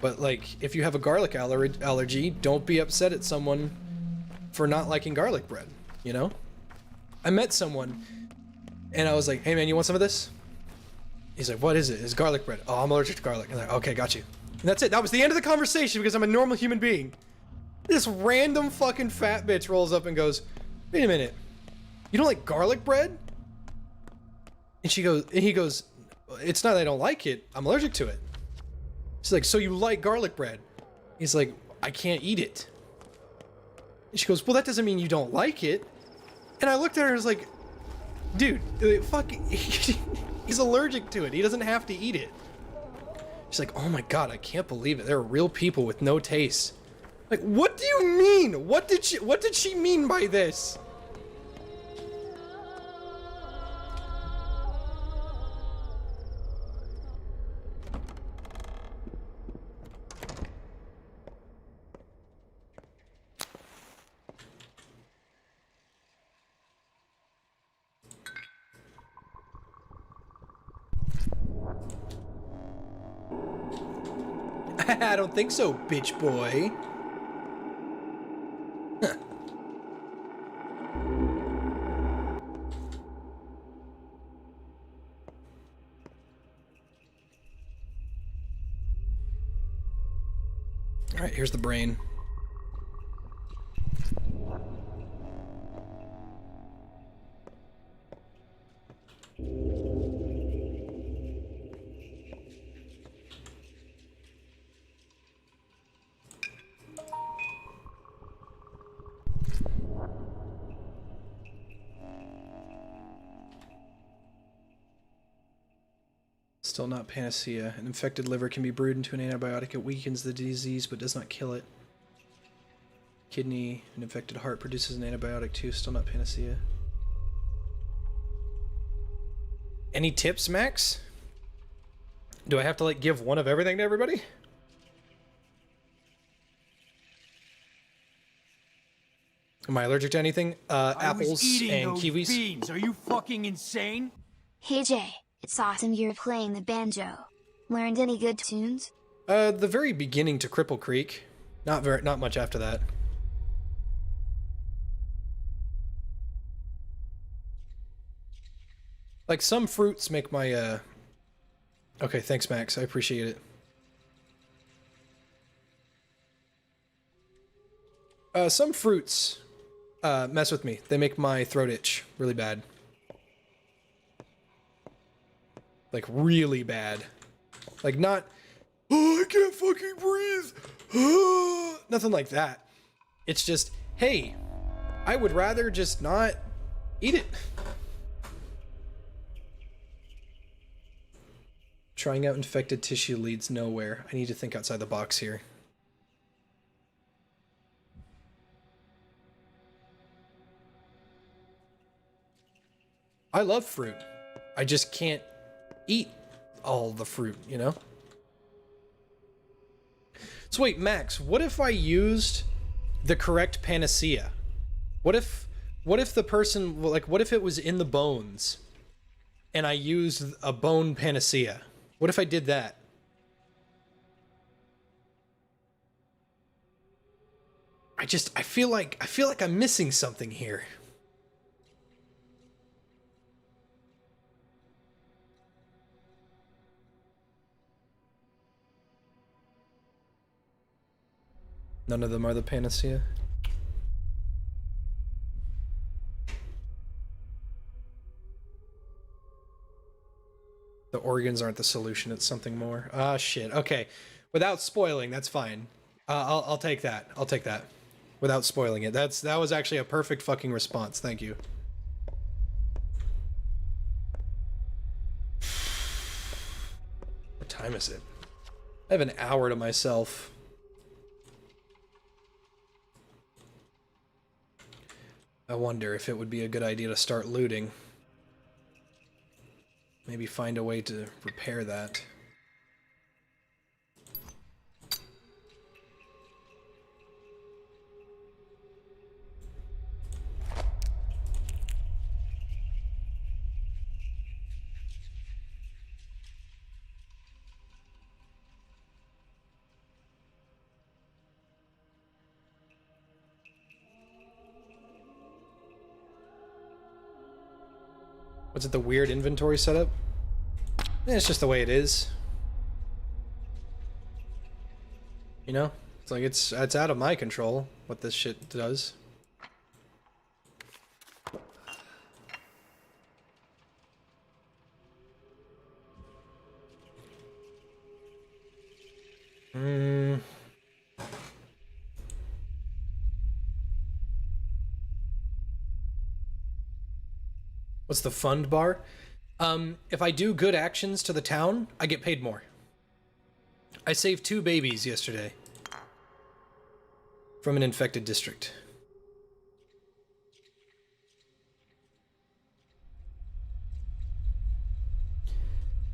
But, like, if you have a garlic allergy, don't be upset at someone for not liking garlic bread, you know? I met someone, and I was like, hey man, you want some of this? He's like, what is it? It's garlic bread. Oh, I'm allergic to garlic. I'm like, okay, got you. And that's it. That was the end of the conversation because I'm a normal human being. This random fucking fat bitch rolls up and goes, wait a minute. You don't like garlic bread? And he goes, it's not that I don't like it, I'm allergic to it. She's like, so you like garlic bread? He's like, I can't eat it. And she goes, well, that doesn't mean you don't like it. And I looked at her and was like, dude, fuck, he's allergic to it. He doesn't have to eat it. She's like, oh my God, I can't believe it. There are real people with no taste. Like, what do you mean? What did she mean by this? I don't think so, bitch boy. Huh. All right, here's the brain. Still not panacea. An infected liver can be brewed into an antibiotic. It weakens the disease but does not kill it. Kidney, an infected heart produces an antibiotic too. Still not panacea. Any tips, Max? Do I have to, like, give one of everything to everybody? Am I allergic to anything? Apples and kiwis. Beans. Are you fucking insane? Hey Jay, it's awesome you're playing the banjo. Learned any good tunes? The very beginning to Cripple Creek. Not much after that. Like, some fruits make my, Okay, thanks, Max. I appreciate it. Some fruits, mess with me. They make my throat itch really bad. Like, really bad. Like, not, oh, I can't fucking breathe. Nothing like that. It's just, hey, I would rather just not eat it. Trying out infected tissue leads nowhere. I need to think outside the box here. I love fruit. I just can't eat all the fruit, you know? So wait, Max, what if I used the correct panacea? What if the person, like, what if it was in the bones and I used a bone panacea? What if I did that? I feel like I'm missing something here. None of them are the panacea. The organs aren't the solution, it's something more. Ah, shit. Okay. Without spoiling, that's fine. I'll take that. I'll take that. Without spoiling it. That was actually a perfect fucking response. Thank you. What time is it? I have an hour to myself. I wonder if it would be a good idea to start looting. Maybe find a way to repair that. What's it, the weird inventory setup? It's just the way it is. You know? It's like it's out of my control what this shit does. What's the fund bar? If I do good actions to the town, I get paid more. I saved 2 babies yesterday from an infected district.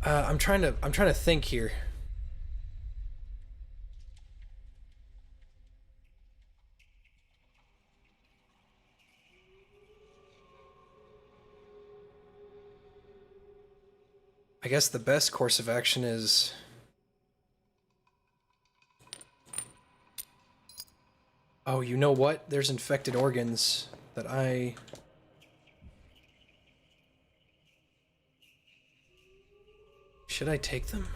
I'm trying to think here. I guess the best course of action is... Oh, you know what? There's infected organs that I... Should I take them?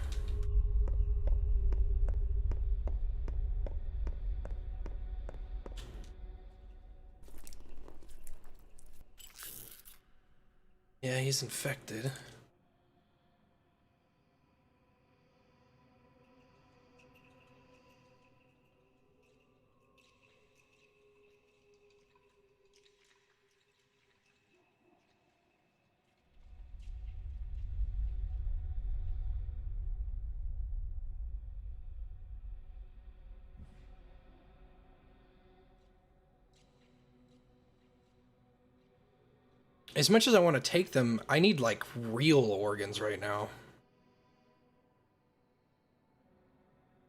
Yeah, he's infected. As much as I want to take them, I need, like, real organs right now.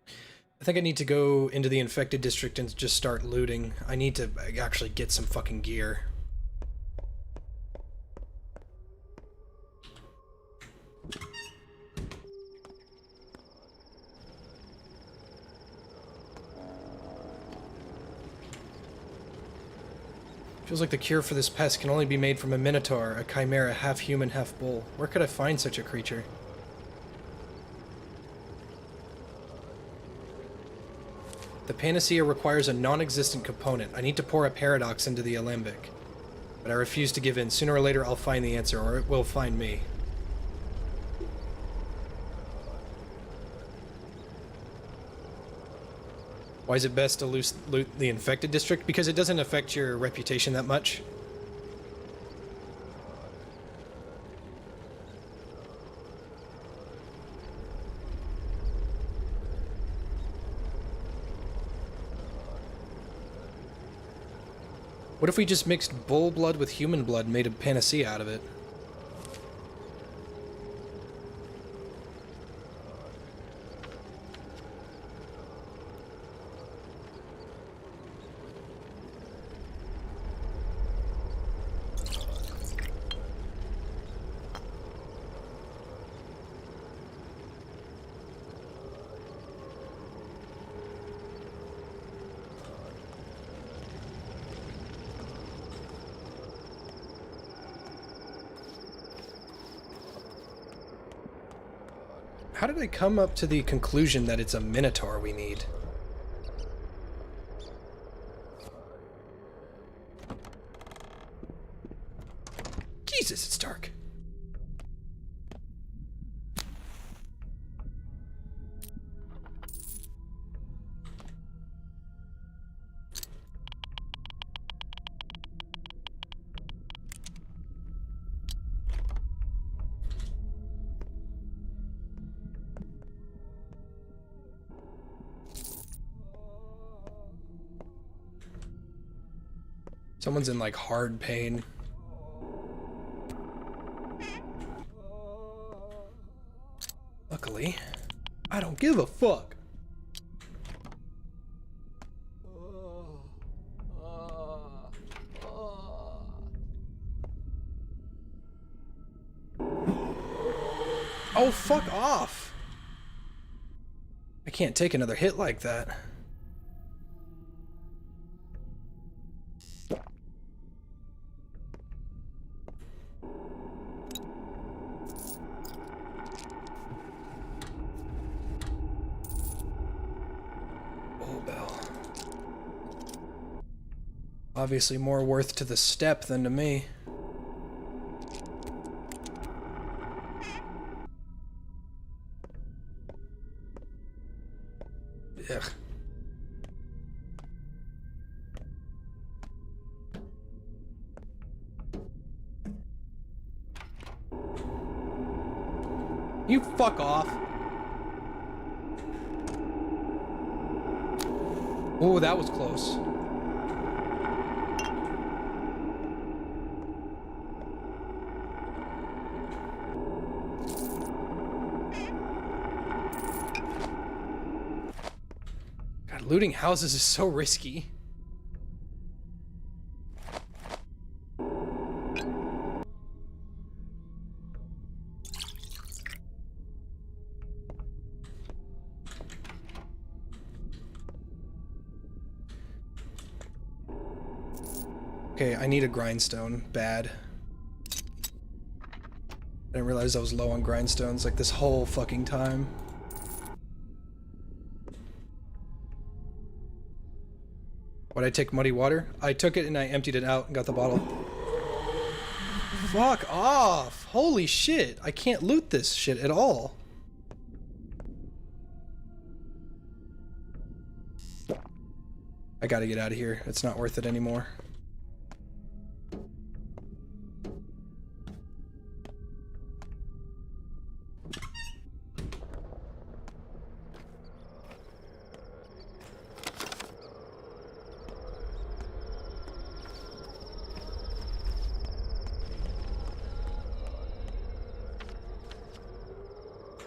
I think I need to go into the infected district and just start looting. I need to actually get some fucking gear. Feels like the cure for this pest can only be made from a minotaur, a chimera, half human, half bull. Where could I find such a creature? The panacea requires a non-existent component. I need to pour a paradox into the alembic. But I refuse to give in. Sooner or later I'll find the answer, or it will find me. Why is it best to loot the infected district? Because it doesn't affect your reputation that much. What if we just mixed bull blood with human blood and made a panacea out of it? How did I come up to the conclusion that it's a minotaur we need? Someone's in like hard pain. Luckily, I don't give a fuck. Oh, fuck off. I can't take another hit like that. Bell. Obviously more worth to the step than to me. Ugh. You fuck off. Oh, that was close. God, looting houses is so risky. Okay, I need a grindstone. Bad. I didn't realize I was low on grindstones like this whole fucking time. Why'd I take muddy water? I took it and I emptied it out and got the bottle. Fuck off! Holy shit! I can't loot this shit at all. I gotta get out of here. It's not worth it anymore.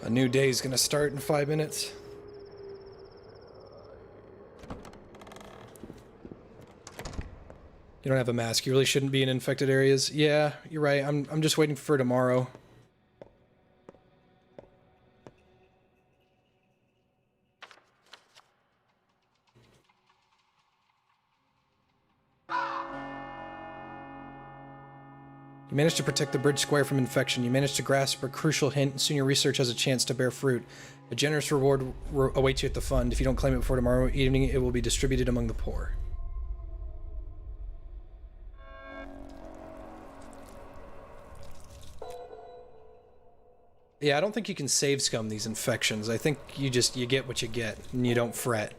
A new day is gonna start in 5 minutes. You don't have a mask. You really shouldn't be in infected areas. Yeah, you're right. I'm just waiting for tomorrow. You managed to protect the bridge square from infection. You managed to grasp a crucial hint, and soon your research has a chance to bear fruit. A generous reward awaits you at the fund. If you don't claim it before tomorrow evening, it will be distributed among the poor. Yeah, I don't think you can save scum these infections. I think you get what you get, and you don't fret.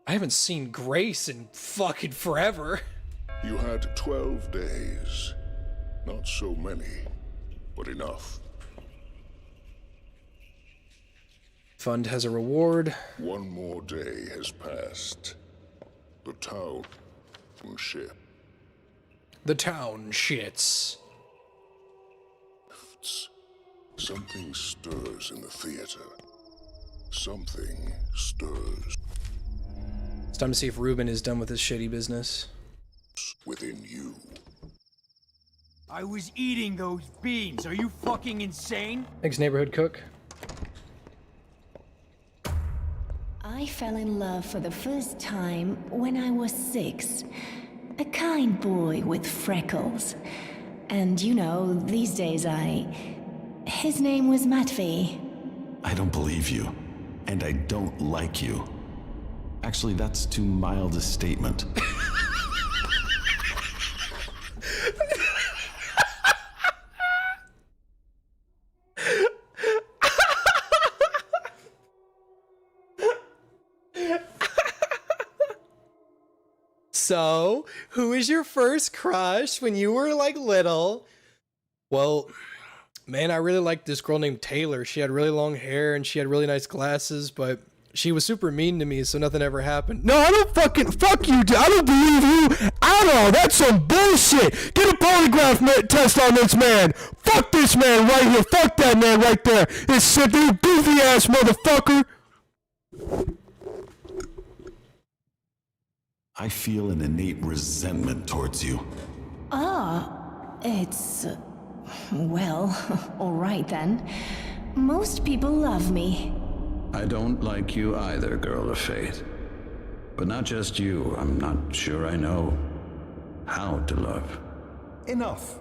I haven't seen Grace in fucking forever. You had 12 days. Not so many, but enough. Fund has a reward. One more day has passed. The town shit. The town shits. Something stirs in the theater. Something stirs. It's time to see if Ruben is done with his shitty business. Within you. I was eating those beans. Are you fucking insane? Thanks, neighborhood cook. I fell in love for the first time when I was 6. A kind boy with freckles. And you know, these days his name was Matvey. I don't believe you. And I don't like you. Actually, that's too mild a statement. So, who was your first crush when you were like little? Well, Man, I really liked this girl named Taylor. She had really long hair and she had really nice glasses, but she was super mean to me, so nothing ever happened. No, I don't fucking fuck you, dude. I don't believe you at all. That's some bullshit. Get a polygraph test on this man. Fuck this man right here. Fuck that man right there. This simple goofy ass motherfucker. I feel an innate resentment towards you. It's... well, alright then. Most people love me. I don't like you either, girl of fate. But not just you, I'm not sure I know how to love. Enough.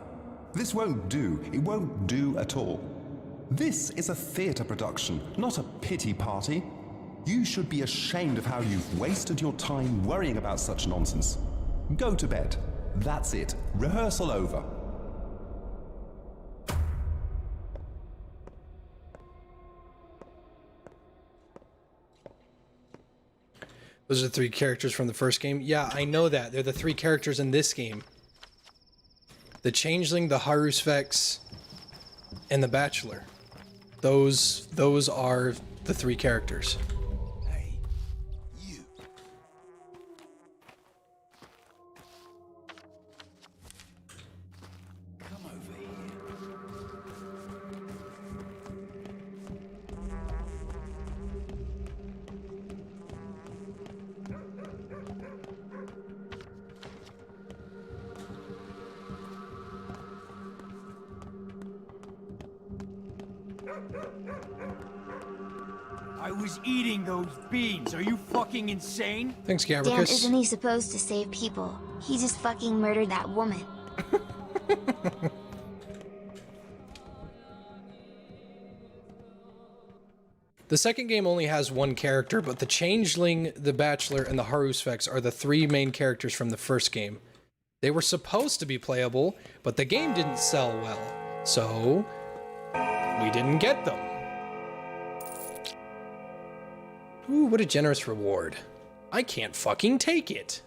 This won't do. It won't do at all. This is a theatre production, not a pity party. You should be ashamed of how you've wasted your time worrying about such nonsense. Go to bed. That's it. Rehearsal over. Those are the 3 characters from the first game. Yeah, I know that. They're the 3 characters in this game. The Changeling, the Haruspex, and the Bachelor. Those are the 3 characters. Hey, you. Come over here. I was eating those beans. Are you fucking insane? Thanks, Damn, Gabricus. isn't he supposed to save people? He just fucking murdered that woman. The second game only has 1 character, but the Changeling, the Bachelor, and the Haruspex are the 3 main characters from the first game. They were supposed to be playable, but the game didn't sell well, so we didn't get them. Ooh, what a generous reward. I can't fucking take it.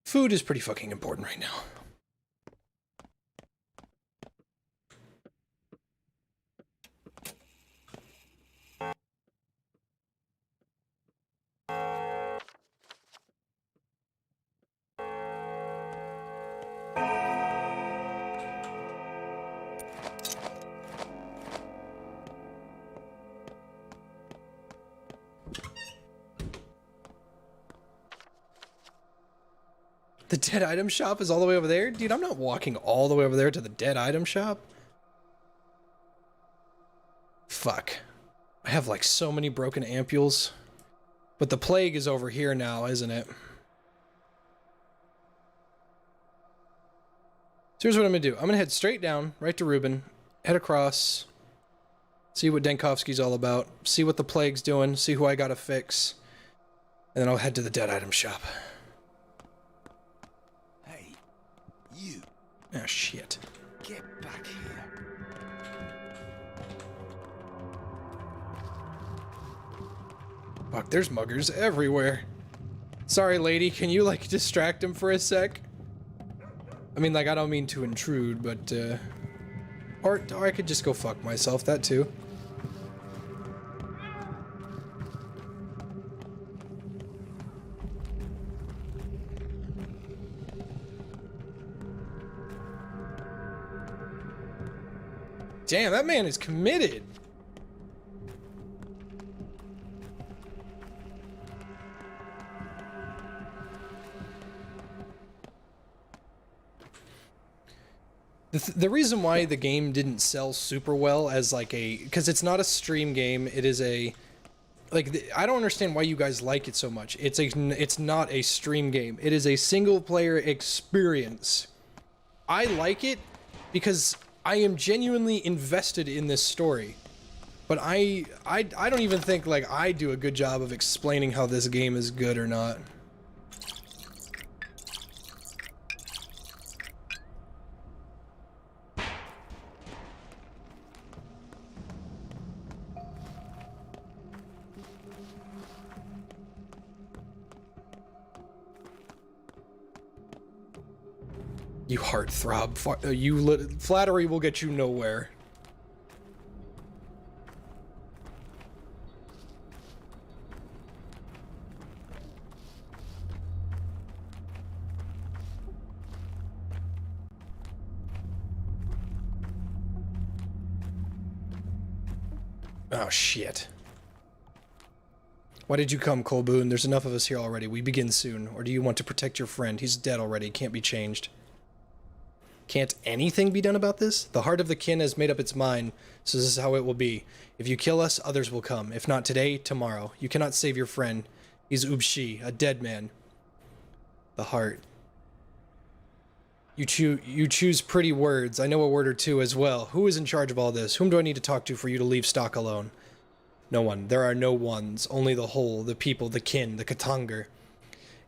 Food is pretty fucking important right now. The dead item shop is all the way over there? Dude, I'm not walking all the way over there to the dead item shop. Fuck. I have like so many broken ampules. But the plague is over here now, isn't it? So here's what I'm gonna do. I'm gonna head straight down, right to Reuben, head across, see what Denkovsky's all about, see what the plague's doing, see who I gotta fix, and then I'll head to the dead item shop. You. Ah, shit. Get back here. Fuck, there's muggers everywhere. Sorry, lady, can you, like, distract him for a sec? I mean, like, I don't mean to intrude, but, or I could just go fuck myself, that too. Damn, that man is committed. The reason why the game didn't sell super well as like because it's not a stream game, it is a, like, I don't understand why you guys like it so much. It's not a stream game. It is a single player experience. I like it because I am genuinely invested in this story. But I don't even think like I do a good job of explaining how this game is good or not. You heartthrob. Flattery will get you nowhere. Oh, shit. Why did you come, Colboon? There's enough of us here already. We begin soon. Or do you want to protect your friend? He's dead already. Can't be changed. Can't anything be done about this? The heart of the kin has made up its mind, so this is how it will be. If you kill us, others will come. If not today, tomorrow. You cannot save your friend. He's Ubshi, a dead man. The heart. You choose pretty words. I know a word or two as well. Who is in charge of all this? Whom do I need to talk to for you to leave stock alone? No one. There are no ones. Only the whole, the people, the kin, the Katanger.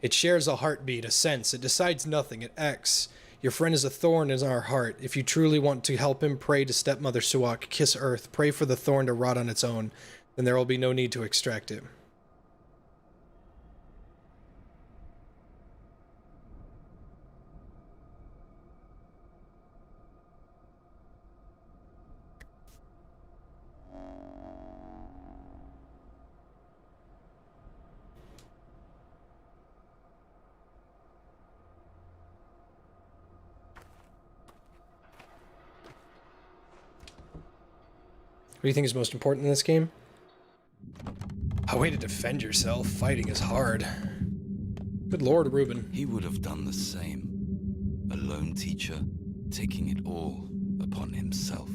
It shares a heartbeat, a sense. It decides nothing. It acts. Your friend is a thorn in our heart. If you truly want to help him, pray to stepmother Suak. Kiss earth. Pray for the thorn to rot on its own. Then there will be no need to extract it. What do you think is most important in this game? A way to defend yourself. Fighting is hard. Good lord, Reuben. He would have done the same. A lone teacher, taking it all upon himself.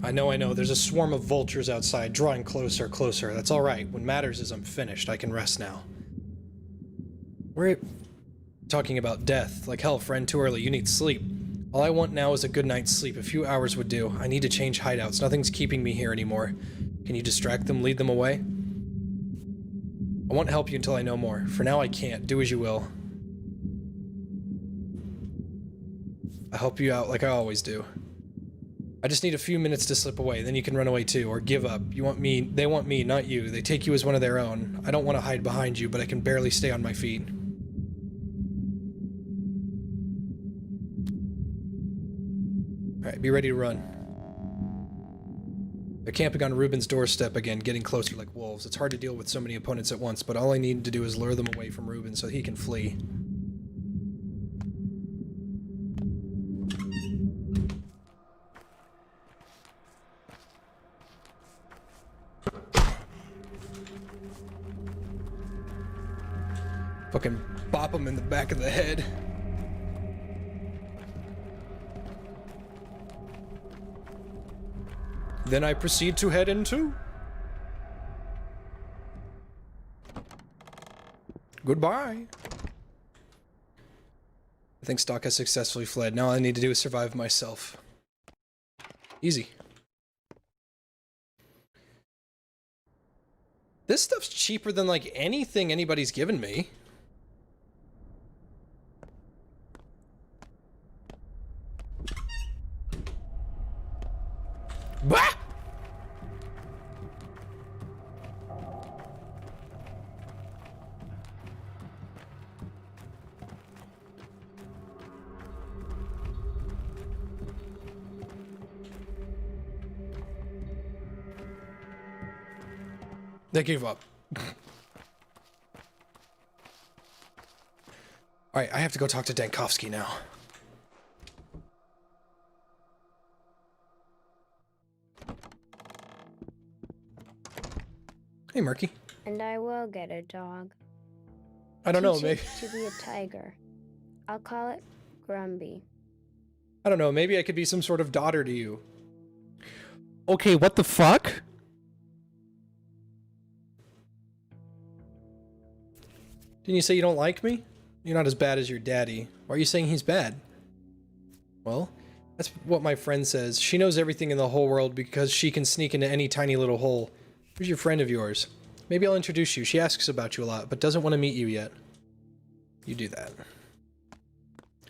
I know. There's a swarm of vultures outside, drawing closer, closer. That's alright. What matters is I'm finished. I can rest now. We're talking about death. Like hell, friend. Too early. You need sleep. All I want now is a good night's sleep. A few hours would do. I need to change hideouts. Nothing's keeping me here anymore. Can you distract them? Lead them away? I won't help you until I know more. For now, I can't. Do as you will. I'll help you out like I always do. I just need a few minutes to slip away. Then you can run away too, or give up. You want me. They want me, not you. They take you as one of their own. I don't want to hide behind you, but I can barely stay on my feet. Alright, be ready to run. They're camping on Reuben's doorstep again, getting closer like wolves. It's hard to deal with so many opponents at once, but all I need to do is lure them away from Reuben so he can flee. Fucking bop him in the back of the head. Then I proceed to head into... Goodbye. I think Stock has successfully fled. Now all I need to do is survive myself. Easy. This stuff's cheaper than, like, anything anybody's given me. Bah! They gave up. Alright, I have to go talk to Dankovsky now. Hey, Murky. And I will get a dog. I don't know, Teach maybe. it to be a tiger. I'll call it Grumby. I don't know, maybe I could be some sort of daughter to you. Okay, what the fuck? Didn't you say you don't like me? You're not as bad as your daddy. Why are you saying he's bad? Well, that's what my friend says. She knows everything in the whole world because she can sneak into any tiny little hole. Who's your friend of yours? Maybe I'll introduce you. She asks about you a lot, but doesn't want to meet you yet. You do that.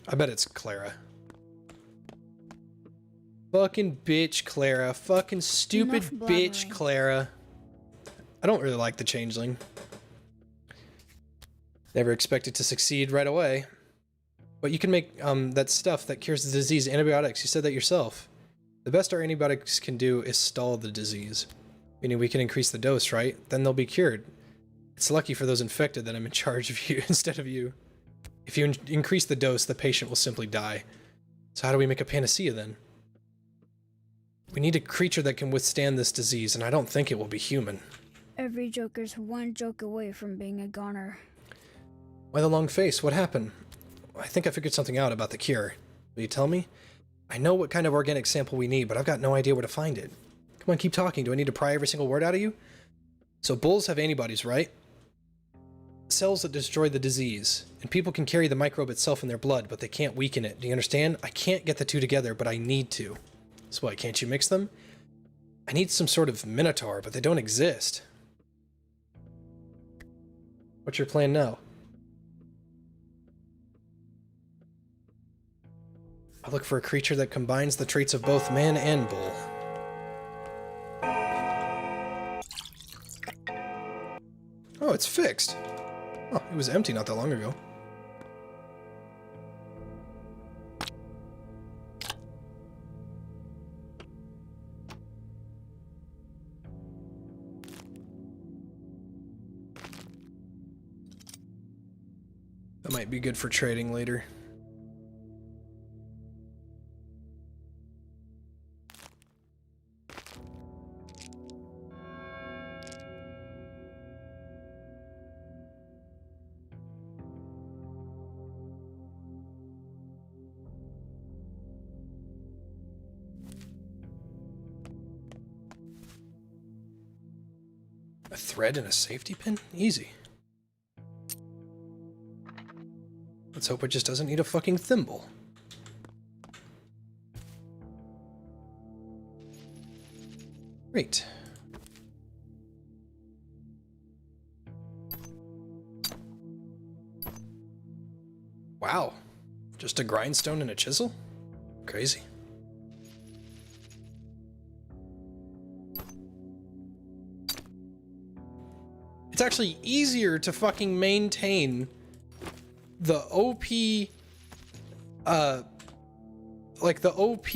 I bet it's Clara. Fucking bitch, Clara. Fucking stupid bitch, Clara. I don't really like the changeling. Never expected to succeed right away. But you can make that stuff that cures the disease, antibiotics. You said that yourself. The best our antibiotics can do is stall the disease. Meaning we can increase the dose, right? Then they'll be cured. It's lucky for those infected that I'm in charge of you instead of you. If you increase the dose, the patient will simply die. So how do we make a panacea then? We need a creature that can withstand this disease, and I don't think it will be human. Every Joker's one joke away from being a goner. Why the long face? What happened? I think I figured something out about the cure. Will you tell me? I know what kind of organic sample we need, but I've got no idea where to find it. Come on, keep talking. Do I need to pry every single word out of you? So bulls have antibodies, right? Cells that destroy the disease. And people can carry the microbe itself in their blood, but they can't weaken it. Do you understand? I can't get the two together, but I need to. So what, can't you mix them? I need some sort of minotaur, but they don't exist. What's your plan now? I look for a creature that combines the traits of both man and bull. Oh, it's fixed. Oh, it was empty not that long ago. That might be good for trading later. A thread and a safety pin? Easy. Let's hope it just doesn't need a fucking thimble. Great. Wow. Just a grindstone and a chisel? Crazy. It's actually easier to fucking maintain the OP, like the OP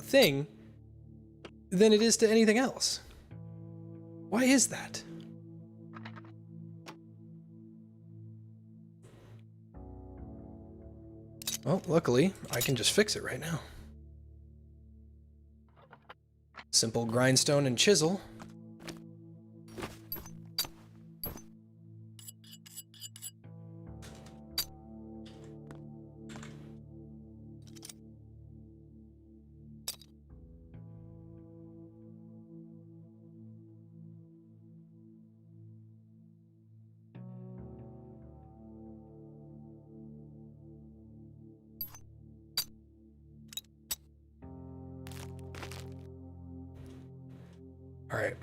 thing than it is to anything else. Why is that? Well, luckily, I can just fix it right now. Simple grindstone and chisel. Alright.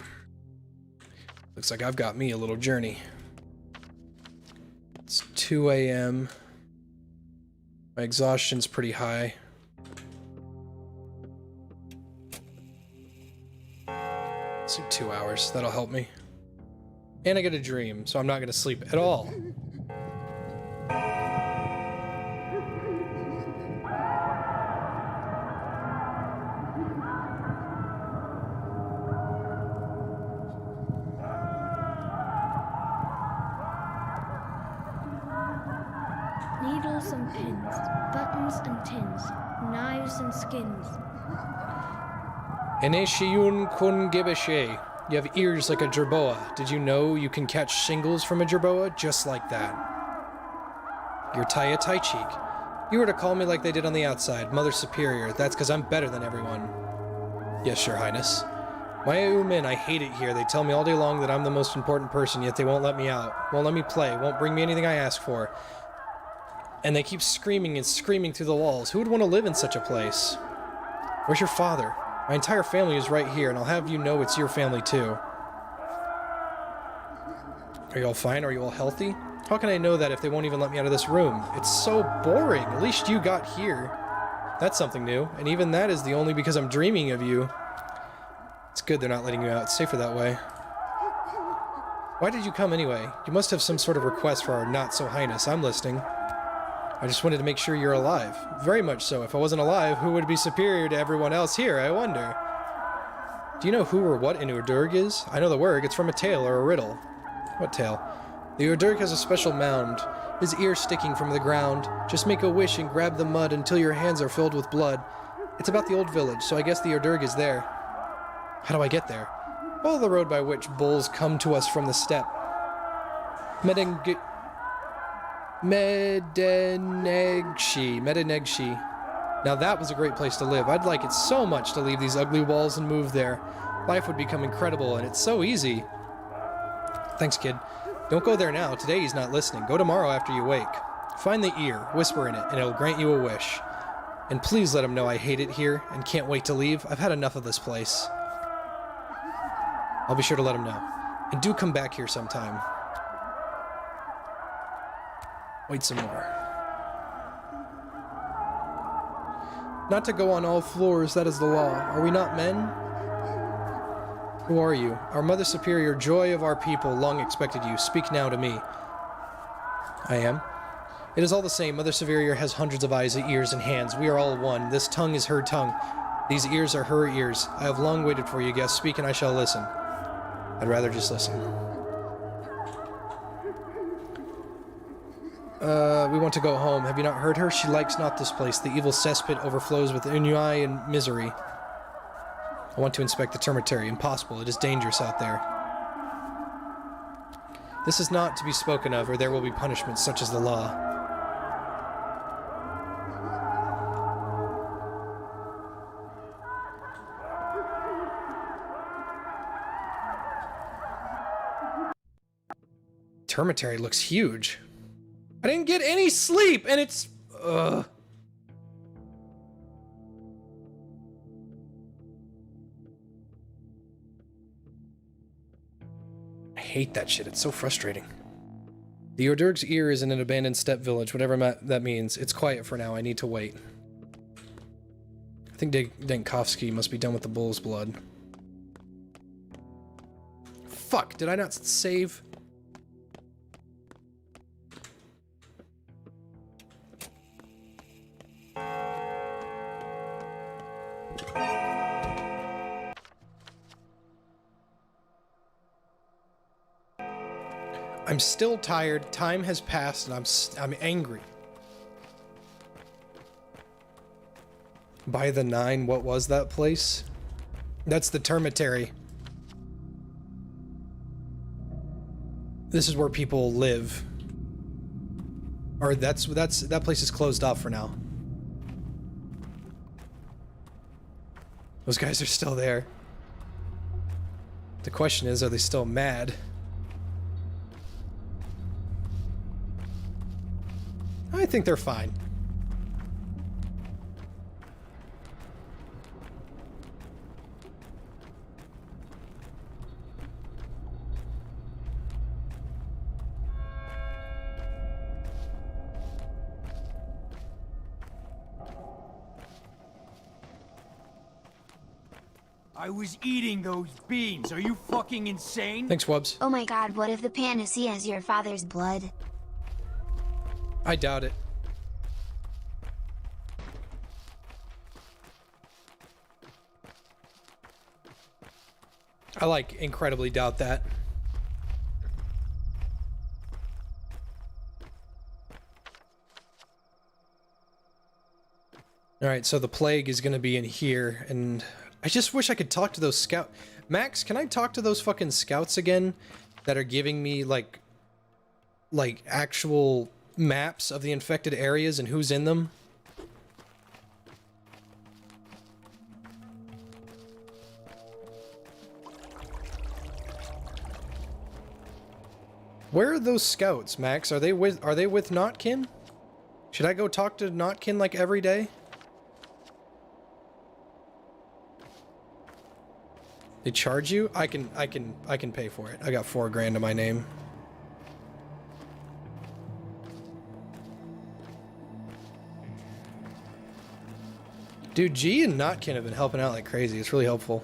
Looks like I've got me a little journey. It's 2 a.m. My exhaustion's pretty high. Let's do 2 hours. That'll help me. And I get a dream, so I'm not gonna sleep at all. Needles and pins, buttons and tins, knives and skins. Eneshiun kun gibeshe. You have ears like a jerboa. Did you know you can catch shingles from a jerboa just like that? You're Tai Cheek. You were to call me like they did on the outside, Mother Superior. That's because I'm better than everyone. Yes, Your Highness. My Umin, I hate it here. They tell me all day long that I'm the most important person, yet they won't let me out. Won't let me play. Won't bring me anything I ask for. And they keep screaming and screaming through the walls. Who would want to live in such a place? Where's your father? My entire family is right here, and I'll have you know it's your family too. Are you all fine? Are you all healthy? How can I know that if they won't even let me out of this room? It's so boring. At least you got here. That's something new. And even that is the only because I'm dreaming of you. It's good they're not letting you out. It's safer that way. Why did you come anyway? You must have some sort of request for our not-so-highness. I'm listening. I just wanted to make sure you're alive. Very much so. If I wasn't alive, who would be superior to everyone else here, I wonder? Do you know who or what an Urdurg is? I know the word. It's from a tale or a riddle. What tale? The Urdurg has a special mound, his ear sticking from the ground. Just make a wish and grab the mud until your hands are filled with blood. It's about the old village, so I guess the Urdurg is there. How do I get there? Follow the road by which bulls come to us from the steppe. Medenegshi. Now that was a great place to live. I'd like it so much to leave these ugly walls and move there. Life would become incredible, and it's so easy. Thanks, kid. Don't go there now. Today he's not listening. Go tomorrow after you wake. Find the ear, whisper in it, and it'll grant you a wish. And please let him know I hate it here and can't wait to leave. I've had enough of this place. I'll be sure to let him know. And do come back here sometime. Wait some more. Not to go on all floors, that is the law. Are we not men? Who are you? Our Mother Superior, joy of our people, long expected you. Speak now to me. I am. It is all the same. Mother Superior has hundreds of eyes, ears, and hands. We are all one. This tongue is her tongue. These ears are her ears. I have long waited for you, guest. Speak and I shall listen. I'd rather just listen. We want to go home. Have you not heard her? She likes not this place. The evil cesspit overflows with ennui and misery. I want to inspect the termitary. Impossible. It is dangerous out there. This is not to be spoken of, or there will be punishments such as the law. Termitary looks huge. I didn't get any sleep, and it's... I hate that shit. It's so frustrating. The Urdurg's ear is in an abandoned steppe village, whatever that means. It's quiet for now. I need to wait. I think Denkovsky must be done with the bull's blood. Fuck, did I not save? I'm still tired. Time has passed, and I'm angry. By the 9, what was that place? That's the termitary. This is where people live. Or that place is closed off for now. Those guys are still there. The question is, are they still mad? I think they're fine. I was eating those beans. Are you fucking insane? Thanks, Wubs. Oh my god, what if the panacea is your father's blood? I doubt it. I incredibly doubt that. Alright, so the plague is gonna be in here, and I just wish I could talk to those scout... Max, can I talk to those fucking scouts again that are giving me, like actual maps of the infected areas and who's in them? Where are those scouts, Max? Are they with Notkin? Should I go talk to Notkin like every day? They charge you? I can pay for it. I got $4 grand to my name. Dude, G and Notkin have been helping out like crazy. It's really helpful.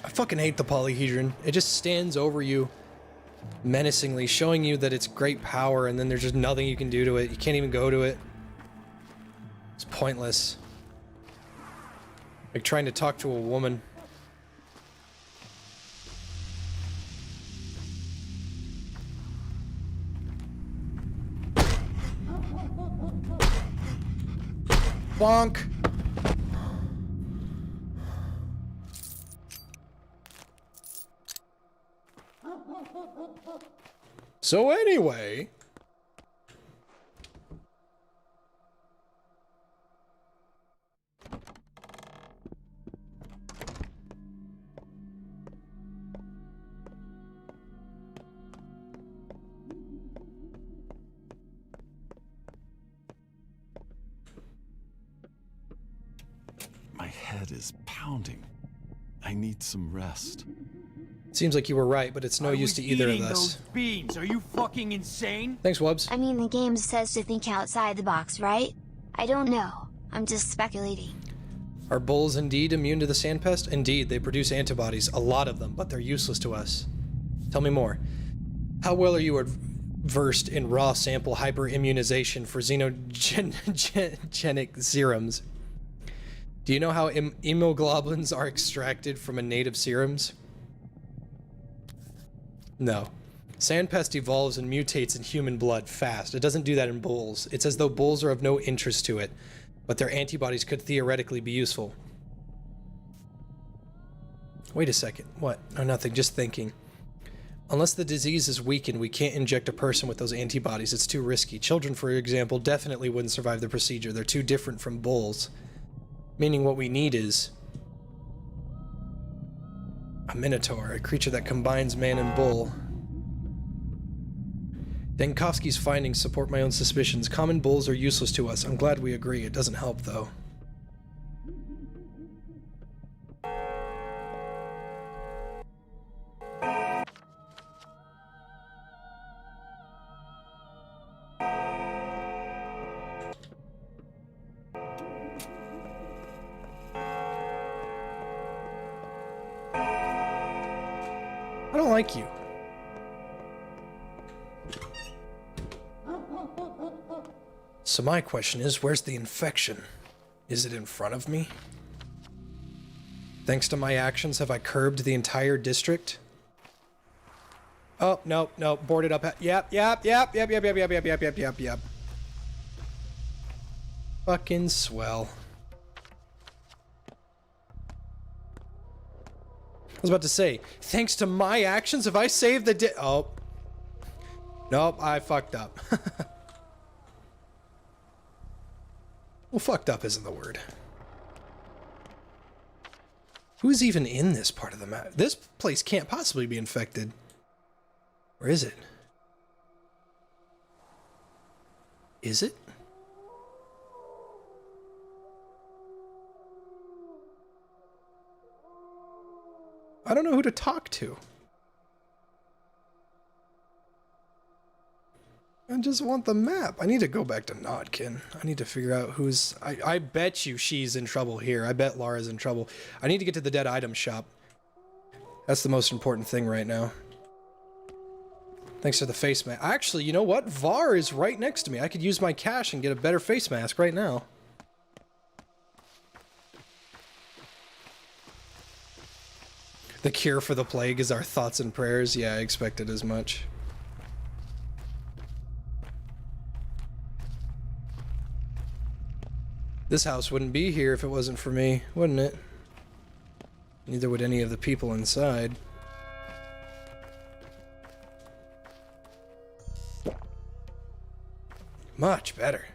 I fucking hate the polyhedron. It just stands over you menacingly, showing you that it's great power, and then there's just nothing you can do to it. You can't even go to it. It's pointless. Like trying to talk to a woman. Bonk! So anyway... My head is pounding. I need some rest. Seems like you were right, but it's no use to either of us. Those beans. Are you fucking insane? Thanks, Wubs. I mean, the game says to think outside the box, right? I don't know. I'm just speculating. Are bulls indeed immune to the sandpest? Indeed, they produce antibodies, a lot of them, but they're useless to us. Tell me more. How well are you versed in raw sample hyperimmunization for xenogenic serums? Do you know how immunoglobulins are extracted from a native serums? No. Sandpest evolves and mutates in human blood fast. It doesn't do that in bulls. It's as though bulls are of no interest to it, but their antibodies could theoretically be useful. Wait a second. What? No, nothing. Just thinking. Unless the disease is weakened, we can't inject a person with those antibodies. It's too risky. Children, for example, definitely wouldn't survive the procedure. They're too different from bulls. Meaning what we need is a minotaur, a creature that combines man and bull. Dankovsky's findings support my own suspicions. Common bulls are useless to us. I'm glad we agree. It doesn't help, though. I don't like you. So my question is, where's the infection? Is it in front of me? Thanks to my actions, have I curbed the entire district? Oh, no, no, boarded up. Yep. Fucking swell. I was about to say, thanks to my actions, have I saved the oh. Nope, I fucked up. Well, fucked up isn't the word. Who's even in this part of the map? This place can't possibly be infected. Or is it? Is it? I don't know who to talk to. I just want the map. I need to go back to Notkin. I need to figure out who's... I bet you she's in trouble here. I bet Lara's in trouble. I need to get to the dead item shop. That's the most important thing right now. Thanks for the face mask. Actually, you know what? Var is right next to me. I could use my cash and get a better face mask right now. The cure for the plague is our thoughts and prayers. Yeah, I expected as much. This house wouldn't be here if it wasn't for me, wouldn't it? Neither would any of the people inside. Much better.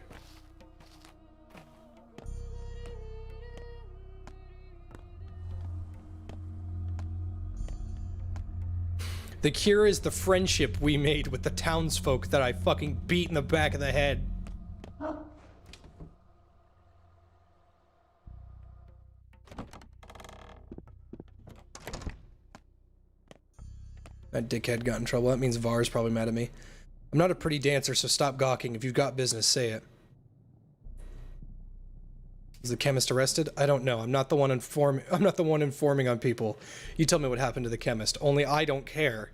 The cure is the friendship we made with the townsfolk that I fucking beat in the back of the head. That dickhead got in trouble. That means Var's probably mad at me. I'm not a pretty dancer, so stop gawking. If you've got business, say it. Is the chemist arrested? I don't know. I'm not the one informing on people. You tell me what happened to the chemist. Only I don't care.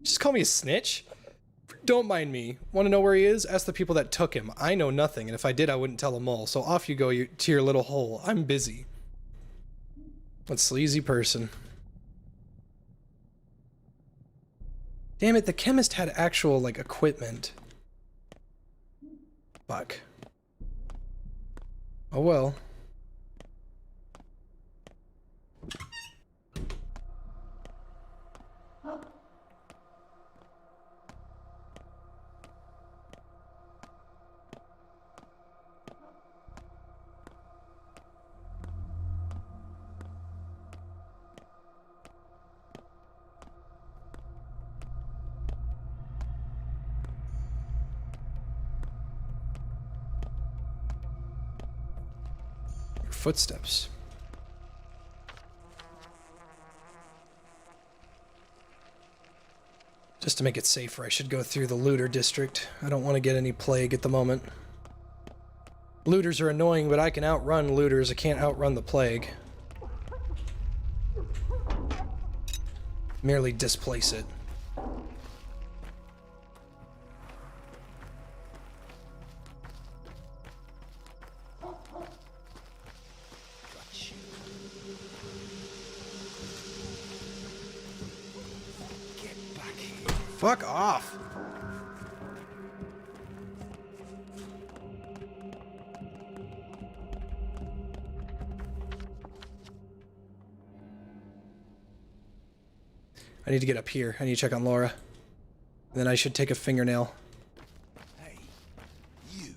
Just call me a snitch? Don't mind me. Want to know where he is? Ask the people that took him. I know nothing, and if I did, I wouldn't tell them all. So off you go to your little hole. I'm busy. What sleazy person. Damn it, the chemist had actual, like, equipment. Fuck. Oh well. Footsteps. Just to make it safer, I should go through the looter district. I don't want to get any plague at the moment. Looters are annoying, but I can outrun looters. I can't outrun the plague. Merely displace it. Fuck off! I need to get up here. I need to check on Laura. And then I should take a fingernail. Hey, you.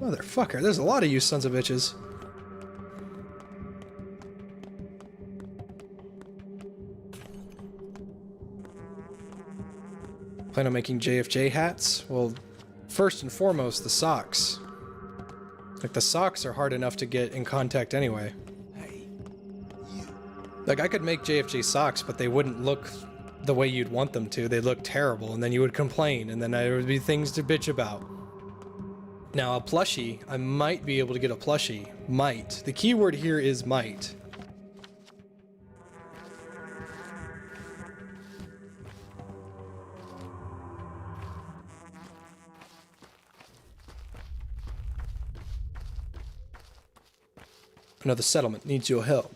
Motherfucker, there's a lot of you sons of bitches. Plan on making JFJ hats? Well, first and foremost, the socks. Like, the socks are hard enough to get in contact anyway. Like, I could make JFJ socks, but they wouldn't look the way you'd want them to. They'd look terrible, and then you would complain, and then there would be things to bitch about. Now, a plushie, I might be able to get a plushie. Might. The key word here is might. Another settlement needs your help.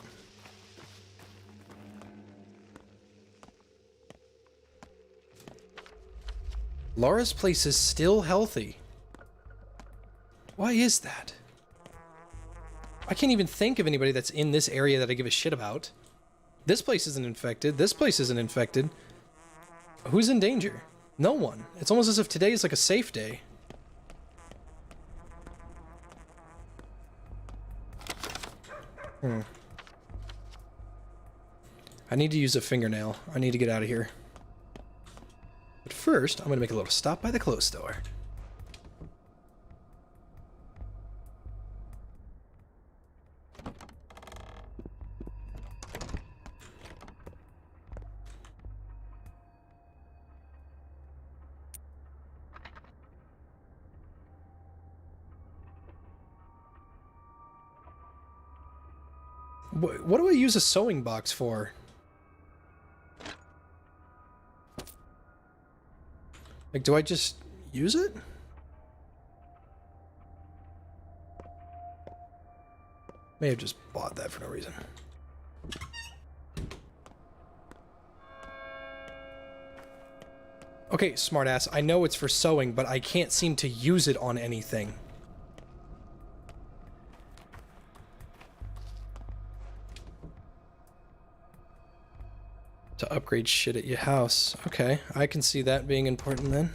Laura's place is still healthy. Why is that? I can't even think of anybody that's in this area that I give a shit about. This place isn't infected. This place isn't infected. Who's in danger? No one. It's almost as if today is like a safe day. I need to use a fingernail. I need to get out of here. But first, I'm going to make a little stop by the clothes store. What do I use a sewing box for? Like, do I just use it? May have just bought that for no reason. Okay, smartass, I know it's for sewing, but I can't seem to use it on anything. To upgrade shit at your house. Okay, I can see that being important then.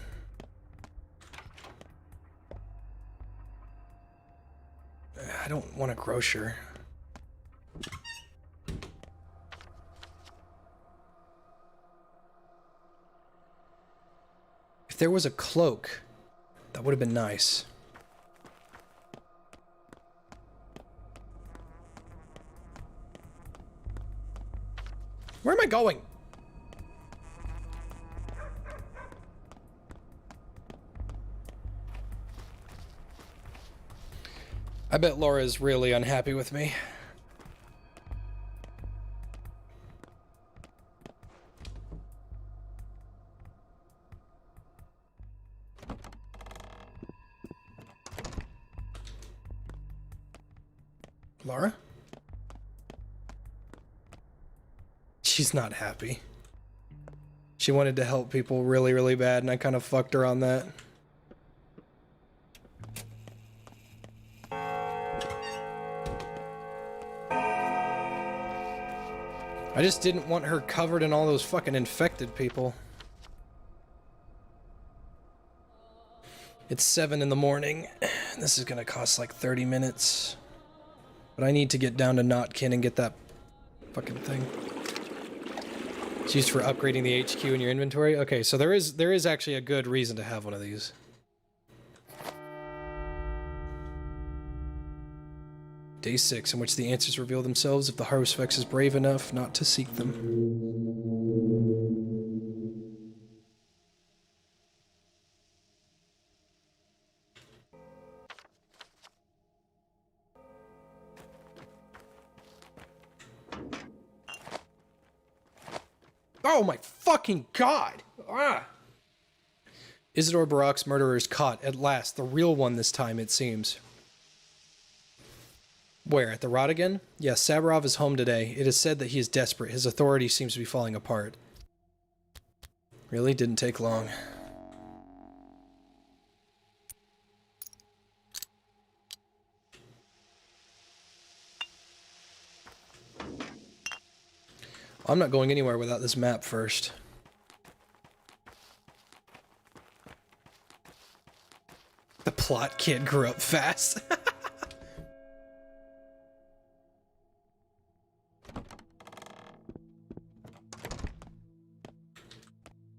I don't want a grocer. If there was a cloak, that would have been nice. Where am I going? I bet Laura's really unhappy with me. Laura? She's not happy. She wanted to help people really, really bad, and I kind of fucked her on that. I just didn't want her covered in all those fucking infected people. It's 7 in the morning. This is gonna cost like 30 minutes. But I need to get down to Notkin and get that fucking thing. It's used for upgrading the HQ in your inventory. Okay, so there is actually a good reason to have one of these. Day 6, in which the answers reveal themselves if the Harvestvex is brave enough not to seek them. Oh my fucking god! Ah! Isidore Barak's murderer is caught, at last. The real one this time, it seems. Where, at the Rod again? Yes, Saburov is home today. It is said that he is desperate. His authority seems to be falling apart. Really? Didn't take long. I'm not going anywhere without this map first. The plot kid grew up fast.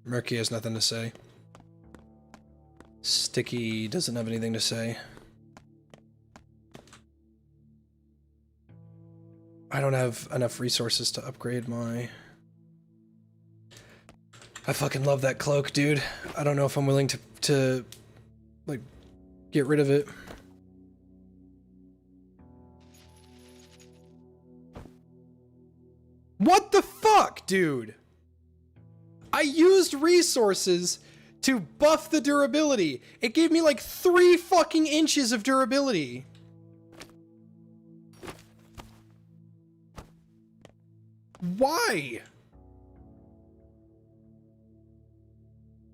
Murky has nothing to say. Sticky doesn't have anything to say. I don't have enough resources to upgrade my... I fucking love that cloak, dude. I don't know if I'm willing to like, get rid of it. What the fuck, dude? I used resources to buff the durability. It gave me like 3 fucking inches of durability. Why?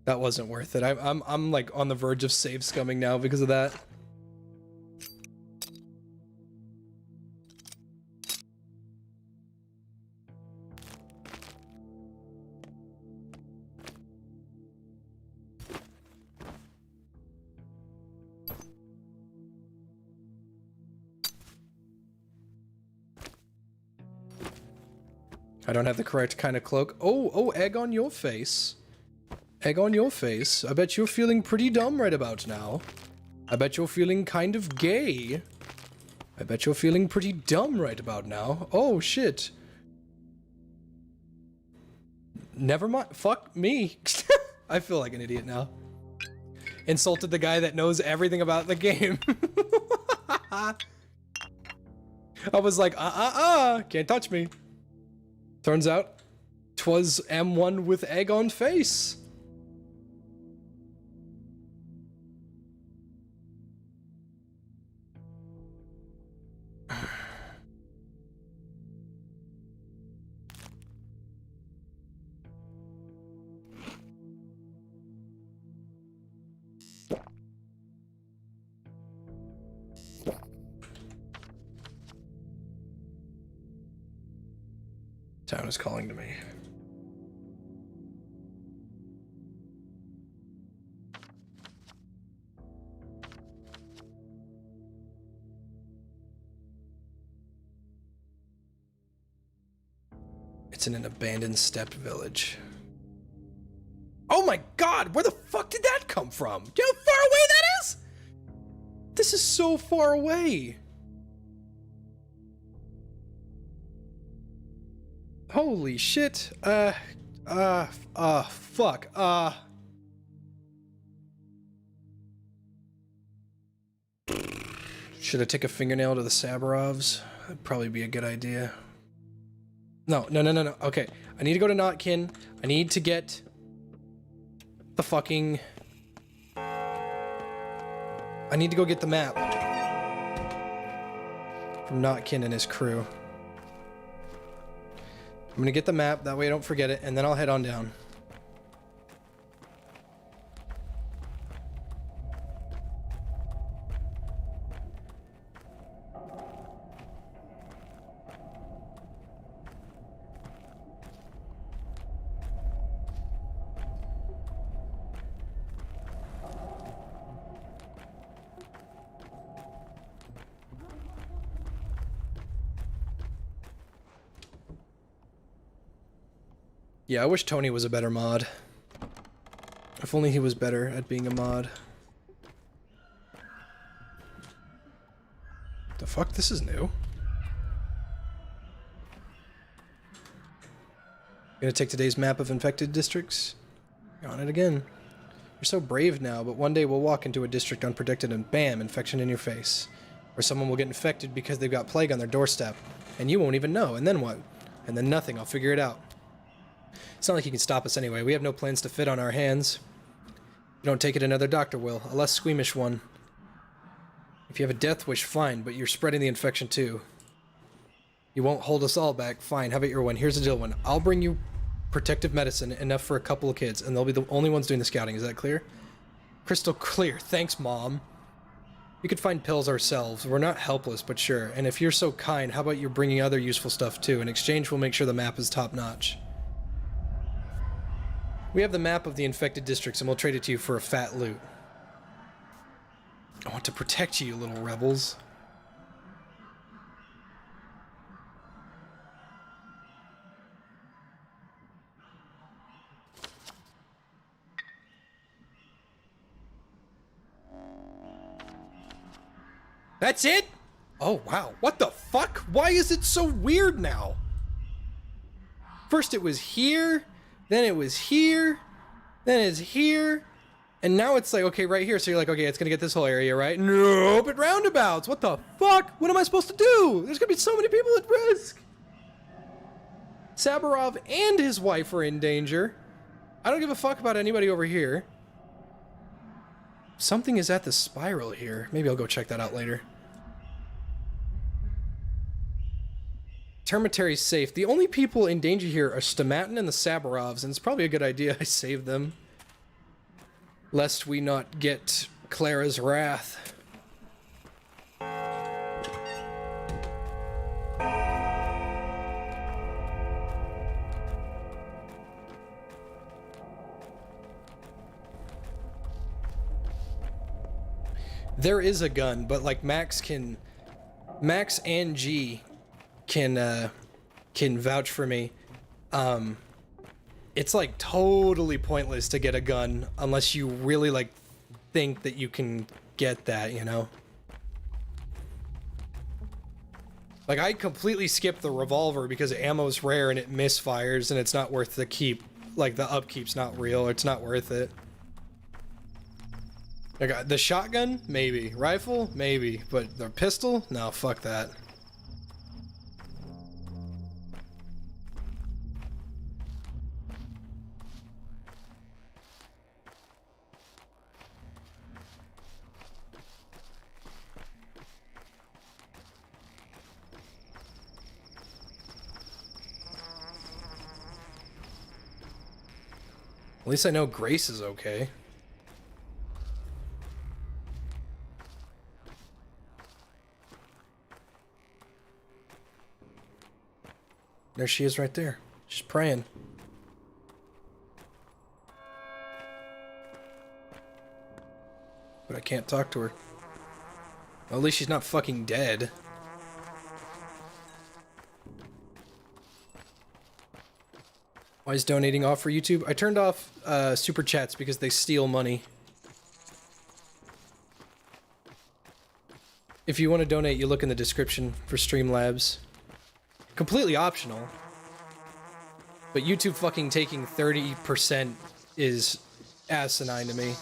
That wasn't worth it. I'm like on the verge of save scumming now because of that. I don't have the correct kind of cloak. Oh, egg on your face. Egg on your face. I bet you're feeling pretty dumb right about now. I bet you're feeling kind of gay. I bet you're feeling pretty dumb right about now. Oh, shit. Never mind. Fuck me. I feel like an idiot now. Insulted the guy that knows everything about the game. I was like, can't touch me. Turns out, 'twas M1 with egg on face. Town is calling to me. It's in an abandoned steppe village. Oh my god, where the fuck did that come from? Do you know how far away that is? This is so far away. Holy shit. Fuck. Should I take a fingernail to the Sabarovs? That'd probably be a good idea. No. Okay. I need to go to Notkin. I need to get the fucking... I need to go get the map from Notkin and his crew. I'm gonna get the map, that way I don't forget it, and then I'll head on down. Yeah, I wish Tony was a better mod. If only he was better at being a mod. The fuck? This is new. Gonna take today's map of infected districts? You're on it again. You're so brave now, but one day we'll walk into a district unprotected and bam, infection in your face. Or someone will get infected because they've got plague on their doorstep. And you won't even know, and then what? And then nothing, I'll figure it out. It's not like he can stop us anyway. We have no plans to fit on our hands. You don't take it, another doctor will. A less squeamish one. If you have a death wish, fine, but you're spreading the infection too. You won't hold us all back. Fine, have it your one. Here's the deal one. I'll bring you protective medicine, enough for a couple of kids, and they'll be the only ones doing the scouting. Is that clear? Crystal clear. Thanks, Mom. We could find pills ourselves. We're not helpless, but sure. And if you're so kind, how about you're bringing other useful stuff too? In exchange, we'll make sure the map is top-notch. We have the map of the infected districts, and we'll trade it to you for a fat loot. I want to protect you, little rebels. That's it? Oh, wow. What the fuck? Why is it so weird now? First it was here, then it was here, then it's here, and now it's like, okay, right here. So you're like, okay, it's gonna get this whole area, right? Nope, it roundabouts. What the fuck? What am I supposed to do? There's gonna be so many people at risk. Sabarov and his wife are in danger. I don't give a fuck about anybody over here. Something is at the spiral here. Maybe I'll go check that out later. Termitary's safe. The only people in danger here are Stomatin and the Sabarovs, and it's probably a good idea I save them. Lest we not get Clara's wrath. There is a gun, but like Max and G can vouch for me. It's like totally pointless to get a gun unless you really like think that you can get that, you know? Like I completely skipped the revolver because ammo's rare and it misfires and it's not worth the keep. Like the upkeep's not real, it's not worth it. I got the shotgun, maybe. Rifle, maybe. But the pistol? No, fuck that. At least I know Grace is okay. There she is right there. She's praying. But I can't talk to her. Well, at least she's not fucking dead. Why is donating off for YouTube? I turned off super chats because they steal money. If you want to donate, you look in the description for Streamlabs. Completely optional. But YouTube fucking taking 30% is asinine to me.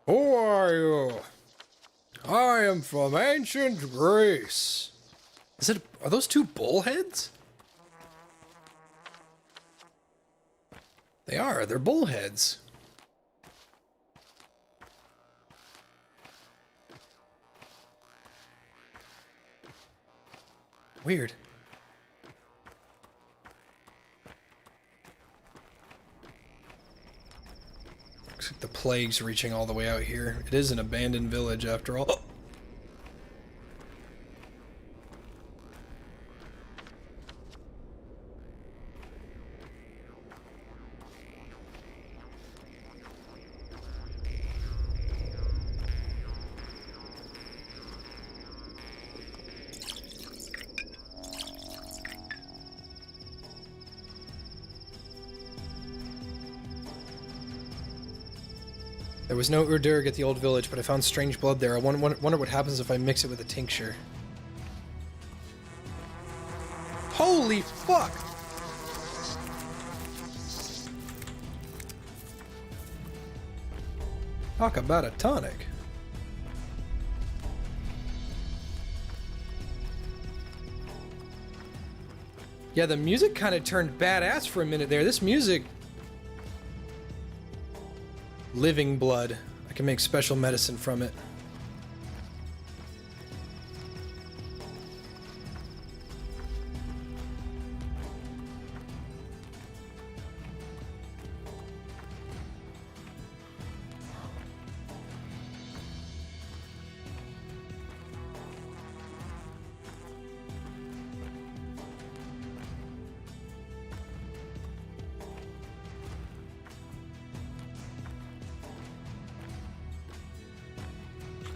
Who are you? I am from ancient Greece. Are those two bullheads? They are, they're bullheads. Weird. Looks like the plague's reaching all the way out here. It is an abandoned village after all. Oh. There was no Urdirg at the old village, but I found strange blood there. I wonder what happens if I mix it with a tincture. Holy fuck! Talk about a tonic. Yeah, the music kind of turned badass for a minute there. This music... Living blood. I can make special medicine from it.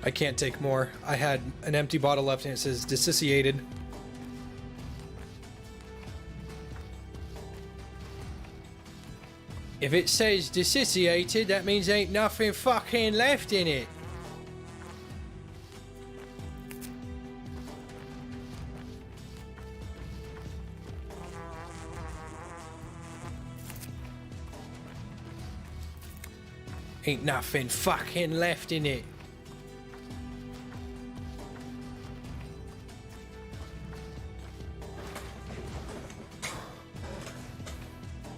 I can't take more. I had an empty bottle left and it says dissociated. If it says dissociated, that means ain't nothing fucking left in it. Ain't nothing fucking left in it.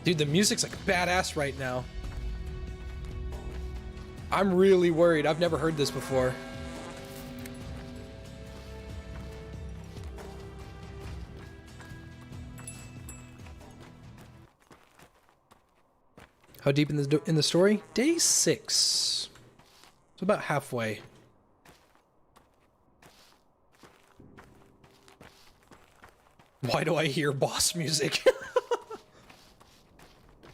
Dude, the music's like badass right now. I'm really worried. I've never heard this before. How deep in the story? Day 6. It's about halfway. Why do I hear boss music?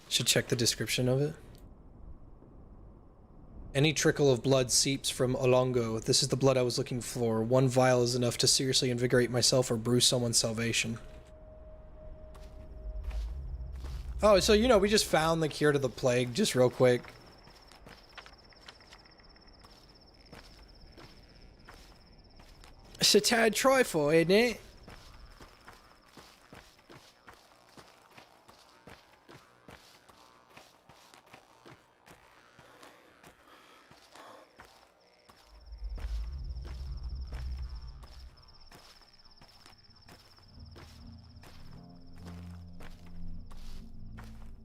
Should check the description of it. Any trickle of blood seeps from Olongo. This is the blood I was looking for. 1 vial is enough to seriously invigorate myself or brew someone's salvation. Oh, so you know, we just found the cure to the plague, just real quick. It's a tad trifle, isn't it?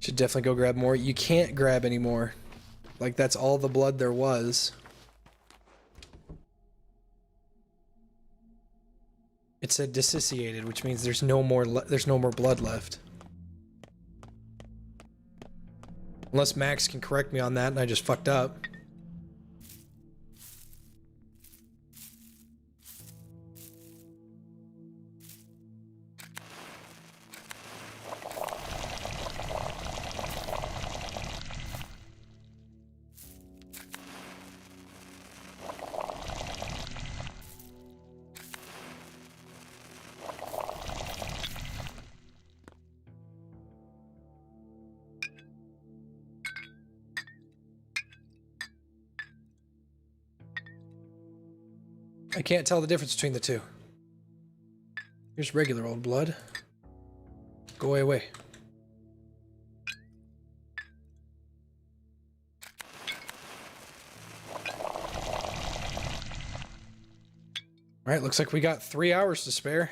Should definitely go grab more. You can't grab anymore. Like, that's all the blood there was. It said dissociated, which means there's no more blood left. Unless Max can correct me on that and I just fucked up. I can't tell the difference between the two. Here's regular old blood. Go away. Alright, looks like we got 3 hours to spare.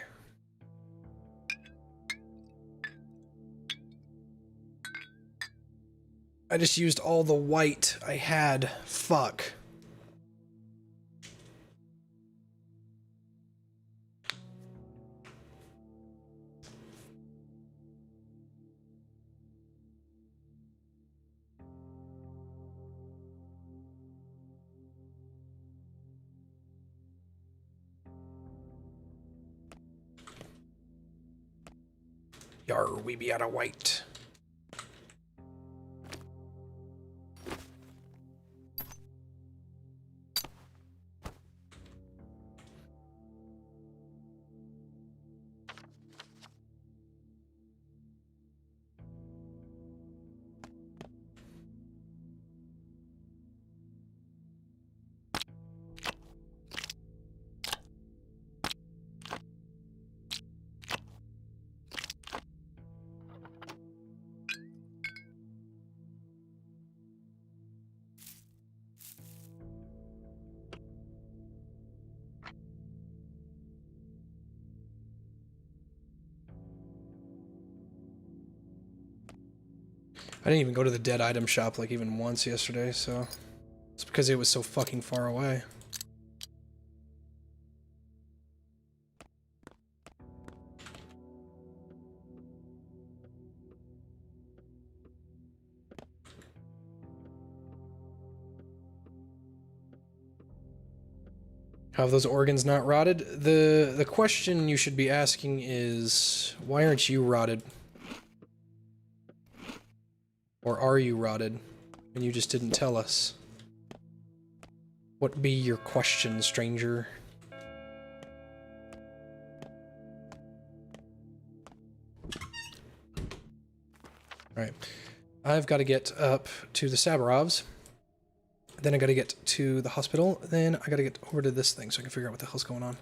I just used all the white I had. Fuck. Yar, we be out of white. I didn't even go to the dead item shop like even once yesterday, so it's because it was so fucking far away. How have those organs not rotted? The question you should be asking is, why aren't you rotted? Or are you rotted, and you just didn't tell us? What be your question, stranger? Alright. I've got to get up to the Sabarovs. Then I got to get to the hospital. Then I got to get over to this thing so I can figure out what the hell's going on.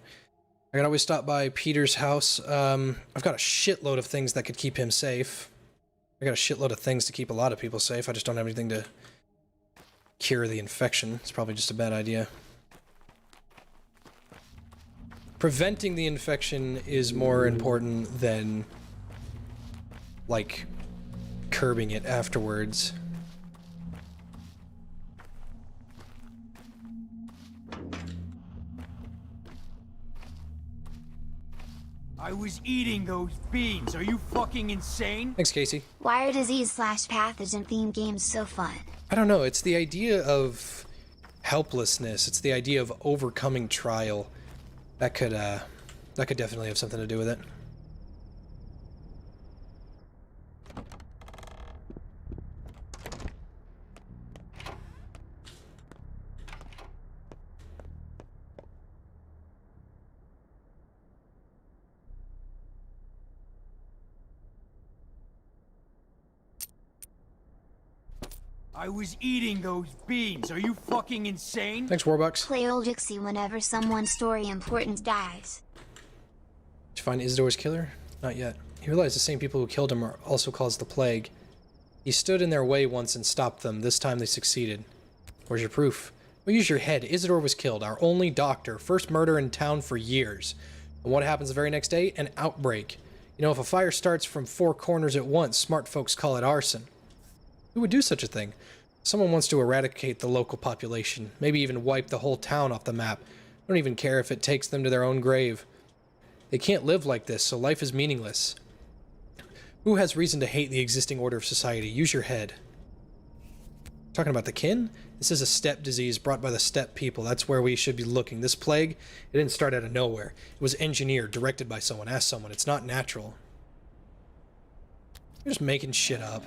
I gotta always stop by Peter's house. I've got a shitload of things that could keep him safe. I got a shitload of things to keep a lot of people safe. I just don't have anything to cure the infection. It's probably just a bad idea. Preventing the infection is more important than, like, curbing it afterwards. I was eating those beans. Are you fucking insane? Thanks, Casey. Why are disease/pathogen themed games so fun? I don't know. It's the idea of helplessness. It's the idea of overcoming trial. That could definitely have something to do with it. I was eating those beans. Are you fucking insane? Thanks, Warbucks. Play old Dixie whenever someone's story important dies. Did you find Isidore's killer? Not yet. He realized the same people who killed him are also caused the plague. He stood in their way once and stopped them. This time they succeeded. Where's your proof? Well, use your head. Isidore was killed. Our only doctor. First murder in town for years. And what happens the very next day? An outbreak. You know, if a fire starts from 4 corners at once, smart folks call it arson. Who would do such a thing? Someone wants to eradicate the local population, maybe even wipe the whole town off the map. I don't even care if it takes them to their own grave. They can't live like this, so life is meaningless. Who has reason to hate the existing order of society? Use your head. Talking about the kin? This is a steppe disease brought by the steppe people. That's where we should be looking. This plague, it didn't start out of nowhere. It was engineered, directed by someone. Ask someone. It's not natural. You're just making shit up.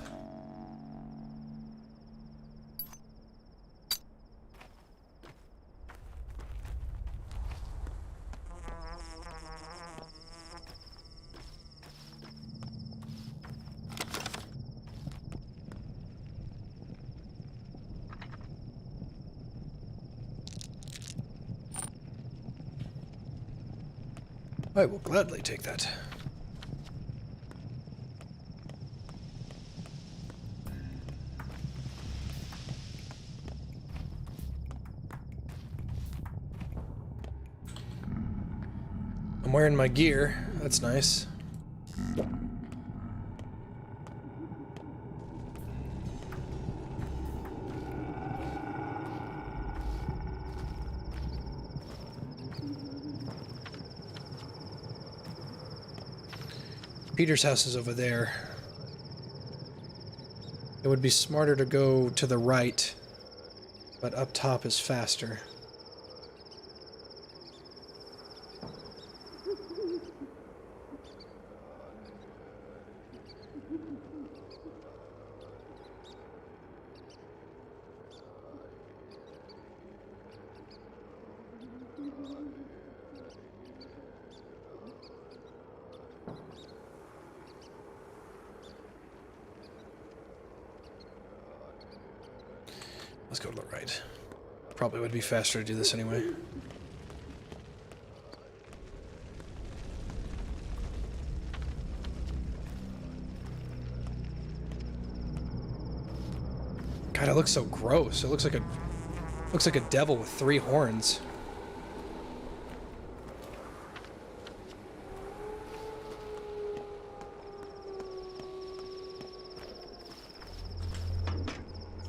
I will gladly take that. I'm wearing my gear. That's nice. Peter's house is over there. It would be smarter to go to the right, but up top is faster. Let's go to the right. Probably would be faster to do this anyway. God, it looks so gross. It looks like a devil with 3 horns.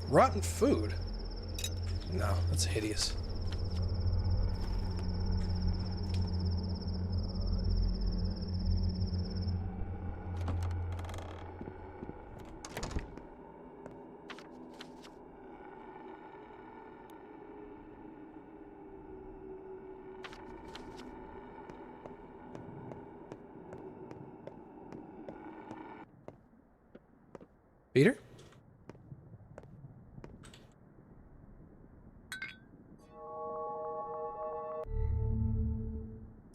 Rotten food. No, that's hideous. Peter?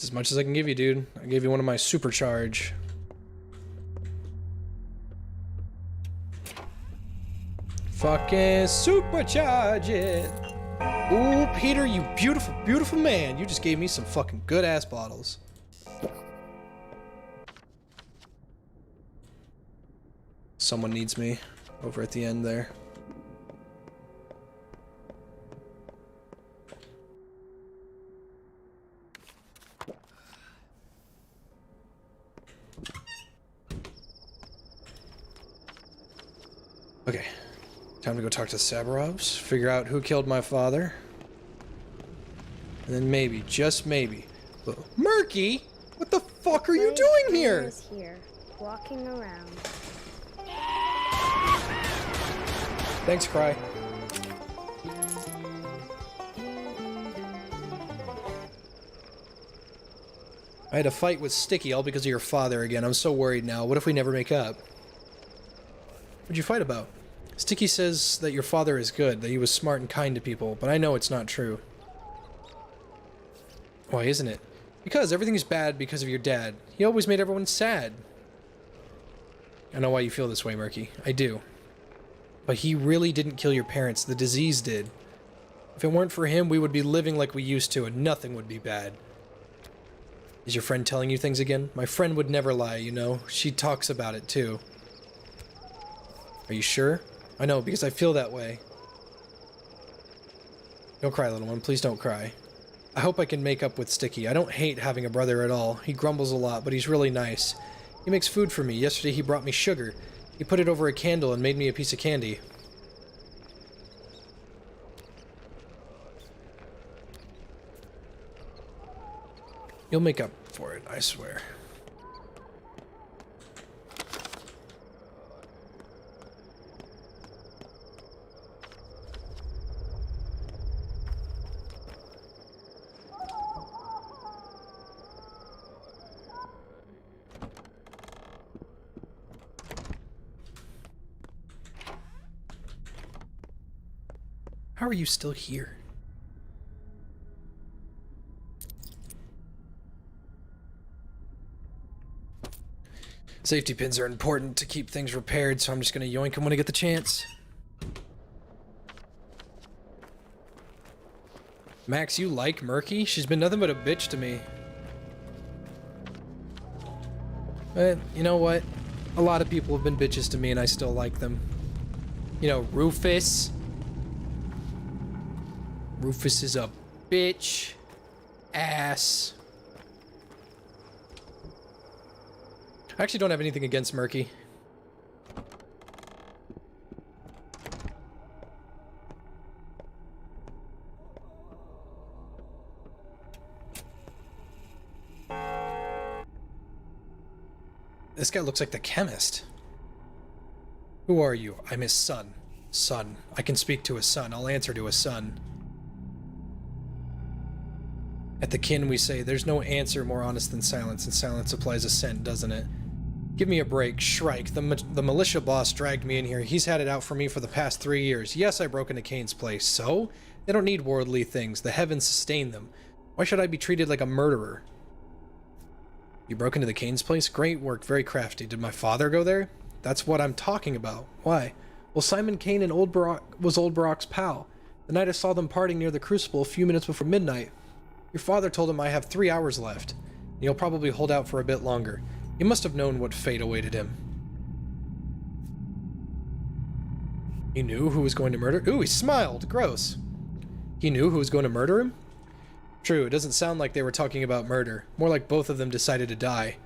As much as I can give you, dude. I gave you one of my supercharge. Fucking supercharge it. Ooh, Peter, you beautiful, beautiful man. You just gave me some fucking good ass bottles. Someone needs me over at the end there. Okay, time to go talk to Sabarovs, figure out who killed my father. And then maybe, just maybe, Murky, what the fuck are you doing here? Here, walking around. Thanks, Cry. I had a fight with Sticky all because of your father again. I'm so worried now. What if we never make up? What'd you fight about? Sticky says that your father is good, that he was smart and kind to people, but I know it's not true. Why isn't it? Because everything's bad because of your dad. He always made everyone sad. I know why you feel this way, Murky. I do. But he really didn't kill your parents. The disease did. If it weren't for him, we would be living like we used to, and nothing would be bad. Is your friend telling you things again? My friend would never lie, you know. She talks about it, too. Are you sure? I know, because I feel that way. Don't cry, little one. Please don't cry. I hope I can make up with Sticky. I don't hate having a brother at all. He grumbles a lot, but he's really nice. He makes food for me. Yesterday he brought me sugar. He put it over a candle and made me a piece of candy. You'll make up for it, I swear. How are you still here? Safety pins are important to keep things repaired, so I'm just gonna yoink them when I get the chance. Max, you like Murky? She's been nothing but a bitch to me. But, you know what? A lot of people have been bitches to me and I still like them. You know, Rufus. Rufus is a bitch. Ass. I actually don't have anything against Murky. This guy looks like the chemist. Who are you? I'm his son. Son. I can speak to his son. I'll answer to his son. At the kin we say, there's no answer more honest than silence, and silence supplies assent, doesn't it? Give me a break. Shrike, the militia boss dragged me in here. He's had it out for me for the past 3 years. Yes, I broke into Kane's place. So? They don't need worldly things. The heavens sustain them. Why should I be treated like a murderer? You broke into the Kane's place? Great work. Very crafty. Did my father go there? That's what I'm talking about. Why? Well, Simon Kane and was Old Barak's pal. The night I saw them parting near the Crucible a few minutes before midnight. Your father told him I have 3 hours left. And he'll probably hold out for a bit longer. He must have known what fate awaited him. He knew who was going to murder? Ooh, he smiled. Gross. He knew who was going to murder him? True, it doesn't sound like they were talking about murder. More like both of them decided to die.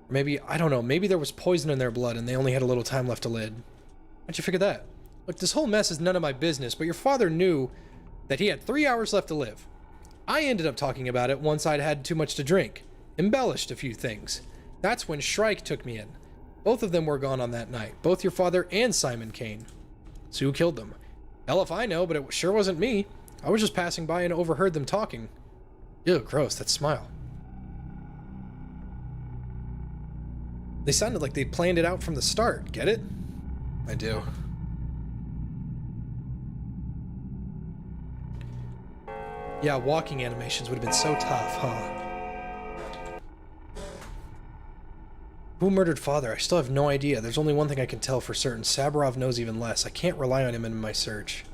Or maybe, I don't know, maybe there was poison in their blood and they only had a little time left to live. How'd you figure that? Look, this whole mess is none of my business, but your father knew that he had 3 hours left to live. I ended up talking about it once I'd had too much to drink. Embellished a few things. That's when Shrike took me in. Both of them were gone on that night. Both your father and Simon Kane. So who killed them? Hell if I know, but it sure wasn't me. I was just passing by and overheard them talking. Ew, gross, that smile. They sounded like they planned it out from the start, get it? I do. Yeah, walking animations would have been so tough, huh? Who murdered father? I still have no idea. There's only one thing I can tell for certain. Saburov knows even less. I can't rely on him in my search.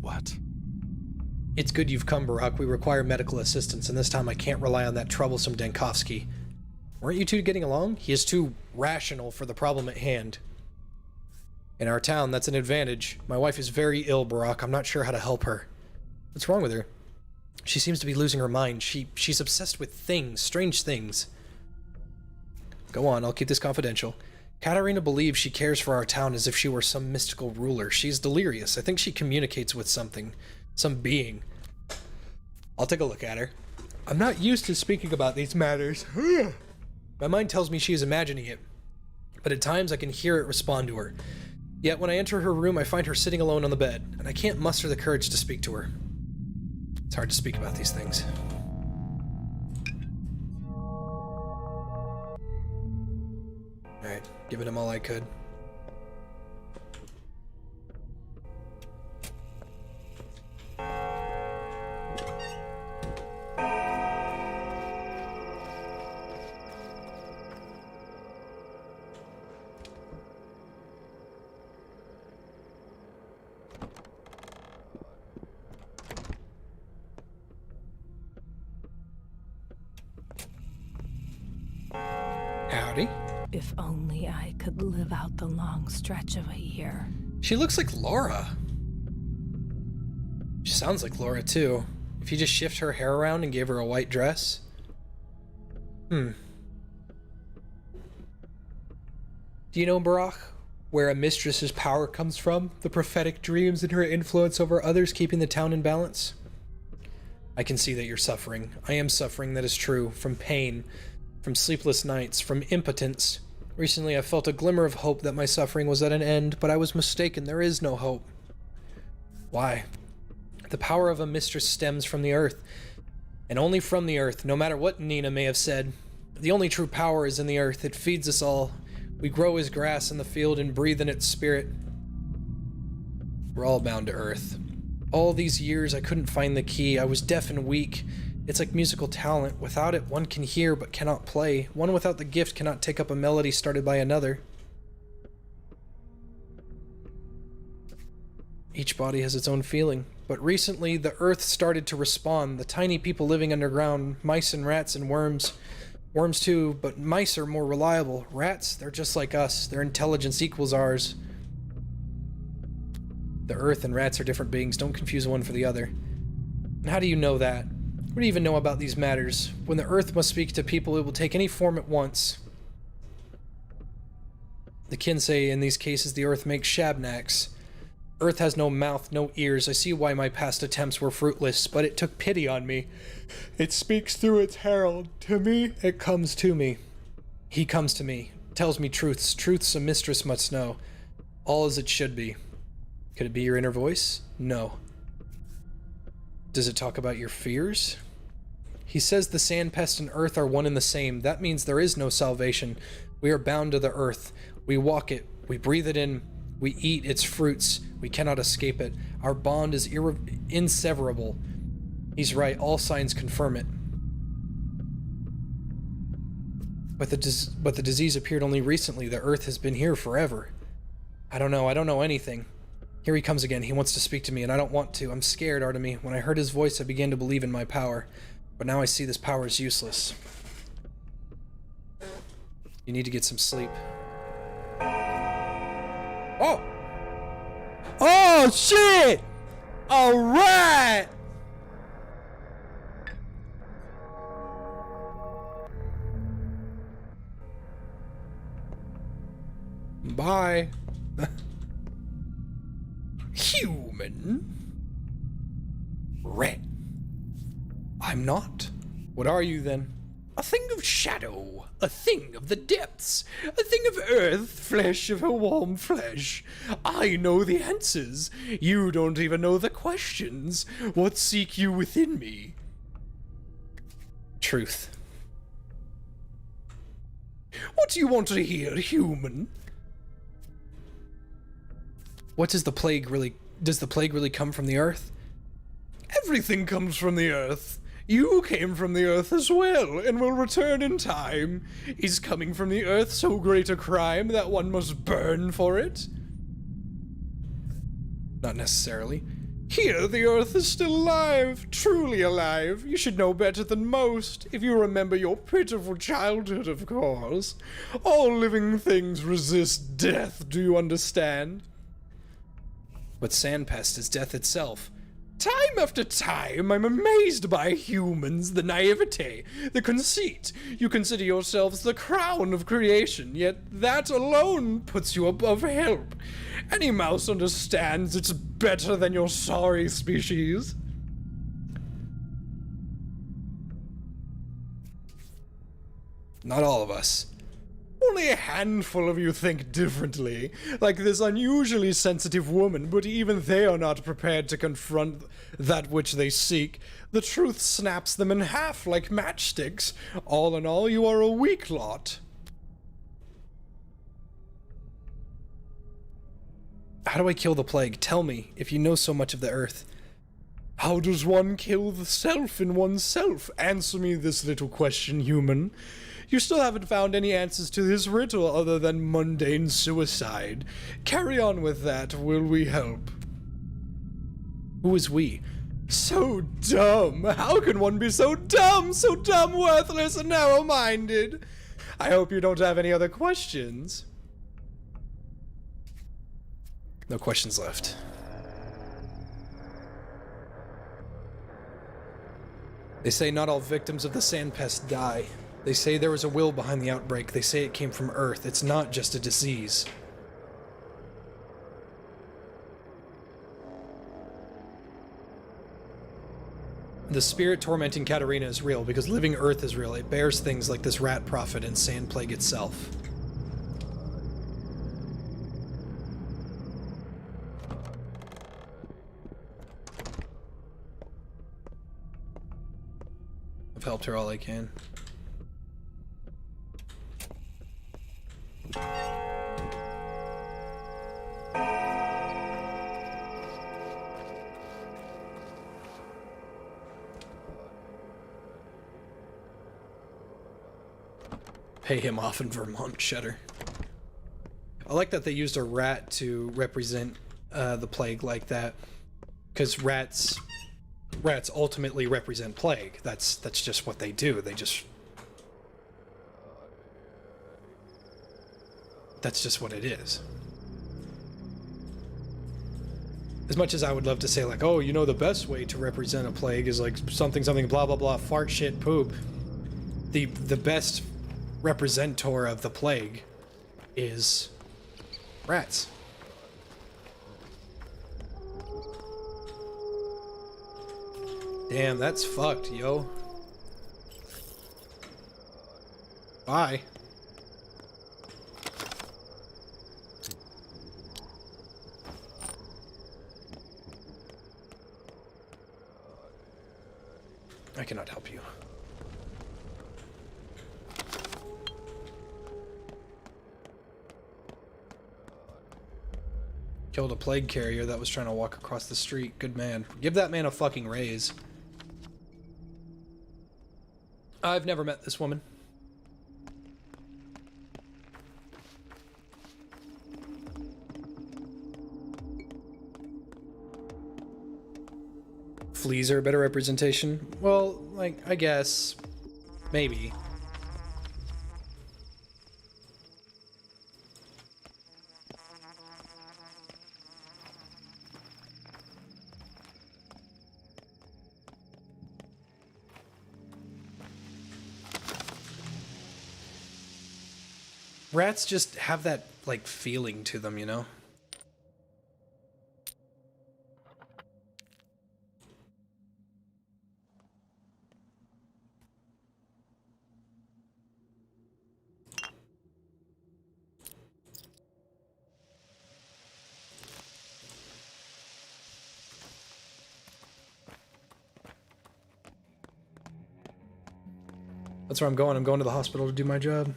What? It's good you've come, Barak. We require medical assistance, and this time I can't rely on that troublesome Dankovsky. Weren't you two getting along? He is too rational for the problem at hand. In our town, that's an advantage. My wife is very ill, Barak. I'm not sure how to help her. What's wrong with her? She seems to be losing her mind. She's obsessed with things, strange things. Go on, I'll keep this confidential. Katerina believes she cares for our town as if she were some mystical ruler. She's delirious. I think she communicates with something. Some being. I'll take a look at her. I'm not used to speaking about these matters. My mind tells me she is imagining it, but at times I can hear it respond to her. Yet when I enter her room, I find her sitting alone on the bed, and I can't muster the courage to speak to her. It's hard to speak about these things. Alright, giving him all I could. Howdy. If only I could live out the long stretch of a year. She looks like Laura. She sounds like Laura, too. If you just shift her hair around and gave her a white dress. Do you know, Barach, where a mistress's power comes from? The prophetic dreams and her influence over others keeping the town in balance? I can see that you're suffering. I am suffering, that is true. From pain, from sleepless nights, from impotence. Recently I felt a glimmer of hope that my suffering was at an end, but I was mistaken. There is no hope. Why? The power of a mistress stems from the earth, and only from the earth, no matter what Nina may have said. The only true power is in the earth. It feeds us all. We grow as grass in the field and breathe in its spirit. We're all bound to earth. All these years I couldn't find the key. I was deaf and weak. It's like musical talent. Without it, one can hear but cannot play. One without the gift cannot take up a melody started by another. Each body has its own feeling. But recently, the earth started to respond. The tiny people living underground, mice and rats and worms. Worms too, but mice are more reliable. Rats, they're just like us. Their intelligence equals ours. The earth and rats are different beings. Don't confuse one for the other. And how do you know that? What do you even know about these matters? When the earth must speak to people, it will take any form at once. The kin say in these cases the earth makes shabnaks. Earth has no mouth, no ears. I see why my past attempts were fruitless, but it took pity on me. It speaks through its herald. To me, it comes to me. He comes to me, tells me truths a mistress must know. All as it should be. Could it be your inner voice? No. Does it talk about your fears? He says the sand pest and earth are one and the same. That means there is no salvation. We are bound to the earth. We walk it. We breathe it in. We eat its fruits. We cannot escape it. Our bond is inseverable. He's right. All signs confirm it. But the disease appeared only recently. The earth has been here forever. I don't know. I don't know anything. Here he comes again. He wants to speak to me, and I don't want to. I'm scared, Artemy. When I heard his voice, I began to believe in my power. But now I see this power is useless. You need to get some sleep. Oh! Oh, shit! Alright! Bye. Human? Red. I'm not. What are you then? A thing of shadow, a thing of the depths, a thing of earth, flesh of her warm flesh. I know the answers. You don't even know the questions. What seek you within me? Truth. What do you want to hear, human? What does the plague really come from the earth? Everything comes from the earth. You came from the earth as well, and will return in time. Is coming from the earth so great a crime that one must burn for it? Not necessarily. Here the earth is still alive, truly alive. You should know better than most, if you remember your pitiful childhood, of course. All living things resist death, do you understand? But Sandpest is death itself. Time after time, I'm amazed by humans, the naivete, the conceit. You consider yourselves the crown of creation, yet that alone puts you above help. Any mouse understands it's better than your sorry species. Not all of us. Only a handful of you think differently, like this unusually sensitive woman, but even they are not prepared to confront that which they seek. The truth snaps them in half like matchsticks. All in all, you are a weak lot. How do I kill the plague? Tell me, if you know so much of the earth. How does one kill the self in oneself? Answer me this little question, human. You still haven't found any answers to this riddle other than mundane suicide. Carry on with that, will we help? Who is we? So dumb! How can one be so dumb, worthless, and narrow-minded? I hope you don't have any other questions. No questions left. They say not all victims of the sand pest die. They say there was a will behind the outbreak. They say it came from Earth. It's not just a disease. The spirit tormenting Katarina is real because living Earth is real. It bears things like this rat prophet and sand plague itself. I've helped her all I can. Pay him off in Vermont, Cheddar. I like that they used a rat to represent the plague like that, because rats ultimately represent plague. That's just what they do. That's just what it is. As much as I would love to say like, oh, you know, the best way to represent a plague is like something blah blah blah, fart shit poop. The best representor of the plague is rats. Damn, that's fucked, yo. Bye. I cannot help you. Killed a plague carrier that was trying to walk across the street. Good man. Give that man a fucking raise. I've never met this woman. Fleas are a better representation? Well, like, I guess. Maybe. Rats just have that, like, feeling to them, you know? That's where I'm going. I'm going to the hospital to do my job.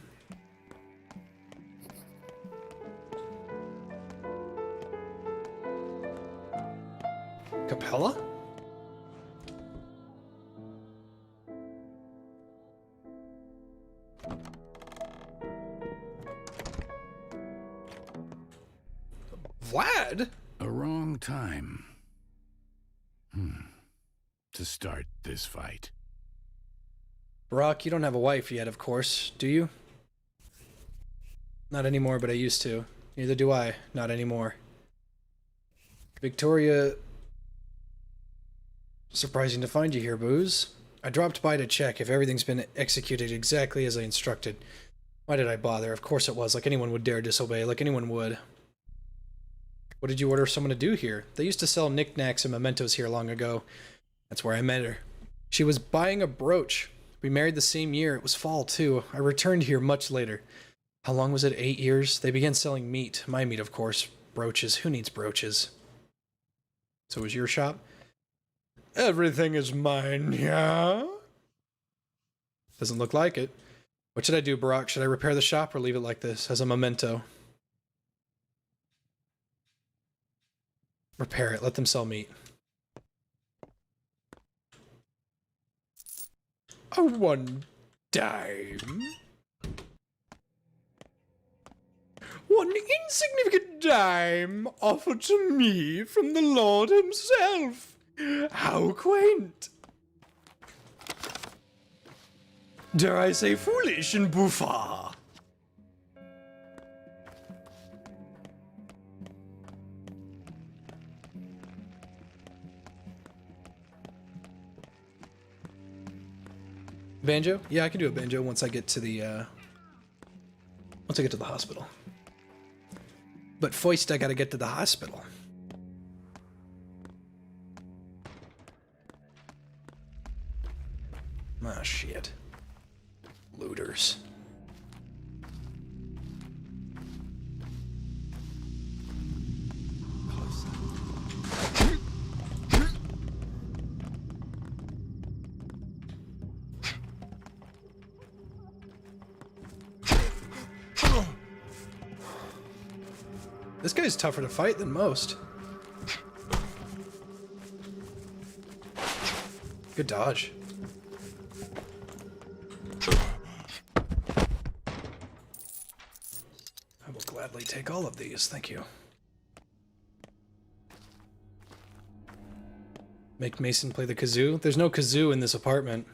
Capella? Vlad? A wrong time. To start this fight. Brock, you don't have a wife yet, of course, do you? Not anymore, but I used to. Neither do I. Not anymore. Victoria... Surprising to find you here, Booze. I dropped by to check if everything's been executed exactly as I instructed. Why did I bother? Of course it was, like anyone would dare disobey, like anyone would. What did you order someone to do here? They used to sell knickknacks and mementos here long ago. That's where I met her. She was buying a brooch. We married the same year. It was fall, too. I returned here much later. How long was it? 8 years? They began selling meat. My meat, of course. Brooches. Who needs brooches? So it was your shop? Everything is mine, yeah? Doesn't look like it. What should I do, Barack? Should I repair the shop or leave it like this, as a memento? Repair it. Let them sell meat. A 1 dime? 1 insignificant dime offered to me from the Lord himself. How quaint. Dare I say foolish and bouffa? Banjo? Yeah, I can do a banjo once I get to the hospital. But first I gotta get to the hospital. Ah, shit. Looters. This guy's tougher to fight than most. Good dodge. I will gladly take all of these, thank you. Make Mason play the kazoo? There's no kazoo in this apartment.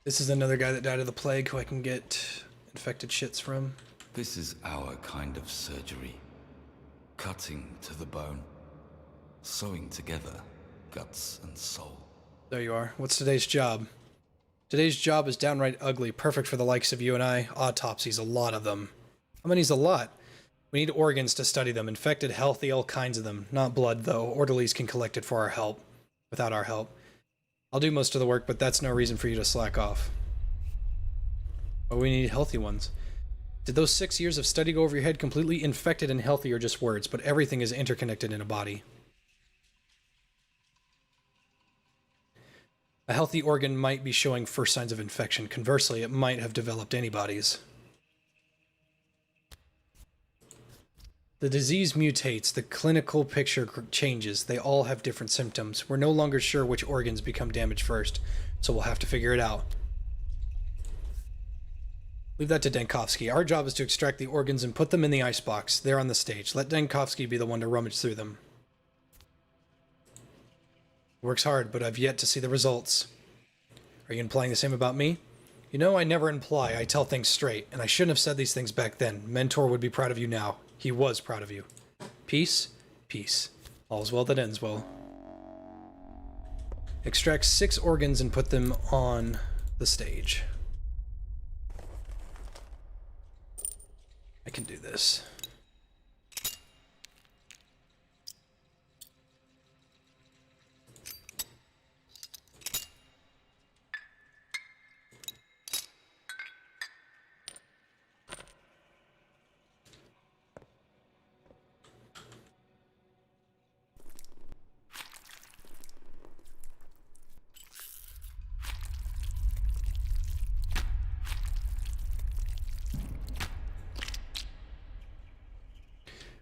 This is another guy that died of the plague who I can get infected shits from. This is our kind of surgery. Cutting to the bone. Sewing together guts and soul. There you are. What's today's job? Today's job is downright ugly, perfect for the likes of you and I. Autopsies, a lot of them. How many's a lot? We need organs to study them. Infected, healthy, all kinds of them. Not blood, though. Orderlies can collect it for our help. Without our help. I'll do most of the work, but that's no reason for you to slack off. But we need healthy ones. Did those 6 years of study go over your head? Completely infected and healthy are just words, but everything is interconnected in a body. A healthy organ might be showing first signs of infection. Conversely, it might have developed antibodies. The disease mutates, the clinical picture changes, they all have different symptoms. We're no longer sure which organs become damaged first, so we'll have to figure it out. Leave that to Denkovsky. Our job is to extract the organs and put them in the icebox. They're on the stage. Let Denkovsky be the one to rummage through them. Works hard, but I've yet to see the results. Are you implying the same about me? You know, I never imply, I tell things straight, and I shouldn't have said these things back then. Mentor would be proud of you now. He was proud of you. Peace, peace. All's well that ends well. Extract 6 organs and put them on the stage. I can do this.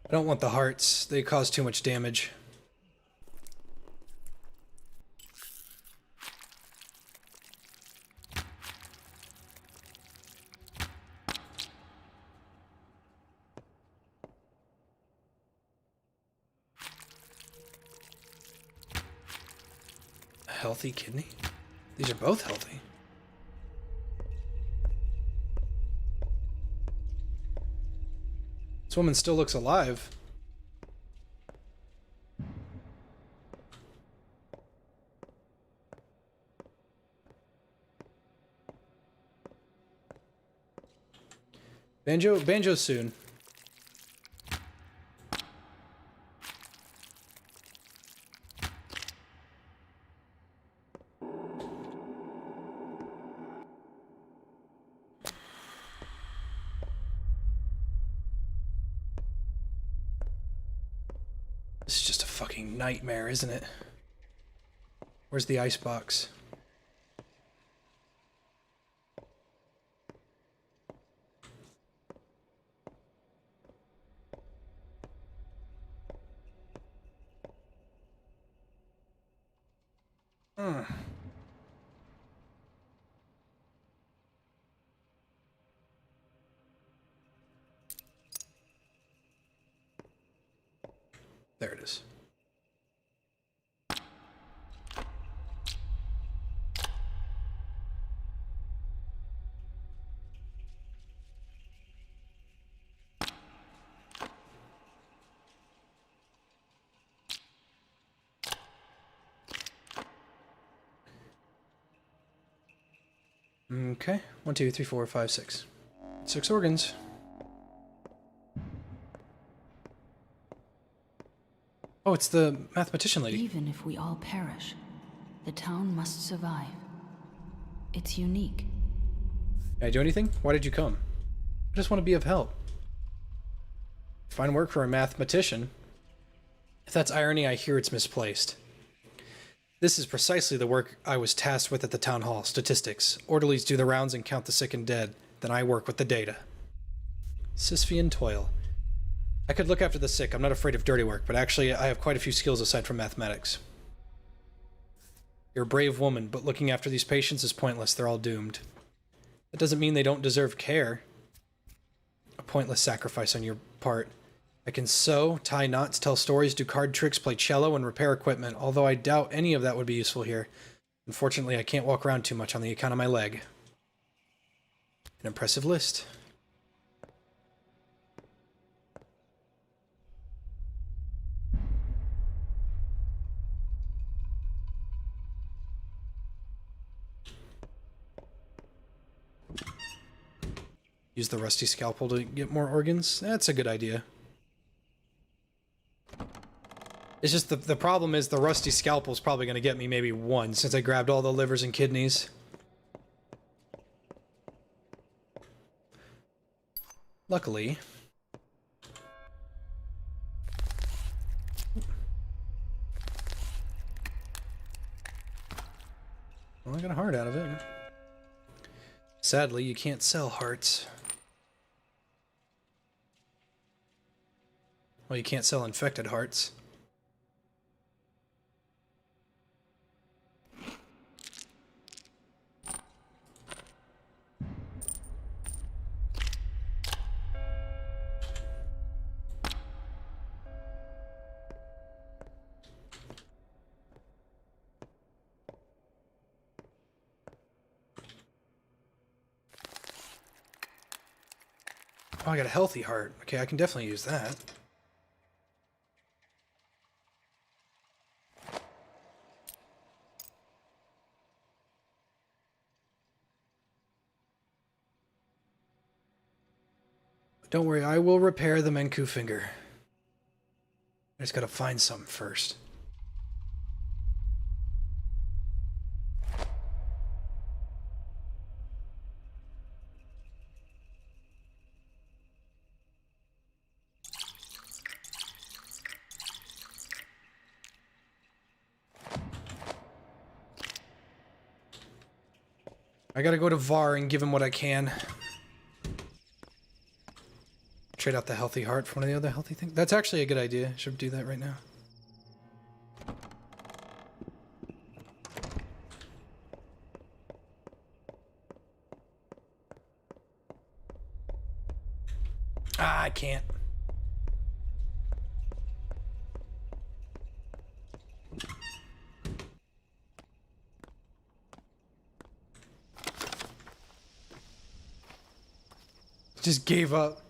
I don't want the hearts. They cause too much damage. A healthy kidney? These are both healthy. This woman still looks alive. Banjo soon. This is just a fucking nightmare, isn't it? Where's the icebox? There it is. Okay. 1, 2, 3, 4, 5, 6. 6 organs. Oh, it's the mathematician lady. Even if we all perish, the town must survive. It's unique. Can I do anything? Why did you come? I just want to be of help. Fine work for a mathematician. If that's irony, I hear it's misplaced. This is precisely the work I was tasked with at the town hall. Statistics. Orderlies do the rounds and count the sick and dead. Then I work with the data. Sisyphean toil. I could look after the sick. I'm not afraid of dirty work, but actually I have quite a few skills aside from mathematics. You're a brave woman, but looking after these patients is pointless. They're all doomed. That doesn't mean they don't deserve care. A pointless sacrifice on your part. I can sew, tie knots, tell stories, do card tricks, play cello, and repair equipment, although I doubt any of that would be useful here. Unfortunately, I can't walk around too much on the account of my leg. An impressive list. Use the rusty scalpel to get more organs? That's a good idea. It's just the problem is the rusty scalpel is probably going to get me maybe one, since I grabbed all the livers and kidneys. Luckily... well, I got a heart out of it. Sadly, you can't sell hearts. Well, you can't sell infected hearts. Oh, I got a healthy heart. Okay, I can definitely use that. Don't worry, I will repair the Menku finger. I just gotta find some first. I gotta go to Var and give him what I can. Trade out the healthy heart for one of the other healthy things. That's actually a good idea. I should do that right now. Ah, I can't. Just gave up.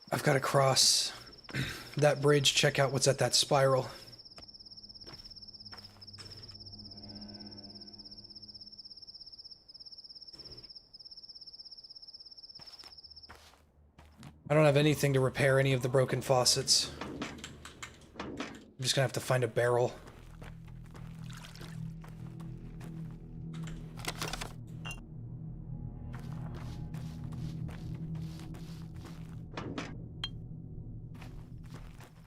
I've got to cross that bridge, check out what's at that spiral. I don't have anything to repair any of the broken faucets. I'm just gonna have to find a barrel.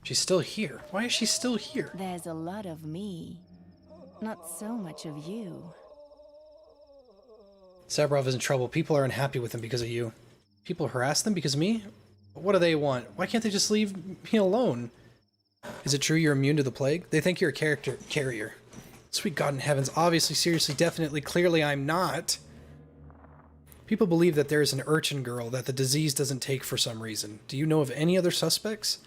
She's still here. Why is she still here? There's a lot of me, not so much of you. Sabrov is in trouble. People are unhappy with him because of you. People harass them because of me? What do they want? Why can't they just leave me alone? Is it true you're immune to the plague? They think you're a character carrier. Sweet God in heavens, obviously, seriously, definitely, clearly I'm not. People believe that there is an urchin girl that the disease doesn't take for some reason. Do you know of any other suspects?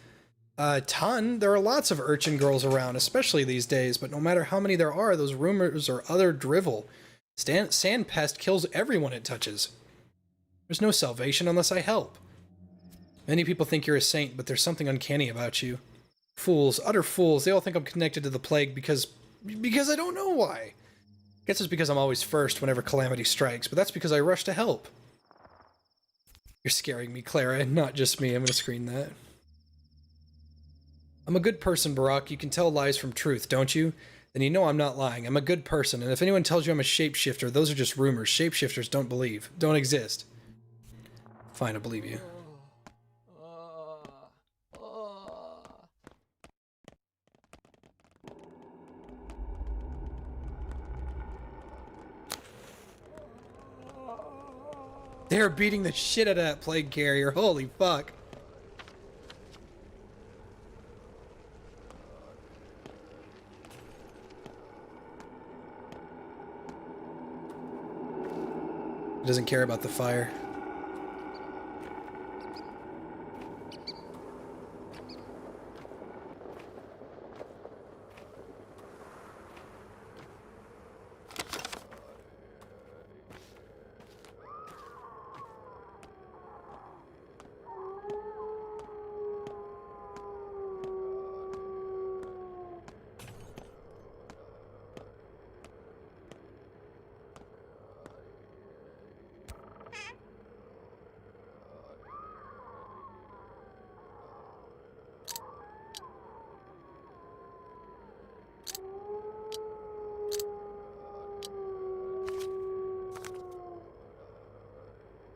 A ton. There are lots of urchin girls around, especially these days, but no matter how many there are, those rumors are utter drivel. Sand pest kills everyone it touches. There's no salvation unless I help. Many people think you're a saint, but there's something uncanny about you. Fools, utter fools, they all think I'm connected to the plague because I don't know why. Guess it's because I'm always first whenever calamity strikes, but that's because I rush to help. You're scaring me, Clara, and not just me. I'm gonna screen that. I'm a good person, Barack. You can tell lies from truth, don't you? Then you know I'm not lying. I'm a good person, and if anyone tells you I'm a shapeshifter, those are just rumors. Shapeshifters don't exist. Fine, I believe you. They're beating the shit out of that plague carrier. Holy fuck. He doesn't care about the fire.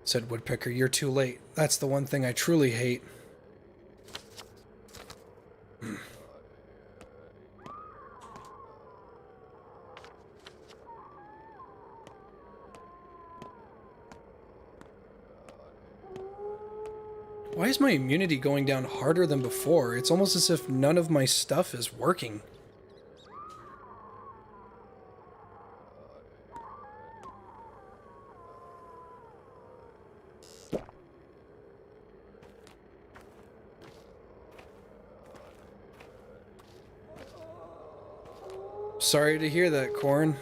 Said Woodpecker, you're too late. That's the one thing I truly hate. Why is my immunity going down harder than before? It's almost as if none of my stuff is working. Sorry to hear that, Corn.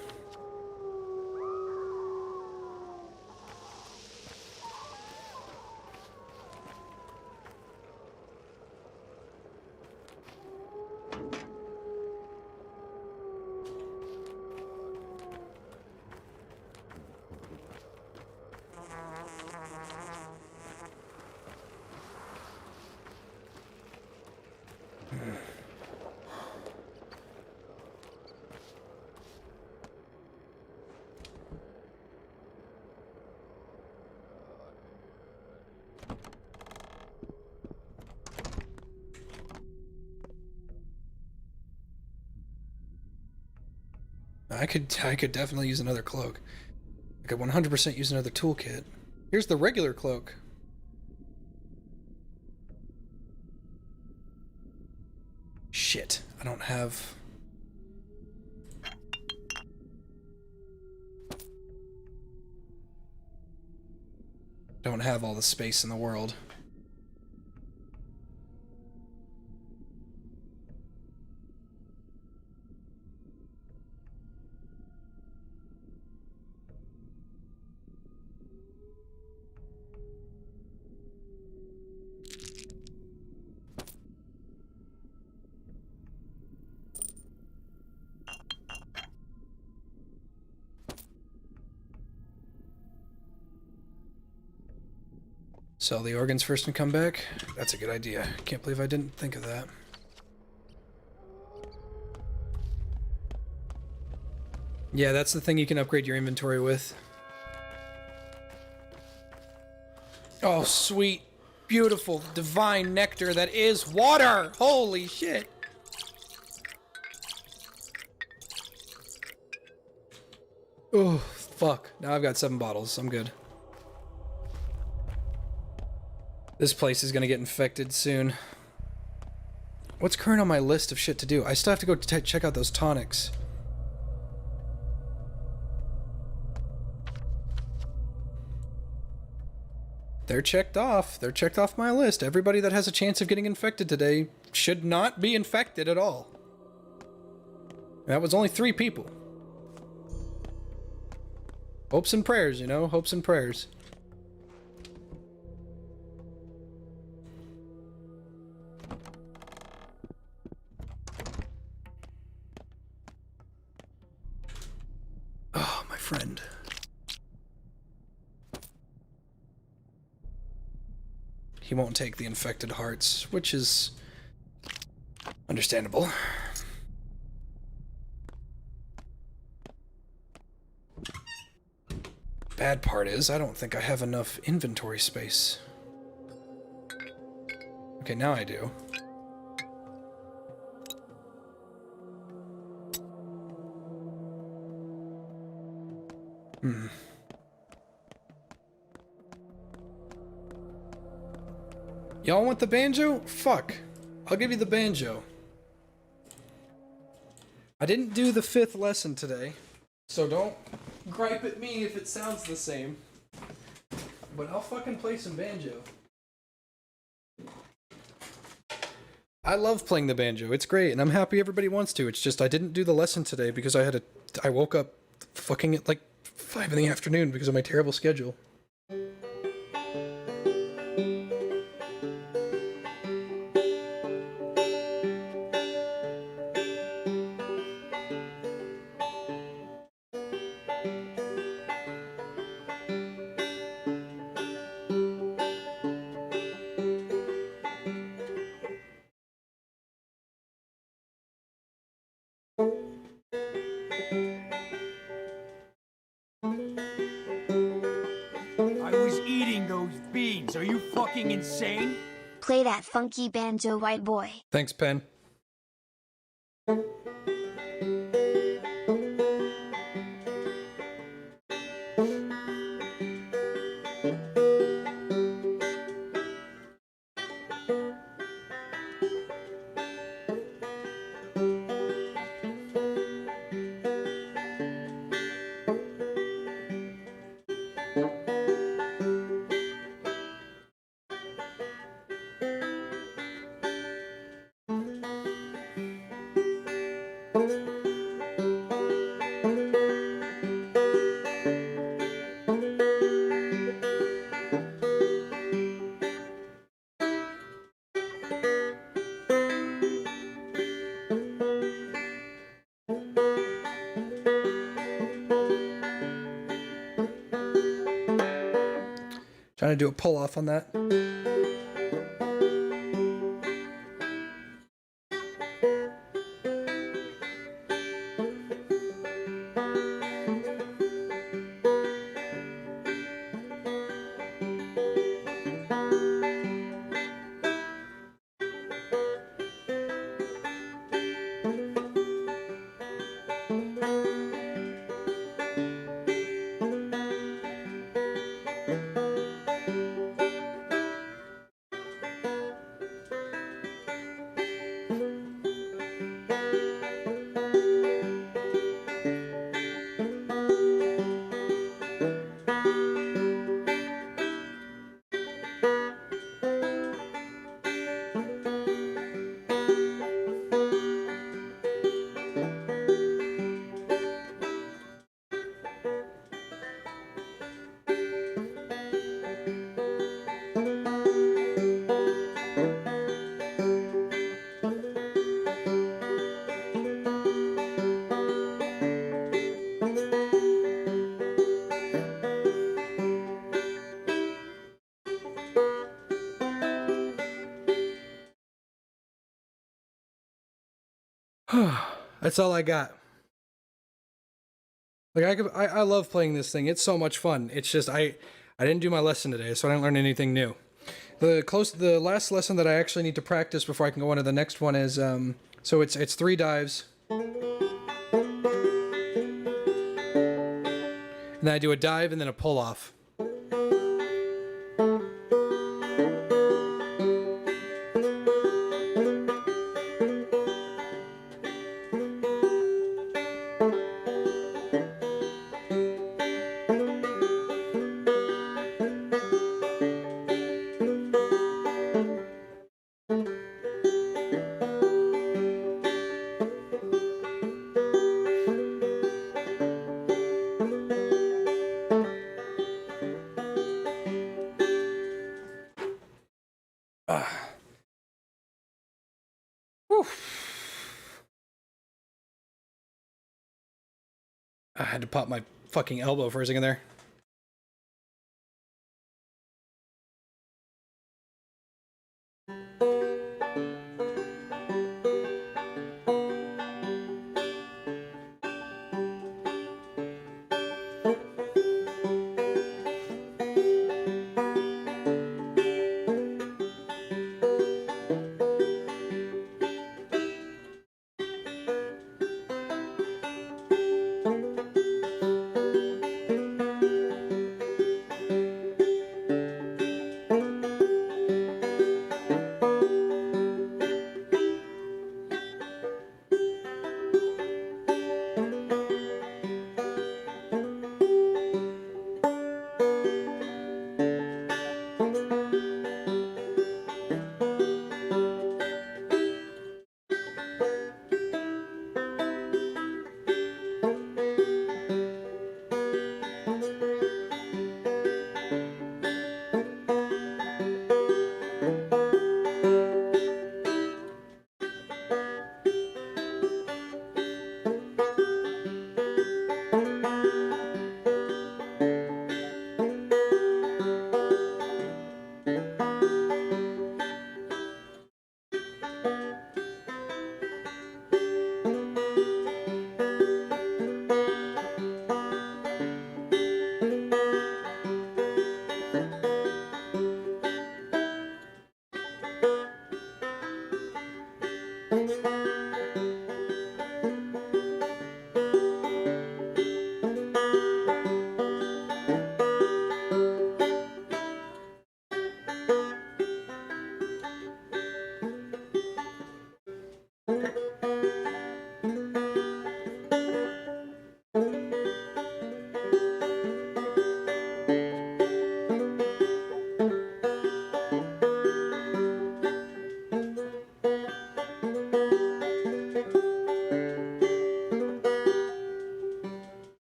I could definitely use another cloak. I could 100% use another toolkit. Here's the regular cloak. Shit, I don't have... Don't have all the space in the world. Sell the organs first and come back? That's a good idea. Can't believe I didn't think of that. Yeah, that's the thing you can upgrade your inventory with. Oh, sweet, beautiful, divine nectar that is water! Holy shit! Oh, fuck. Now I've got 7 bottles. I'm good. This place is gonna get infected soon. What's current on my list of shit to do? I still have to go check out those tonics. They're checked off. They're checked off my list. Everybody that has a chance of getting infected today should not be infected at all. That was only 3 people. Hopes and prayers, you know? Hopes and prayers. friend. He won't take the infected hearts, which is understandable. Bad part is, I don't think I have enough inventory space. Okay, now I do. Y'all want the banjo? Fuck. I'll give you the banjo. I didn't do the 5th lesson today, so don't gripe at me if it sounds the same. But I'll fucking play some banjo. I love playing the banjo. It's great, and I'm happy everybody wants to. It's just I didn't do the lesson today because I woke up fucking at like 5 in the afternoon because of my terrible schedule. I was eating those beans. Are you fucking insane? Play that funky banjo, white boy. Thanks, Pen. Trying to do a pull off on that. That's all I got. Like I love playing this thing. It's so much fun. It's just I didn't do my lesson today, so I didn't learn anything new. The last lesson that I actually need to practice before I can go on to the next one is so it's 3 dives. And then I do a dive and then a pull off. I had to pop my fucking elbow for a second there.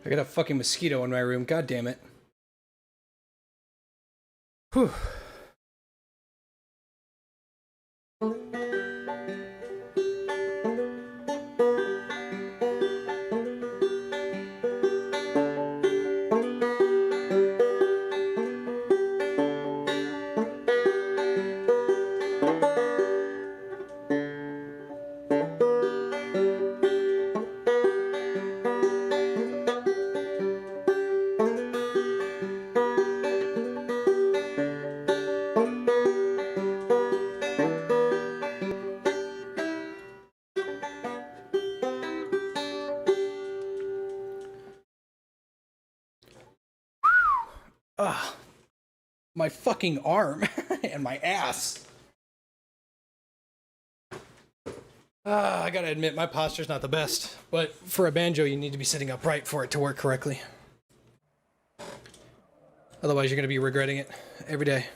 I got a fucking mosquito in my room. God damn it. Whew. Ugh. My fucking arm and my ass. I gotta admit, my posture's not the best, but for a banjo, you need to be sitting upright for it to work correctly. Otherwise, you're gonna be regretting it every day.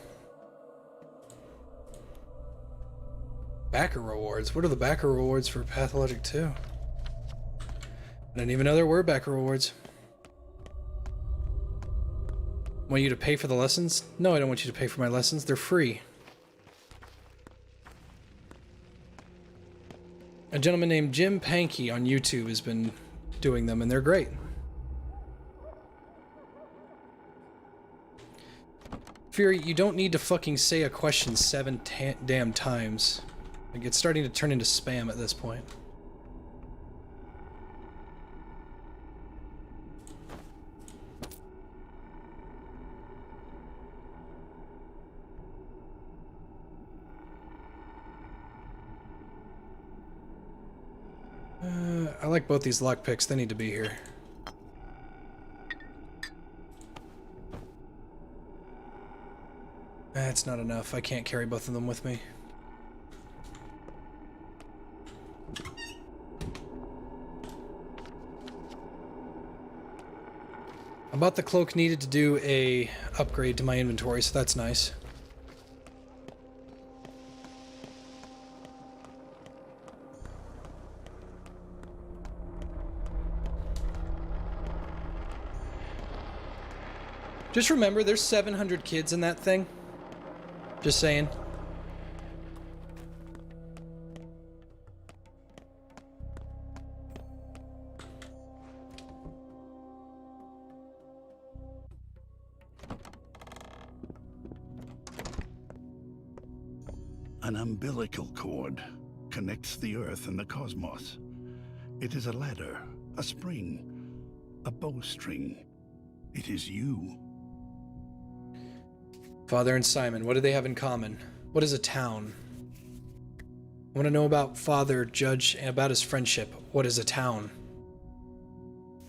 Backer rewards? What are the backer rewards for Pathologic 2? I didn't even know there were backer rewards. Want you to pay for the lessons? No, I don't want you to pay for my lessons. They're free. A gentleman named Jim Pankey on YouTube has been doing them, and they're great. Fury, you don't need to fucking say a question 7 damn times. Like, it's starting to turn into spam at this point. I like both these lockpicks. They need to be here. That's not enough. I can't carry both of them with me. I bought the cloak needed to do a upgrade to my inventory, so that's nice. Just remember, there's 700 kids in that thing. Just saying. An umbilical cord connects the Earth and the cosmos. It is a ladder, a spring, a bowstring. It is you. Father and Simon, what do they have in common? What is a town? I want to know about Father, Judge, and about his friendship. What is a town?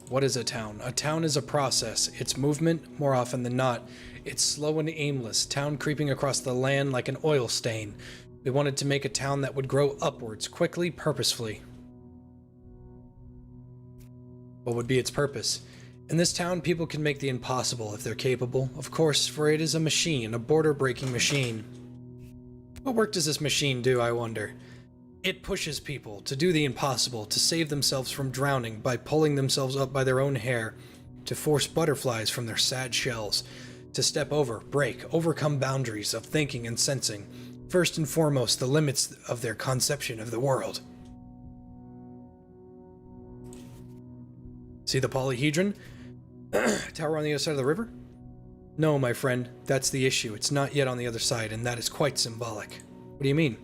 What is a town? A town is a process. It's movement, more often than not. It's slow and aimless, town creeping across the land like an oil stain. We wanted to make a town that would grow upwards, quickly, purposefully. What would be its purpose? In this town, people can make the impossible if they're capable, of course, for it is a machine, a border-breaking machine. What work does this machine do, I wonder? It pushes people to do the impossible, to save themselves from drowning by pulling themselves up by their own hair, to force butterflies from their sad shells, to step over, break, overcome boundaries of thinking and sensing, first and foremost the limits of their conception of the world. See the polyhedron? Tower on the other side of the river? No, my friend, that's the issue. It's not yet on the other side, and that is quite symbolic. What do you mean?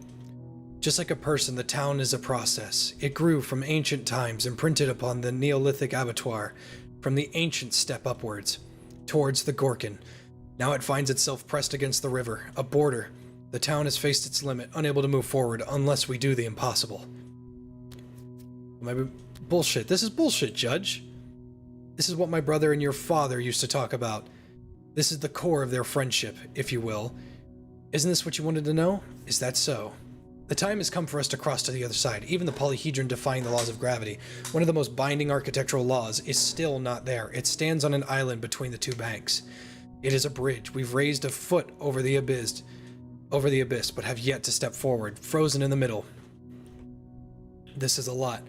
Just like a person, the town is a process. It grew from ancient times, imprinted upon the Neolithic abattoir, from the ancient step upwards, towards the Gorkin. Now it finds itself pressed against the river, a border. The town has faced its limit, unable to move forward unless we do the impossible. Bullshit. This is bullshit, Judge. This is what my brother and your father used to talk about. This is the core of their friendship, if you will. Isn't this what you wanted to know? Is that so? The time has come for us to cross to the other side. Even the polyhedron defying the laws of gravity, one of the most binding architectural laws, is still not there. It stands on an island between the two banks. It is a bridge. We've raised a foot over the abyss, but have yet to step forward, frozen in the middle. This is a lot.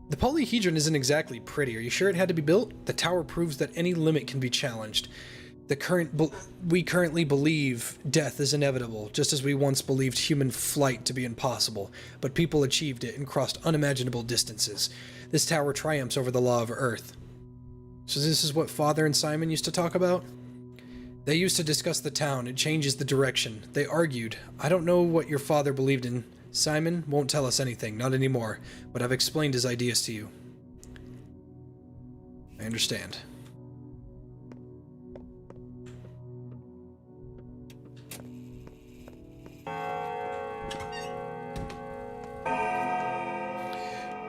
The polyhedron isn't exactly pretty. Are you sure it had to be built? The tower proves that any limit can be challenged. We currently believe death is inevitable, just as we once believed human flight to be impossible, but people achieved it and crossed unimaginable distances. This tower triumphs over the law of Earth. So this is what Father and Simon used to talk about? They used to discuss the town. It changes the direction. They argued. I don't know what your father believed in. Simon won't tell us anything, not anymore, but I've explained his ideas to you. I understand.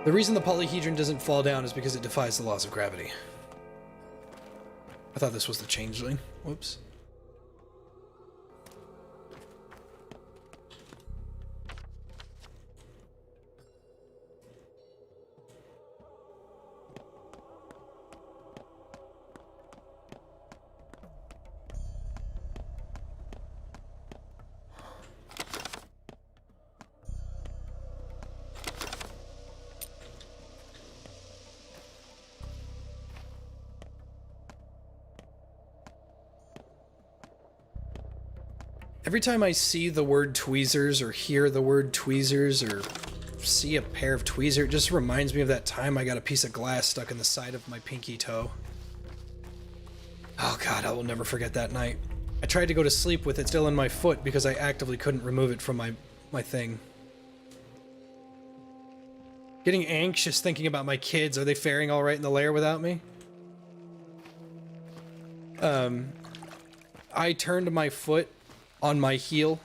The reason the polyhedron doesn't fall down is because it defies the laws of gravity. I thought this was the changeling. Whoops. Every time I see the word tweezers or hear the word tweezers or see a pair of tweezers, it just reminds me of that time I got a piece of glass stuck in the side of my pinky toe. Oh god, I will never forget that night. I tried to go to sleep with it still in my foot because I actively couldn't remove it from my thing. Getting anxious thinking about my kids. Are they faring all right in the lair without me? I turned my foot on my heel.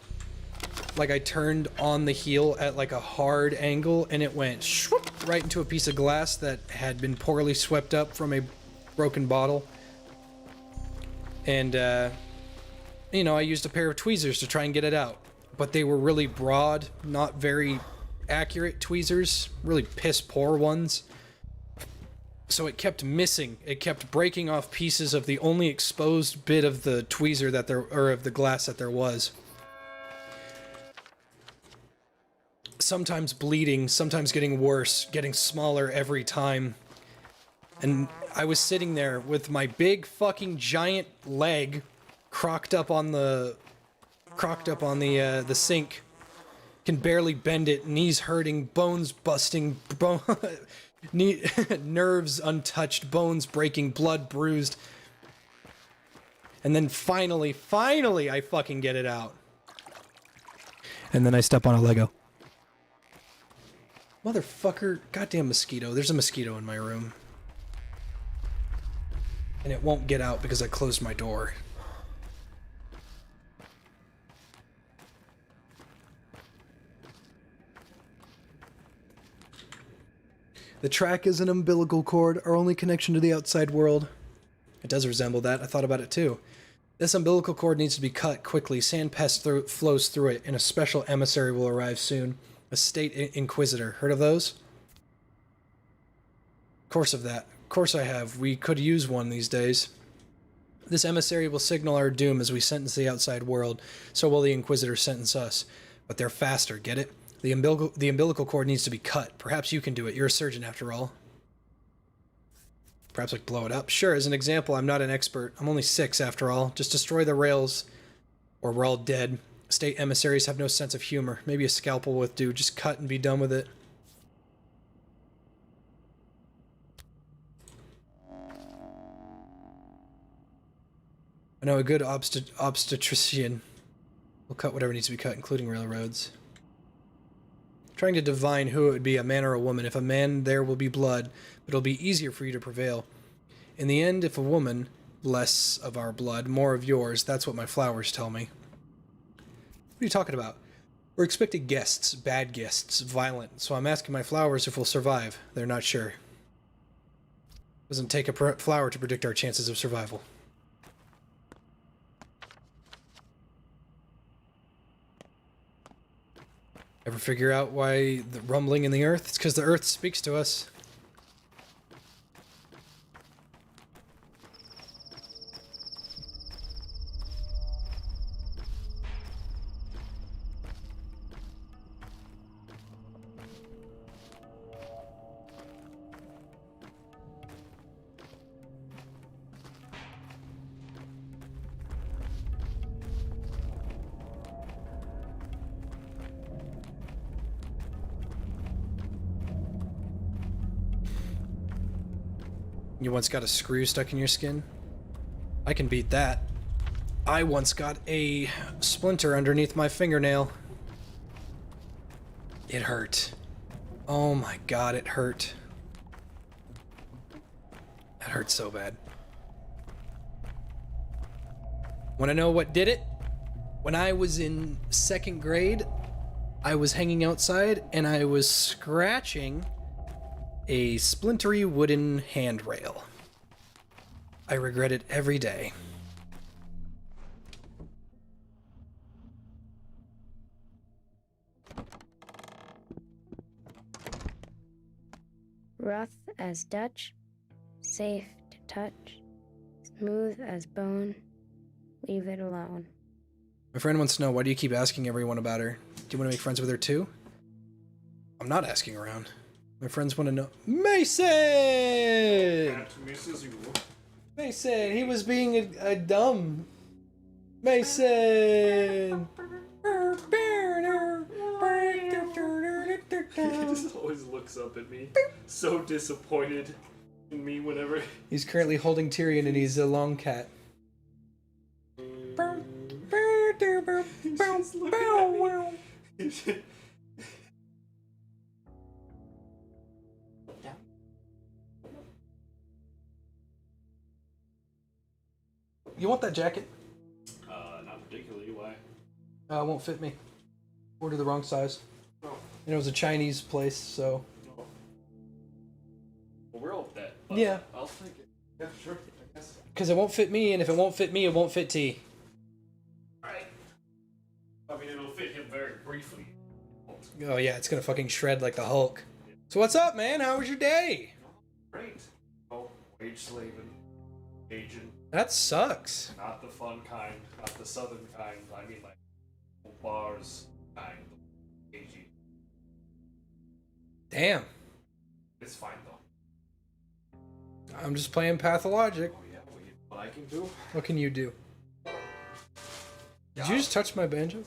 Like I turned on the heel at like a hard angle and it went shwoop, right into a piece of glass that had been poorly swept up from a broken bottle. And, you know, I used a pair of tweezers to try and get it out. But they were really broad, not very accurate tweezers, really piss poor ones. So it kept missing. It kept breaking off pieces of the only exposed bit of the tweezer that there, or of the glass that there was. Sometimes bleeding, sometimes getting worse, getting smaller every time. And I was sitting there with my big fucking giant leg crocked up on the sink. Can barely bend it, knees hurting, bones busting, nerves untouched, bones breaking, blood bruised. And then finally, I fucking get it out. And then I step on a Lego. Motherfucker, goddamn mosquito. There's a mosquito in my room. And it won't get out because I closed my door. The track is an umbilical cord, our only connection to the outside world. It does resemble that. I thought about it too. This umbilical cord needs to be cut quickly. Sand pest flows through it, and a special emissary will arrive soon. A state inquisitor. Heard of those? Of course I have. We could use one these days. This emissary will signal our doom as we sentence the outside world. So will the inquisitor sentence us. But they're faster, get it? The umbilical cord needs to be cut. Perhaps you can do it. You're a surgeon after all. Perhaps like blow it up. Sure, as an example, I'm not an expert. I'm only 6 after all. Just destroy the rails or we're all dead. State emissaries have no sense of humor. Maybe a scalpel would do. Just cut and be done with it. I know a good obstetrician will cut whatever needs to be cut, including railroads. Trying to divine who it would be, a man or a woman. If a man, there will be blood, but it'll be easier for you to prevail. In the end, if a woman, less of our blood, more of yours, that's what my flowers tell me. What are you talking about? We're expecting guests, bad guests, violent, so I'm asking my flowers if we'll survive. They're not sure. Doesn't take a flower to predict our chances of survival. Ever figure out why the rumbling in the earth? It's because the earth speaks to us. You once got a screw stuck in your skin? I can beat that. I once got a splinter underneath my fingernail. It hurt. Oh my god, it hurt. That hurt so bad. Wanna know what did it? When I was in 2nd grade, I was hanging outside and I was scratching a splintery wooden handrail. I regret it every day. Rough as Dutch, safe to touch, smooth as bone, leave it alone. My friend wants to know, why do you keep asking everyone about her? Do you want to make friends with her too? I'm not asking around. My friends want to know. Mason! Mason, he was being a dumb. Mason! He just always looks up at me, so disappointed in me whenever. He's currently holding Tyrion and he's a long cat. He's just looking at me. You want that jacket? Not particularly. Why? It won't fit me. Ordered the wrong size. Oh. And it was a Chinese place, so. Oh. Well, we're all with that. Yeah. I'll take it. Yeah, sure. I guess. Because it won't fit me, and if it won't fit me, it won't fit T. Alright. I mean, it'll fit him very briefly. Oh yeah, it's gonna fucking shred like the Hulk. So what's up, man? How was your day? Great. Oh, wage slaving. Agent. That sucks. Not the fun kind, not the southern kind. I mean, like, bars kind. Aging. Damn. It's fine, though. I'm just playing Pathologic. Oh yeah, what I can do? What can you do? Did you just touch my banjo?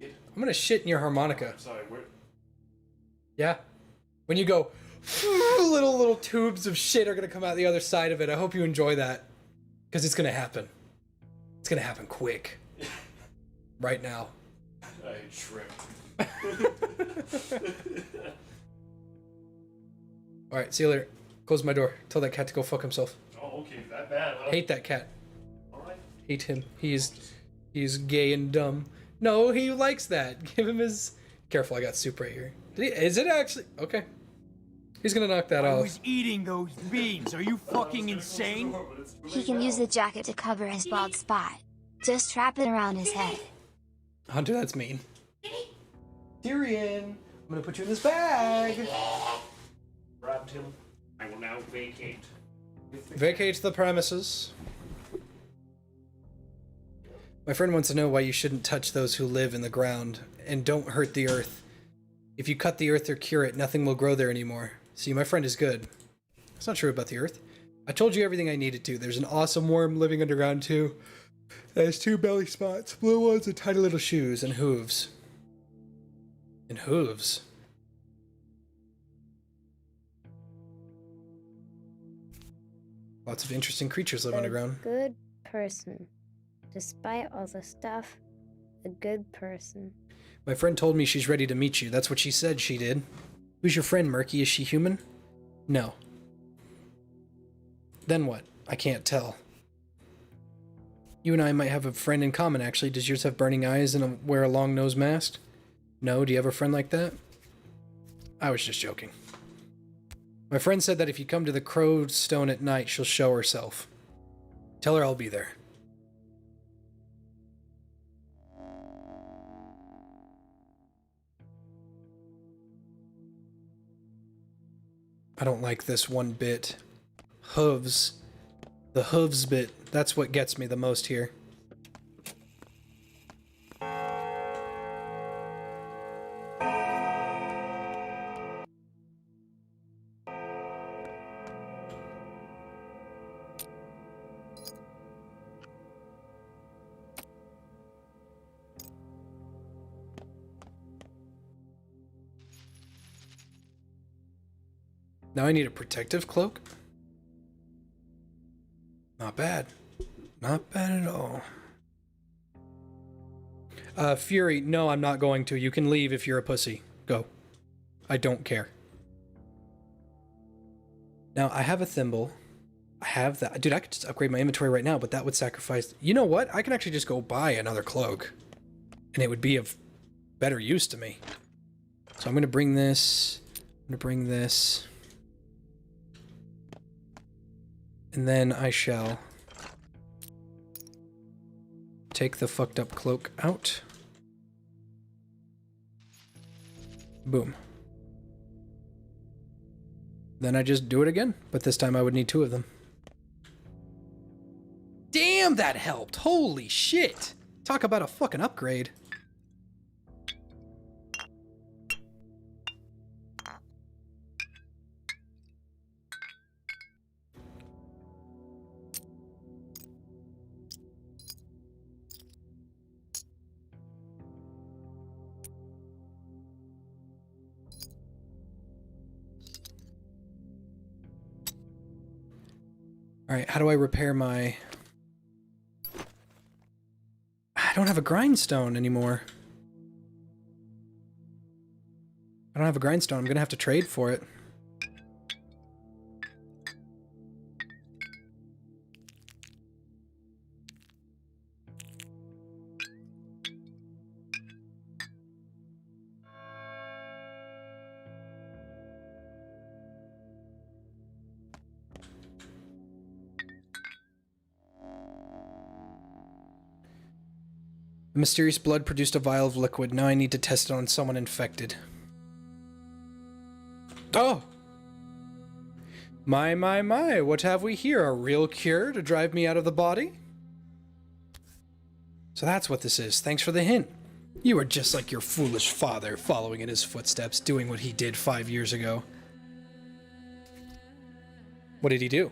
I'm gonna shit in your harmonica. I'm sorry, where? Yeah. When you go, little tubes of shit are gonna come out the other side of it. I hope you enjoy that. Because it's gonna happen. It's gonna happen quick. Right now. I ate shrimp. Alright, see you later. Close my door. Tell that cat to go fuck himself. Oh, okay, that bad, huh? Hate that cat. Alright. Hate him. He's gay and dumb. No, he likes that. Give him his... Careful, I got soup right here. Is it actually... Okay. He's gonna knock that I off. was eating those beans. Are you fucking insane? He can use the jacket to cover his bald spot. Just wrap it around his head. Hunter, that's mean. Tyrion, I'm gonna put you in this bag. Grabbed him. I will now vacate. Vacate the premises. My friend wants to know why you shouldn't touch those who live in the ground and don't hurt the earth. If you cut the earth or cure it, nothing will grow there anymore. See, my friend is good. It's not true about the earth. I told you everything I needed to. There's an awesome worm living underground too. It has 2 belly spots, blue ones, and tiny little shoes and hooves. And hooves. Lots of interesting creatures live underground. Good person. Despite all the stuff, a good person. My friend told me she's ready to meet you. That's what she said she did. Who's your friend, Murky? Is she human? No. Then what? I can't tell. You and I might have a friend in common, actually. Does yours have burning eyes and wear a long nose mask? No? Do you have a friend like that? I was just joking. My friend said that if you come to the Crow Stone at night, she'll show herself. Tell her I'll be there. I don't like this one bit. Hooves. The hooves bit. That's what gets me the most here. Now I need a protective cloak? Not bad. Not bad at all. Fury, no, I'm not going to. You can leave if you're a pussy. Go. I don't care. Now, I have a thimble. I have that. Dude, I could just upgrade my inventory right now, but that would sacrifice... You know what? I can actually just go buy another cloak. And it would be of better use to me. So I'm going to bring this. I'm going to bring this. And then I shall take the fucked up cloak out. Boom. Then I just do it again, but this time I would need 2 of them. Damn, that helped! Holy shit! Talk about a fucking upgrade. Alright, how do I repair my... I don't have a grindstone anymore. I don't have a grindstone. I'm gonna have to trade for it. The mysterious blood produced a vial of liquid. Now I need to test it on someone infected. Oh! My, what have we here? A real cure to drive me out of the body? So that's what this is. Thanks for the hint. You are just like your foolish father, following in his footsteps, doing what he did 5 years ago. What did he do?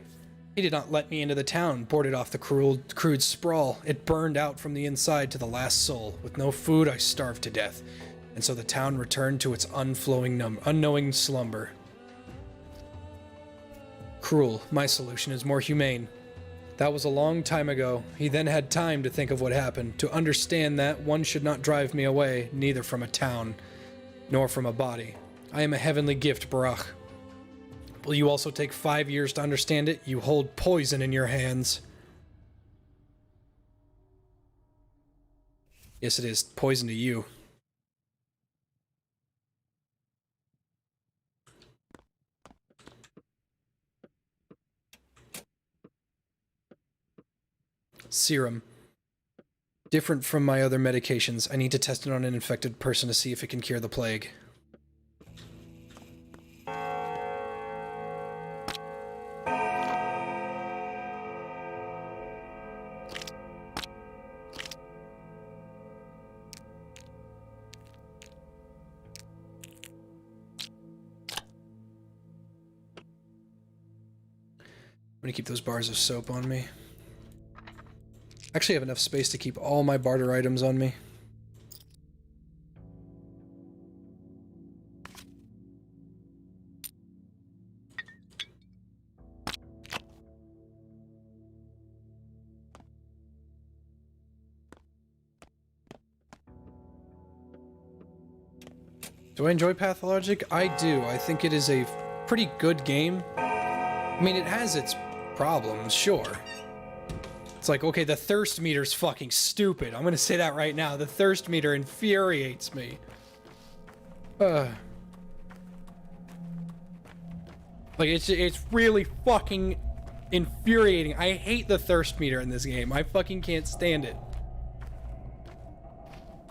He did not let me into the town, boarded off the crude sprawl. It burned out from the inside to the last soul. With no food, I starved to death. And so the town returned to its unknowing slumber. Cruel. My solution is more humane. That was a long time ago. He then had time to think of what happened, to understand that one should not drive me away, neither from a town, nor from a body. I am a heavenly gift, Barach. Will you also take 5 years to understand it? You hold poison in your hands. Yes, it is. Poison to you. Serum. Different from my other medications. I need to test it on an infected person to see if it can cure the plague. I'm gonna keep those bars of soap on me. Actually, I have enough space to keep all my barter items on me. Do I enjoy Pathologic? I do. I think it is a pretty good game. I mean, it has its problems, sure. It's like, okay, the thirst meter's fucking stupid. I'm gonna say that right now. The thirst meter infuriates me. Like, it's really fucking infuriating. I hate the thirst meter in this game. I fucking can't stand it.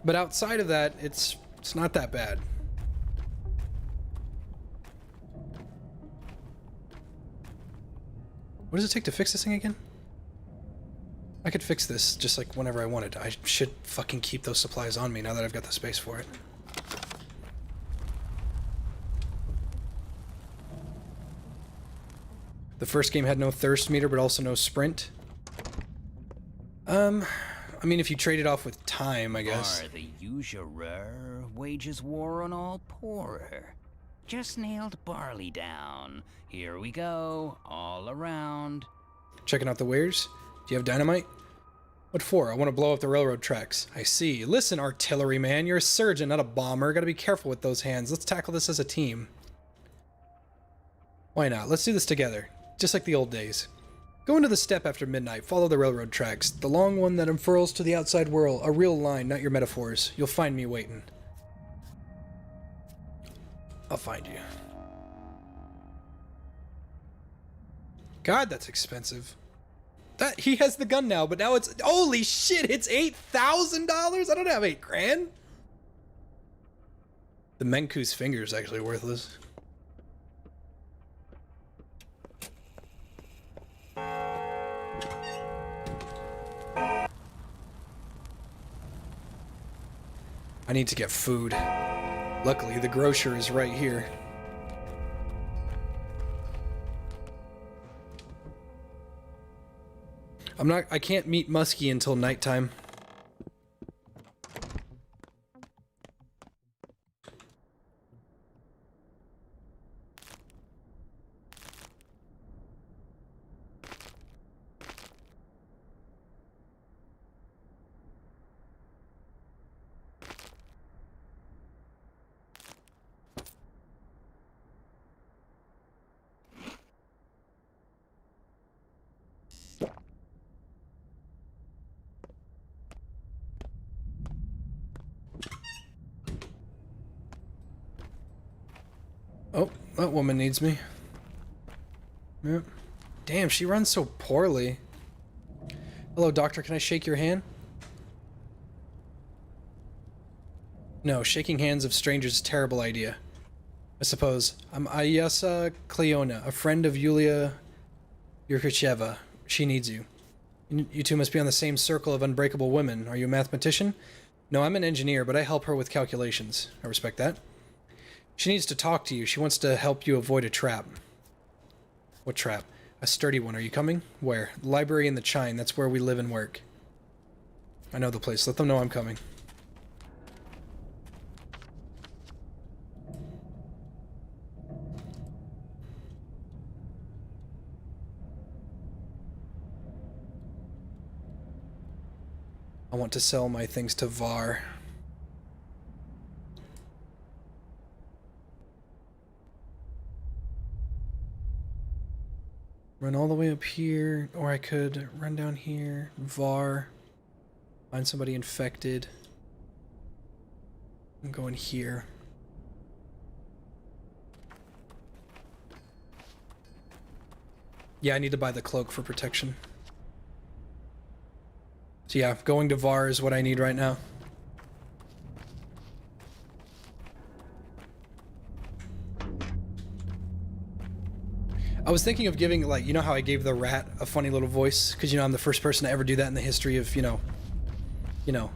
But outside of that, it's not that bad. What does it take to fix this thing again? I could fix this just like whenever I wanted. I should fucking keep those supplies on me now that I've got the space for it. The first game had no thirst meter, but also no sprint. I mean, if you trade it off with time, I guess. Are the usurer wages war on all poorer. Just nailed barley down. Here we go, all around. Checking out the wares? Do you have dynamite? What for? I want to blow up the railroad tracks. I see. Listen, artillery man, you're a surgeon, not a bomber. Gotta be careful with those hands. Let's tackle this as a team. Why not? Let's do this together. Just like the old days. Go into the steppe after midnight. Follow the railroad tracks. The long one that unfurls to the outside world. A real line, not your metaphors. You'll find me waiting. I'll find you. God, that's expensive. That he has the gun now, but now it's holy shit, it's $8,000? I don't have 8 grand. The Menku's finger is actually worthless. I need to get food. Luckily, the grocer is right here. I can't meet Muskie until nighttime. Oh, that woman needs me. Yep. Damn, she runs so poorly. Hello, doctor, can I shake your hand? No, shaking hands of strangers is a terrible idea. I suppose. I'm Ayasa Cleona, a friend of Yulia Yurkicheva. She needs you. You two must be on the same circle of unbreakable women. Are you a mathematician? No, I'm an engineer, but I help her with calculations. I respect that. She needs to talk to you. She wants to help you avoid a trap. What trap? A sturdy one. Are you coming? Where? Library in the Chine. That's where we live and work. I know the place. Let them know I'm coming. I want to sell my things to Var. Run all the way up here, or I could run down here, Var, find somebody infected, and go in here. Yeah, I need to buy the cloak for protection. So yeah, going to Var is what I need right now. I was thinking of giving, like, you know how I gave the rat a funny little voice? Because, you know, I'm the first person to ever do that in the history of, you know,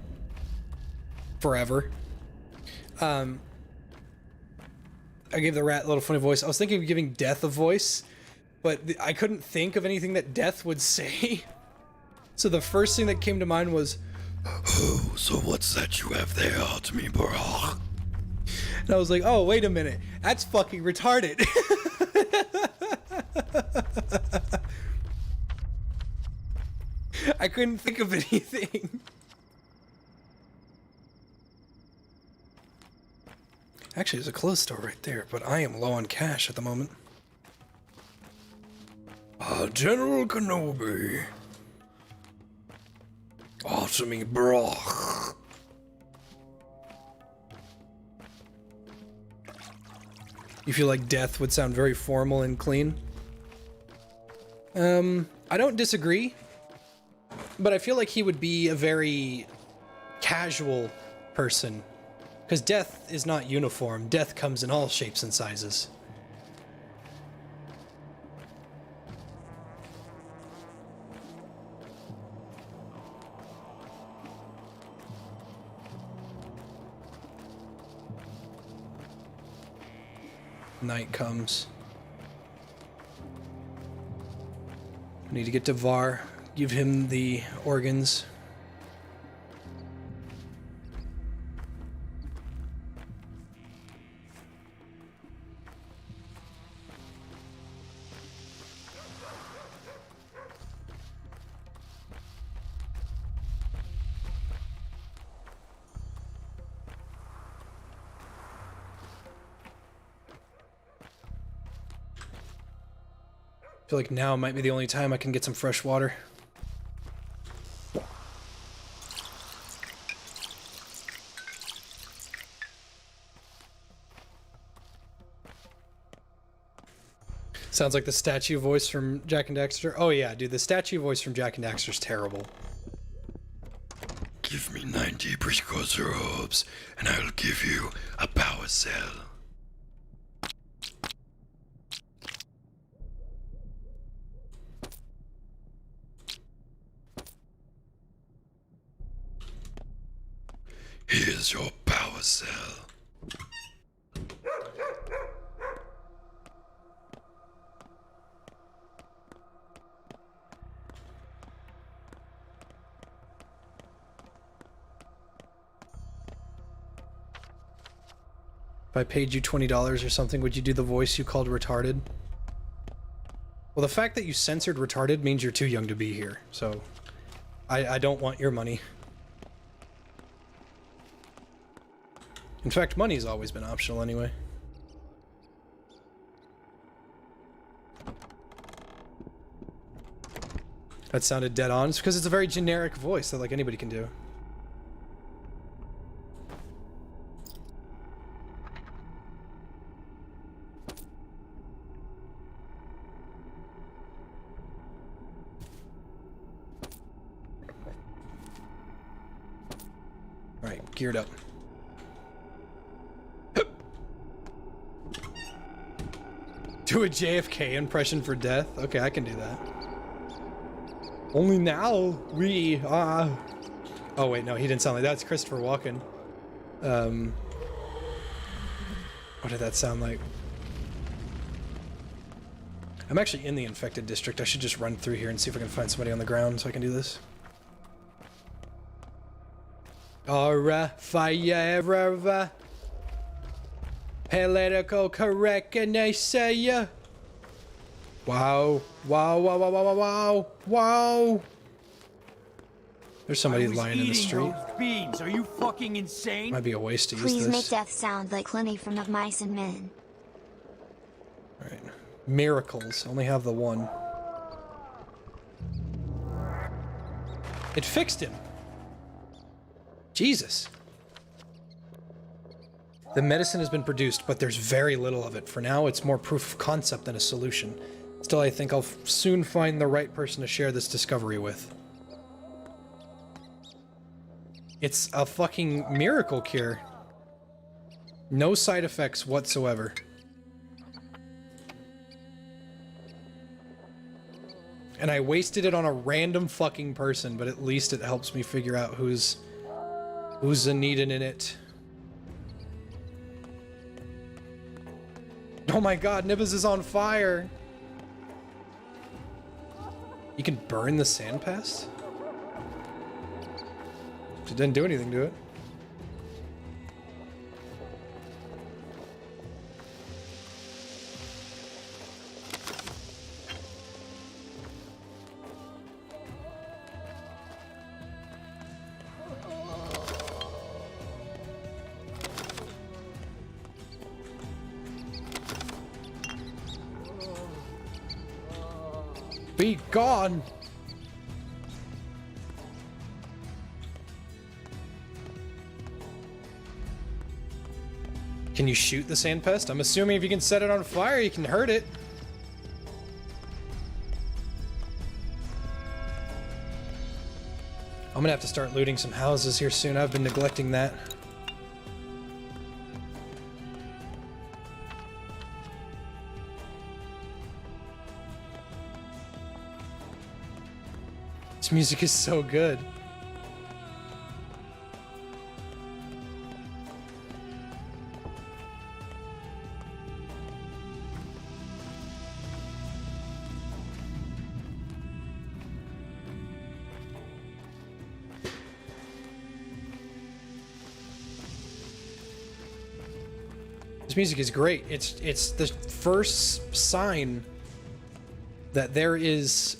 forever. I gave the rat a little funny voice. I was thinking of giving Death a voice, but I couldn't think of anything that Death would say. So the first thing that came to mind was, "Oh, so what's that you have there to me, bro?" And I was like, oh, wait a minute. That's fucking retarded. I couldn't think of anything. Actually, there's a clothes store right there, but I am low on cash at the moment. General Kenobi. To me, bro. You feel like Death would sound very formal and clean? I don't disagree, but I feel like he would be a very casual person, because Death is not uniform. Death comes in all shapes and sizes. Night comes. I need to get to Var, give him the organs. I feel like now might be the only time I can get some fresh water. Sounds like the statue voice from Jak and Daxter. Oh yeah, dude, the statue voice from Jak and Daxter's terrible. Give me 90 precursor herbs, and I'll give you a power cell. Here's your power cell. If I paid you $20 or something, would you do the voice you called retarded? Well, the fact that you censored retarded means you're too young to be here, so I don't want your money. In fact, money's always been optional anyway. That sounded dead on. It's because it's a very generic voice that like anybody can do. All right, geared up. Do a JFK impression for Death? Okay, I can do that. Only now we Oh wait, no, he didn't sound like that. It's Christopher Walken. What did that sound like? I'm actually in the infected district. I should just run through here and see if I can find somebody on the ground so I can do this. Aura, fire, political correctness, wow, wow, wow, wow, wow, wow, wow. There's somebody lying in the street. Beans. Are you fucking insane? Might be a waste to use Please this. make death sound like Clinny from Of Mice and Men. Alright. Miracles. Only have the one. It fixed him. Jesus. The medicine has been produced, but there's very little of it. For now, it's more proof of concept than a solution. Still, I think I'll soon find the right person to share this discovery with. It's a fucking miracle cure. No side effects whatsoever. And I wasted it on a random fucking person, but at least it helps me figure out who's needing in it. Oh my god, Nibbles is on fire! You can burn the sandpest? It didn't do anything to it. Be gone! Can you shoot the sandpest? I'm assuming if you can set it on fire, you can hurt it. I'm gonna have to start looting some houses here soon. I've been neglecting that. This music is so good. This music is great. It's the first sign that there is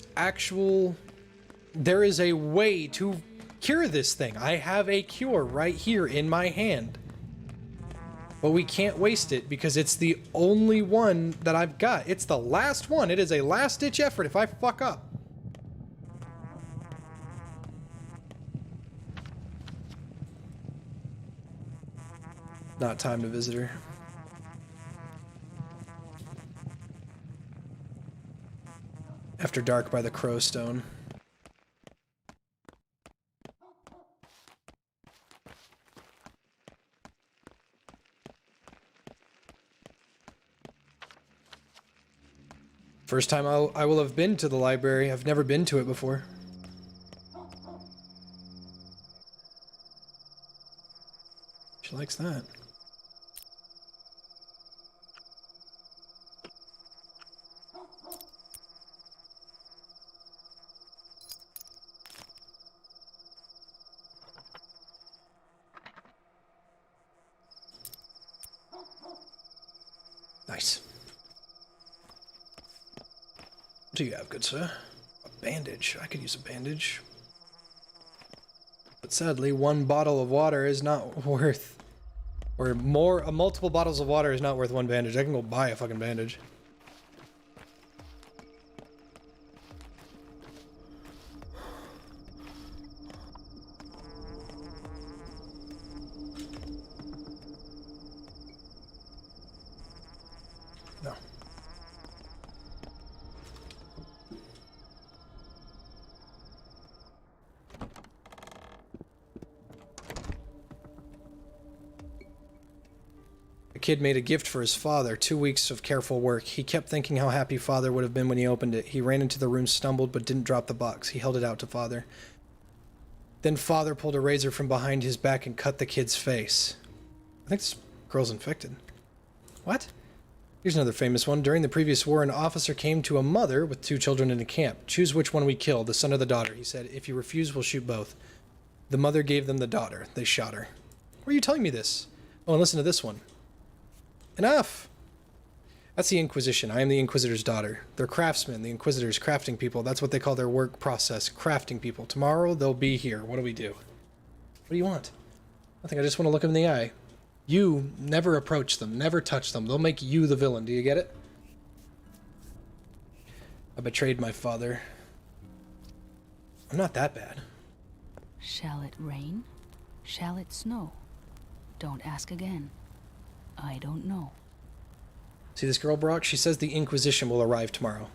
a way to cure this thing. I have a cure right here in my hand. But we can't waste it because it's the only one that I've got. It's the last one. It is a last-ditch effort if I fuck up. Not time to visit her. After dark by the Crowstone. First time I will have been to the library. I've never been to it before. She likes that. Nice. What do you have, good sir? A bandage. I could use a bandage. But sadly, one bottle of water is not worth... Or multiple bottles of water is not worth one bandage. I can go buy a fucking bandage. No. The kid made a gift for his father, 2 weeks of careful work. He kept thinking how happy father would have been when he opened it. He ran into the room, stumbled, but didn't drop the box. He held it out to father. Then father pulled a razor from behind his back and cut the kid's face. I think this girl's infected. What? Here's another famous one. During the previous war, an officer came to a mother with 2 children in a camp. Choose which one we kill, the son or the daughter. He said, if you refuse, we'll shoot both. The mother gave them the daughter. They shot her. Why are you telling me this? Oh, and listen to this one. Enough! That's the Inquisition. I am the Inquisitor's daughter. They're craftsmen, the Inquisitors, crafting people. That's what they call their work process, crafting people. Tomorrow, they'll be here. What do we do? What do you want? Nothing. I just want to look them in the eye. You never approach them, never touch them. They'll make you the villain. Do you get it? I betrayed my father. I'm not that bad. Shall it rain? Shall it snow? Don't ask again. I don't know. See this girl, Brock? She says the Inquisition will arrive tomorrow.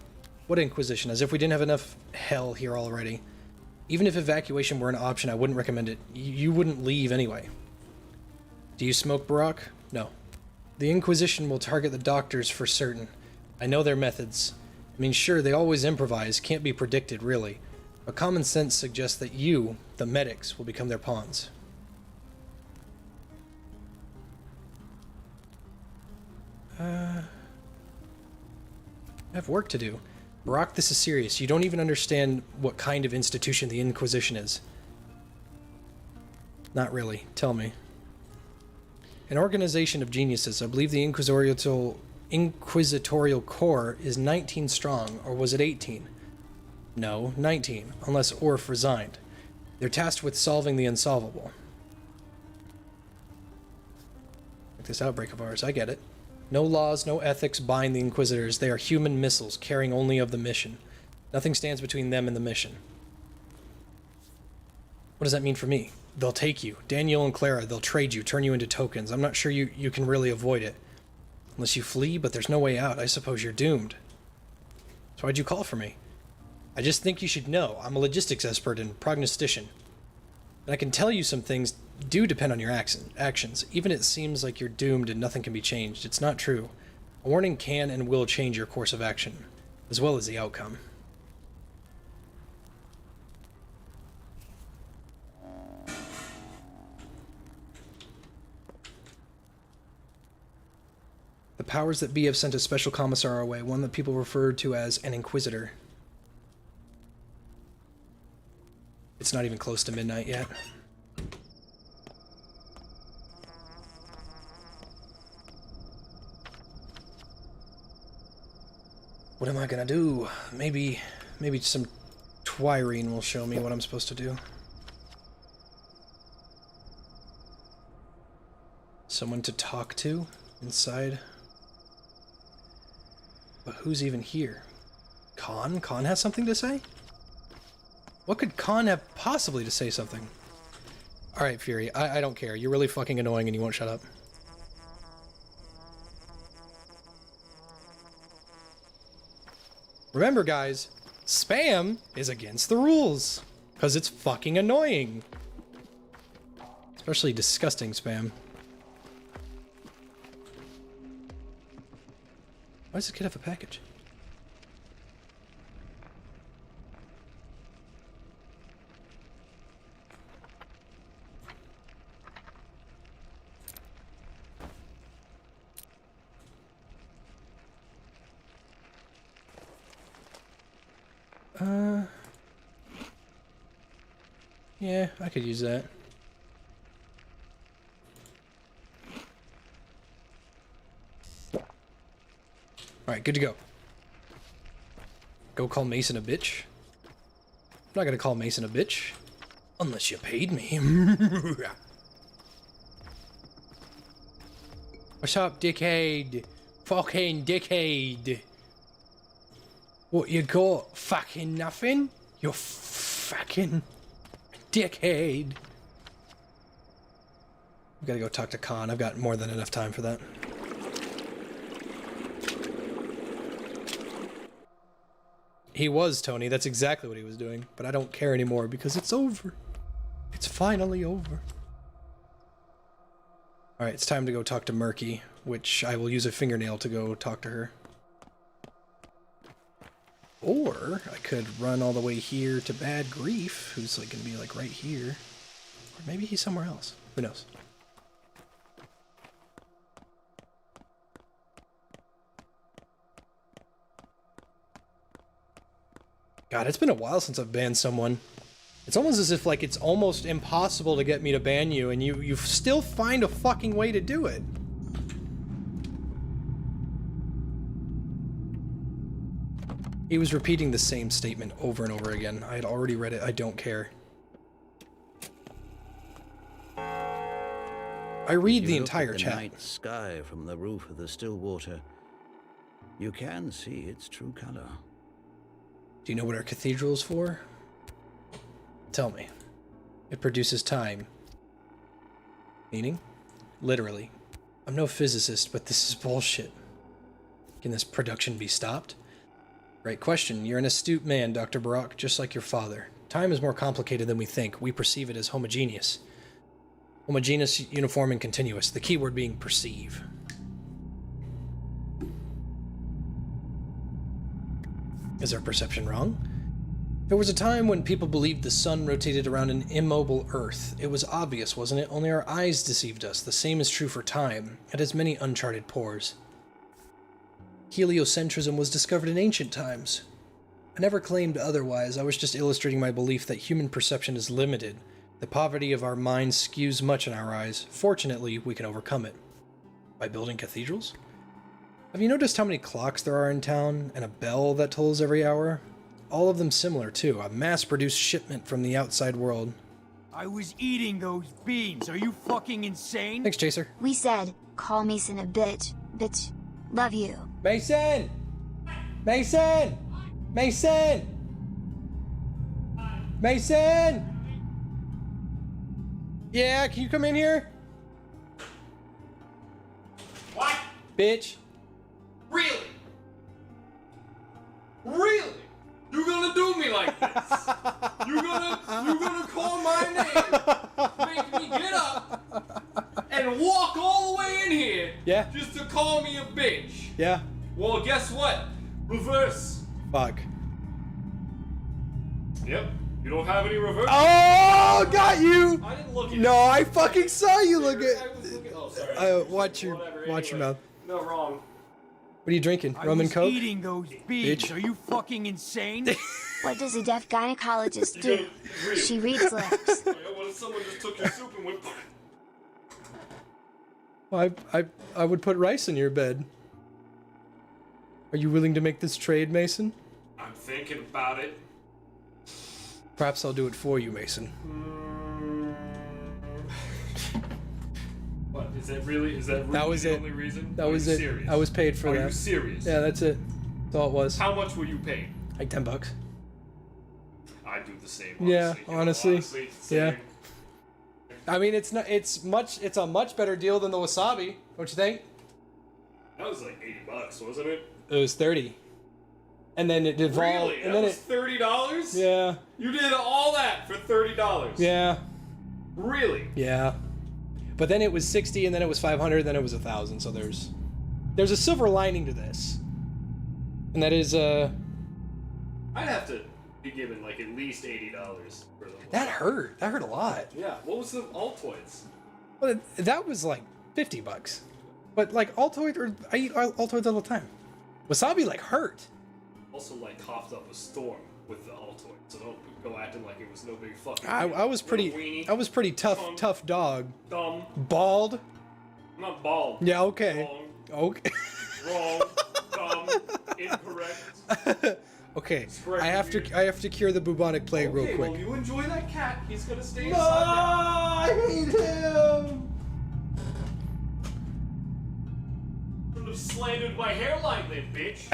What Inquisition? As if we didn't have enough hell here already. Even if evacuation were an option, I wouldn't recommend it. You wouldn't leave anyway. Do you smoke, Barack? No. The Inquisition will target the doctors for certain. I know their methods. I mean, sure, they always improvise, can't be predicted, really. But common sense suggests that you, the medics, will become their pawns. I have work to do. Barack, this is serious. You don't even understand what kind of institution the Inquisition is. Not really. Tell me. An organization of geniuses. I believe the Inquisitorial Corps is 19 strong, or was it 18? No, 19, unless Orff resigned. They're tasked with solving the unsolvable. Like this outbreak of ours, I get it. No laws, no ethics bind the Inquisitors. They are human missiles, caring only of the mission. Nothing stands between them and the mission. What does that mean for me? They'll take you. Daniel and Clara, they'll trade you, turn you into tokens. I'm not sure you can really avoid it. Unless you flee, but there's no way out. I suppose you're doomed. So why'd you call for me? I just think you should know. I'm a logistics expert and prognostician. And I can tell you some things do depend on your actions. Even it seems like you're doomed and nothing can be changed. It's not true. A warning can and will change your course of action, as well as the outcome. The powers that be have sent a special commissar our way, one that people refer to as an Inquisitor. It's not even close to midnight yet. What am I gonna do? Maybe some Twirene will show me what I'm supposed to do. Someone to talk to inside. But who's even here? Khan? Khan has something to say? What could Khan have possibly to say something? Alright, Fury, I don't care. You're really fucking annoying and you won't shut up. Remember, guys, spam is against the rules. Because it's fucking annoying. Especially disgusting spam. Why does this kid have a package? Yeah, I could use that. Alright, good to go. Go call Mason a bitch? I'm not gonna call Mason a bitch. Unless you paid me. What's up, dickhead? Fucking dickhead. What you got? Fucking nothing? You fucking dickhead. We gotta go talk to Khan. I've got more than enough time for that. He was, Tony. That's exactly what he was doing. But I don't care anymore because it's over. It's finally over. Alright, it's time to go talk to Murky, which I will use a fingernail to go talk to her. Or I could run all the way here to Bad Grief, who's like gonna be like right here. Or maybe he's somewhere else. Who knows? God, it's been a while since I've banned someone. It's almost as if, like, it's almost impossible to get me to ban you, and you still find a fucking way to do it. He was repeating the same statement over and over again. I had already read it. I don't care. I read the entire chat. Night sky from the roof of the still water. You can see its true color. Do you know what our cathedral is for? Tell me. It produces time. Meaning? Literally. I'm no physicist, but this is bullshit. Can this production be stopped? Right question. You're an astute man, Dr. Barak, just like your father. Time is more complicated than we think. We perceive it as homogeneous. Homogeneous, uniform, and continuous. The key word being perceive. Is our perception wrong? There was a time when people believed the sun rotated around an immobile Earth. It was obvious, wasn't it? Only our eyes deceived us. The same is true for time. It has many uncharted pores. Heliocentrism was discovered in ancient times. I never claimed otherwise. I was just illustrating my belief that human perception is limited. The poverty of our minds skews much in our eyes. Fortunately, we can overcome it. By building cathedrals? Have you noticed how many clocks there are in town, and a bell that tolls every hour? All of them similar, too. A mass-produced shipment from the outside world. I was eating those beans. Are you fucking insane? Thanks, Chaser. We said, call Mason a bitch. Bitch. Love you. Mason! Mason! Mason! Mason! Yeah, can you come in here? What? Bitch. Really? Really? You're gonna do me like this? You're gonna call my name, make me get up, and walk all the way in here, yeah, just to call me a bitch? Yeah. Well, guess what? Reverse. Fuck. Yep. You don't have any reverse. Oh, got you. I didn't look at No, it. I fucking saw you look at. I was looking. Oh, sorry. Watch your mouth. No, wrong. What are you drinking? I Rum and was Coke? eating those beans. Bitch. Are you fucking insane? What does a deaf gynecologist do? She reads lips. What if someone just took your soup and went? Well, I would put rice in your bed. Are you willing to make this trade, Mason? I'm thinking about it. Perhaps I'll do it for you, Mason. What is that really? Is that really That was the it. only reason? That was it. Serious? I was paid for that. Are you serious? Yeah, that's it. That's all it was. How much were you paid? Like $10. I'd do the same. Yeah, honestly. Same. Yeah. I mean, it's not. It's a much better deal than the wasabi. Don't you think? That was like $80, wasn't it? It was 30. And then it devolved. Really? And That then was $30? Yeah. You did all that for $30? Yeah. Really? Yeah. But then it was 60, and then it was 500, then it was 1,000. So there's a silver lining to this, and that is I'd have to be given like at least $80 for them. that hurt. That hurt a lot. Yeah. What was the Altoids? Well, that was like $50. But like Altoid, I eat Altoids all the time. Wasabi like hurt. Also, like coughed up a storm with the Altoid, so don't go acting like it was no big fucking. I was pretty tough dog. Dumb. Bald. I'm not bald. Yeah. Okay. Wrong. Okay. Wrong. Dumb. Incorrect. Okay. Correct I have to cure the bubonic plague real quick. Well, you enjoy that cat. He's gonna stay No, inside I hate him. Shouldn't have slandered my hairline, then, bitch.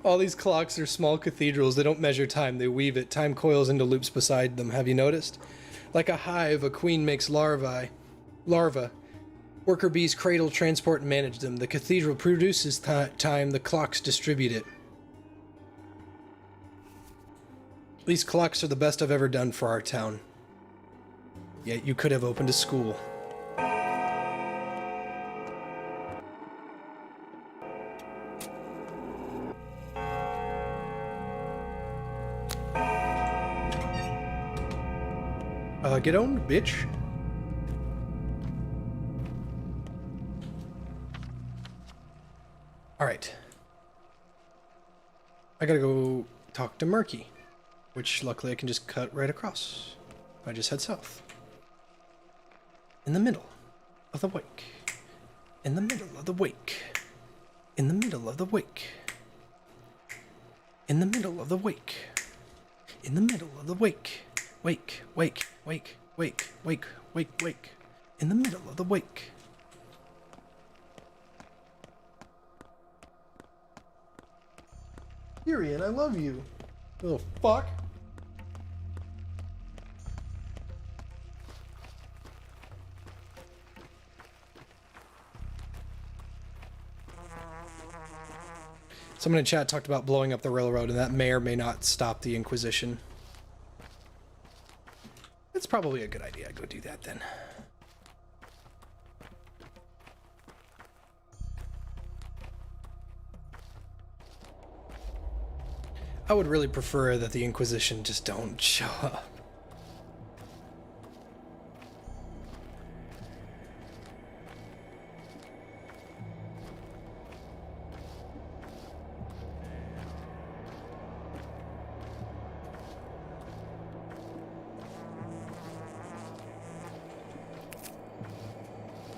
All these clocks are small cathedrals. They don't measure time, they weave it. Time coils into loops beside them. Have you noticed? Like a hive, a queen makes larvae. Worker bees cradle, transport, and manage them. The cathedral produces time, the clocks distribute it. These clocks are the best I've ever done for our town. Yet you could have opened a school. Get on, bitch. Alright. I gotta go talk to Murky, which luckily I can just cut right across. I just head south. In the middle of the wake. In the middle of the wake. In the middle of the wake. In the middle of the wake. In the middle of the wake. Wake, wake, wake, wake, wake, wake, wake. In the middle of the wake. Tyrion, I love you. Little fuck. Someone in chat talked about blowing up the railroad, and that may or may not stop the Inquisition. It's probably a good idea. I'd go do that then. I would really prefer that the Inquisition just don't show up.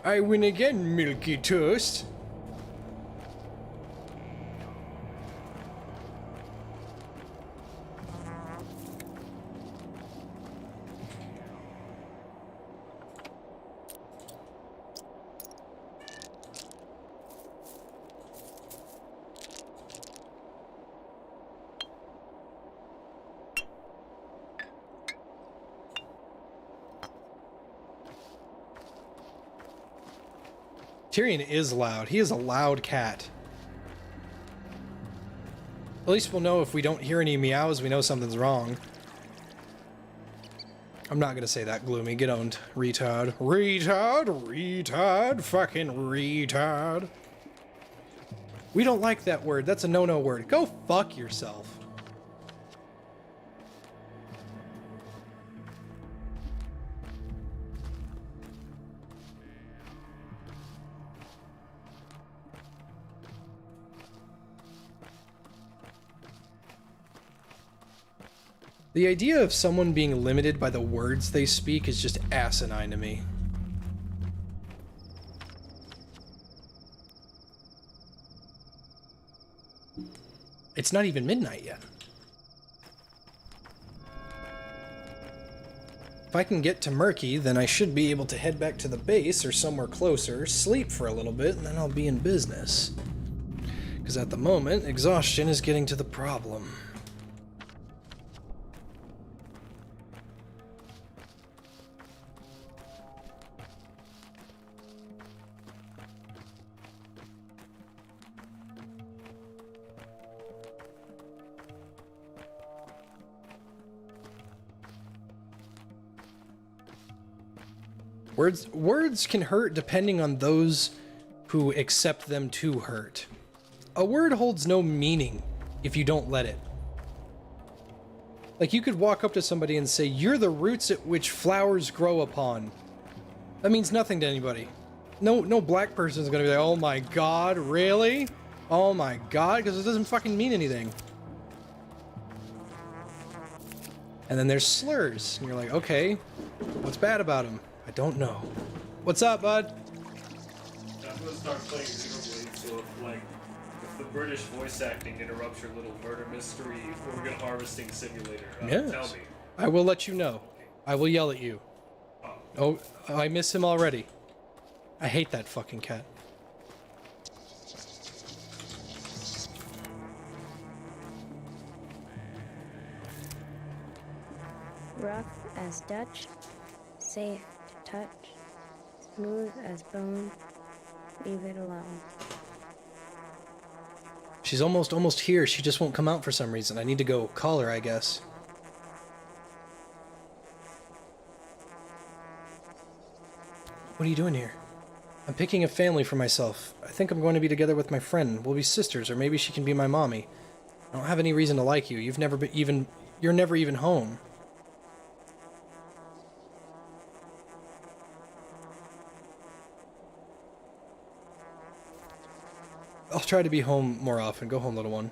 I win again, Milky Toast. Tyrion is loud. He is a loud cat. At least we'll know if we don't hear any meows, we know something's wrong. I'm not gonna say that, Gloomy. Get owned, retard. Retard, retard, fucking retard. We don't like that word. That's a no-no word. Go fuck yourself. The idea of someone being limited by the words they speak is just asinine to me. It's not even midnight yet. If I can get to Murky, then I should be able to head back to the base or somewhere closer, sleep for a little bit, and then I'll be in business. Because at the moment, exhaustion is getting to the problem. Words can hurt depending on those who accept them to hurt. A word holds no meaning if you don't let it. Like, you could walk up to somebody and say, "You're the roots at which flowers grow upon." That means nothing to anybody. No black person's gonna be like, "Oh my god, really? Oh my god," because it doesn't fucking mean anything. And then there's slurs, and you're like, okay, what's bad about them? I don't know. What's up, bud? I'm gonna start playing Xenoblade, so if the British voice acting interrupts your little murder mystery organ harvesting simulator, Yes. tell me. I will let you know. I will yell at you. Oh, I miss him already. I hate that fucking cat. Rough as Dutch, safe to touch, smooth as bone, leave it alone. She's almost here. She just won't come out for some reason. I need to go call her, I guess. What are you doing here? I'm picking a family for myself. I think I'm going to be together with my friend. We'll be sisters, or maybe she can be my mommy. I don't have any reason to like you. You've never been even... You're never even home. I'll try to be home more often. Go home, little one.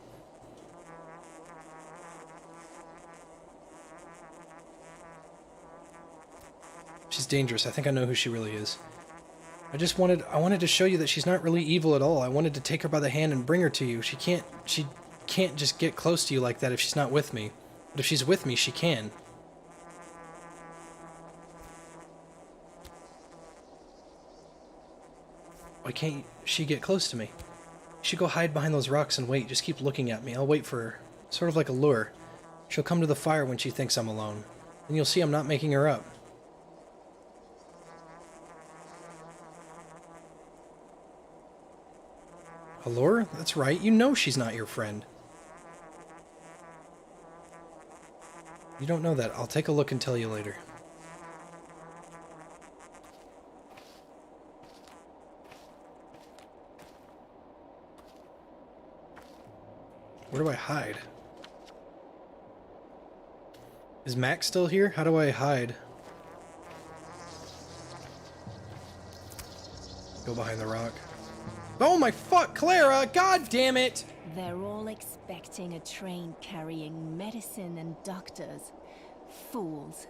She's dangerous. I think I know who she really is. I wanted to show you that she's not really evil at all. I wanted to take her by the hand and bring her to you. She can't just get close to you like that if she's not with me. But if she's with me, she can. Why can't she get close to me? You should go hide behind those rocks and wait. Just keep looking at me. I'll wait for her. Sort of like a lure. She'll come to the fire when she thinks I'm alone. And you'll see I'm not making her up. A lure? That's right. You know she's not your friend. You don't know that. I'll take a look and tell you later. Where do I hide? Is Max still here? How do I hide? Go behind the rock. Oh my fuck, Clara! God damn it! They're all expecting a train carrying medicine and doctors. Fools.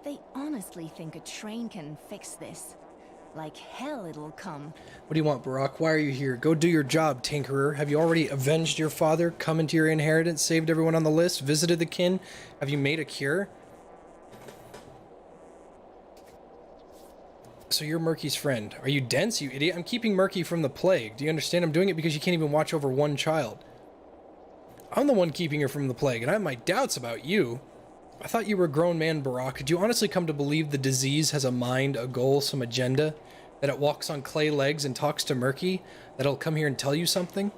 They honestly think a train can fix this. Like hell it'll come. What do you want, Barack? Why are you here? Go do your job, tinkerer. Have you already avenged your father, come into your inheritance, saved everyone on the list, visited the kin? Have you made a cure? So you're Murky's friend. Are you dense, you idiot? I'm keeping Murky from the plague. Do you understand? I'm doing it because you can't even watch over one child. I'm the one keeping her from the plague, and I have my doubts about you. I thought you were a grown man, Barack. Did you honestly come to believe the disease has a mind, a goal, some agenda? That it walks on clay legs and talks to Murky? That it'll come here and tell you something?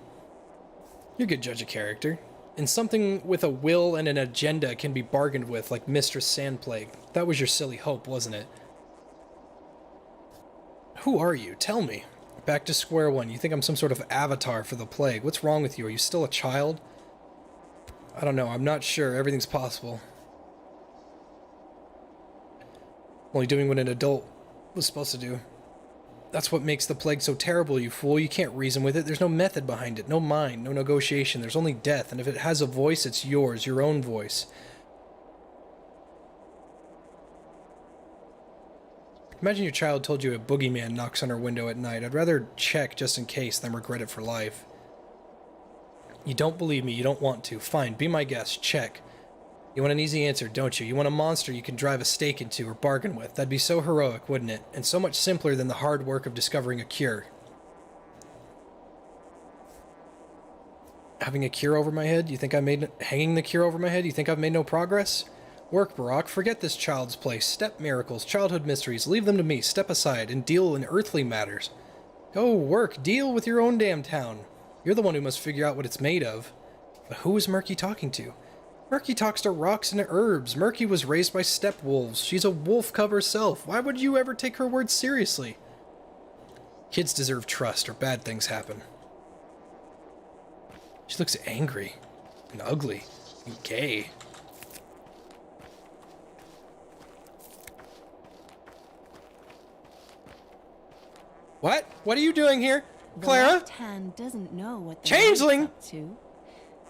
You're a good judge of character. And something with a will and an agenda can be bargained with, like Mistress Sandplague. That was your silly hope, wasn't it? Who are you? Tell me. Back to square one. You think I'm some sort of avatar for the plague. What's wrong with you? Are you still a child? I don't know. I'm not sure. Everything's possible. Only doing what an adult was supposed to do. That's what makes the plague so terrible, you fool. You can't reason with it. There's no method behind it. No mind. No negotiation. There's only death. And if it has a voice, it's yours. Your own voice. Imagine your child told you a boogeyman knocks on her window at night. I'd rather check just in case than regret it for life. You don't believe me. You don't want to. Fine. Be my guest. Check. You want an easy answer, don't you? You want a monster you can drive a stake into or bargain with. That'd be so heroic, wouldn't it? And so much simpler than the hard work of discovering a cure. Having a cure over my head? You think I made... Hanging the cure over my head? You think I've made no progress? Work, Barack. Forget this child's place. Step miracles, childhood mysteries. Leave them to me. Step aside and deal in earthly matters. Go work. Deal with your own damn town. You're the one who must figure out what it's made of. But who is Murky talking to? Murky talks to rocks and herbs. Murky was raised by steppe wolves. She's a wolf cub herself. Why would you ever take her words seriously? Kids deserve trust or bad things happen. She looks angry and ugly and gay. What? What are you doing here, Clara? The left hand doesn't know what the Changeling! right's up to,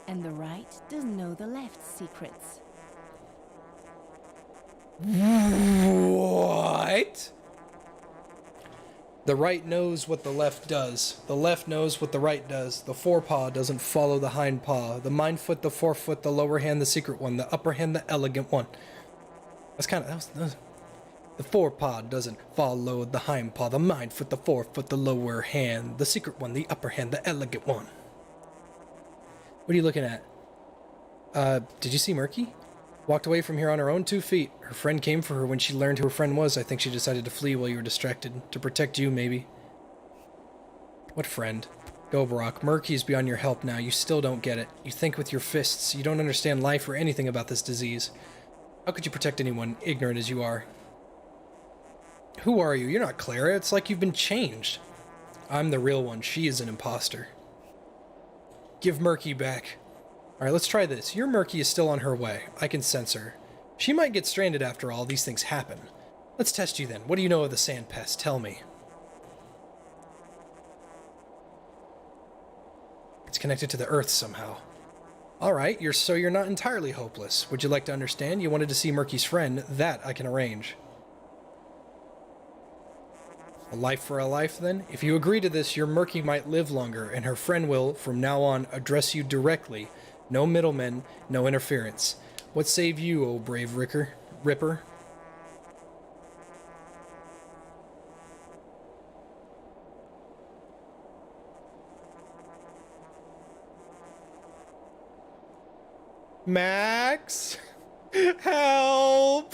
and the right doesn't know the left's secrets. What? The right knows what the left does. The left knows what the right does. The forepaw doesn't follow the hind paw. The mind foot, the forefoot, the lower hand, the secret one. The upper hand, the elegant one. That's kind of... That was, the forepaw doesn't follow the hind paw. The mind foot, the forefoot, the lower hand. The secret one, the upper hand, the elegant one. What are you looking at? Did you see Murky? Walked away from here on her own 2 feet. Her friend came for her when she learned who her friend was. I think she decided to flee while you were distracted. To protect you, maybe. What friend? Go, Barack. Murky's beyond your help now. You still don't get it. You think with your fists. You don't understand life or anything about this disease. How could you protect anyone, ignorant as you are? Who are you? You're not Clara. It's like you've been changed. I'm the real one. She is an imposter. Give Murky back. Alright, let's try this. Your Murky is still on her way. I can sense her. She might get stranded after all. These things happen. Let's test you then. What do you know of the sand pest? Tell me. It's connected to the earth somehow. Alright, so you're not entirely hopeless. Would you like to understand? You wanted to see Murky's friend. That I can arrange. A life for a life, then? If you agree to this, your Murky might live longer, and her friend will, from now on, address you directly. No middlemen, no interference. What save you, O brave Ripper? Max? Help!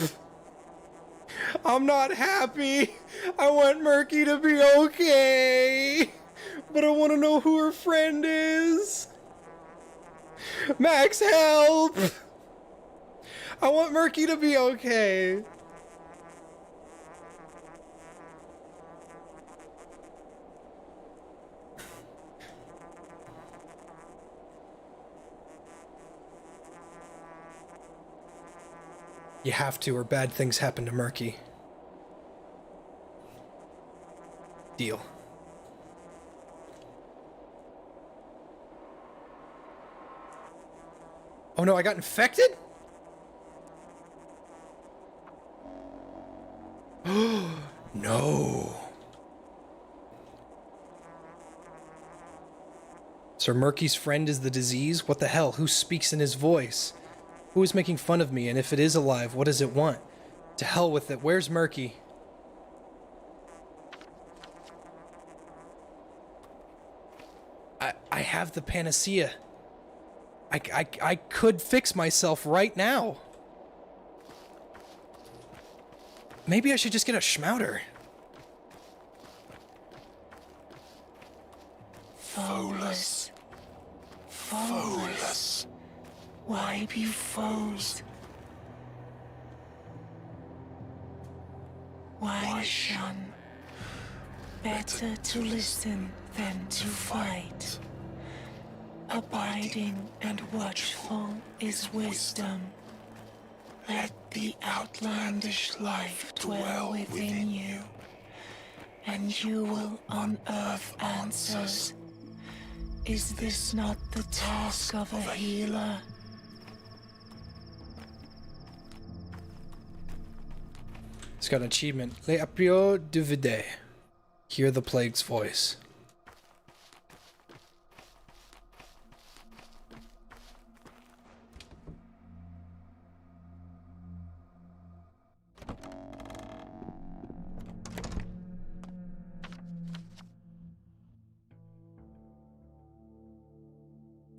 I'm not happy. I want Murky to be okay. But I want to know who her friend is. Max, help! I want Murky to be okay. You have to, or bad things happen to Murky. Deal. Oh no, I got infected? No. Sir Murky's friend is the disease? What the hell? Who speaks in his voice? Who is making fun of me? And if it is alive, what does it want? To hell with it. Where's Murky? I have the panacea. I could fix myself right now. Maybe I should just get a schmouter. Foeless. Foeless. Why be foes? Why shun? Better to listen than to fight. Abiding and watchful is wisdom. Let the outlandish life dwell within you, and you will unearth answers. Is this not the task of a healer? It's got an achievement. Le Aprio du Vide. Hear the plague's voice.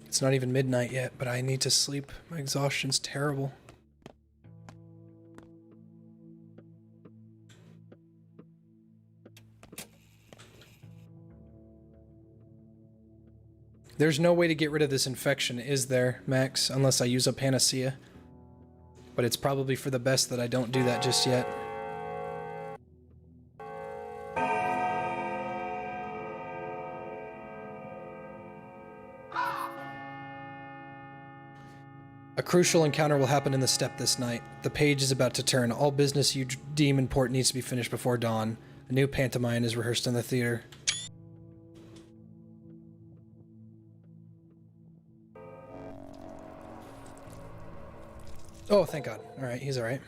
It's not even midnight yet, but I need to sleep. My exhaustion's terrible. There's no way to get rid of this infection, is there, Max? Unless I use a panacea. But it's probably for the best that I don't do that just yet. A crucial encounter will happen in the steppe this night. The page is about to turn. All business you deem important needs to be finished before dawn. A new pantomime is rehearsed in the theater. Oh, thank God. Alright, he's alright.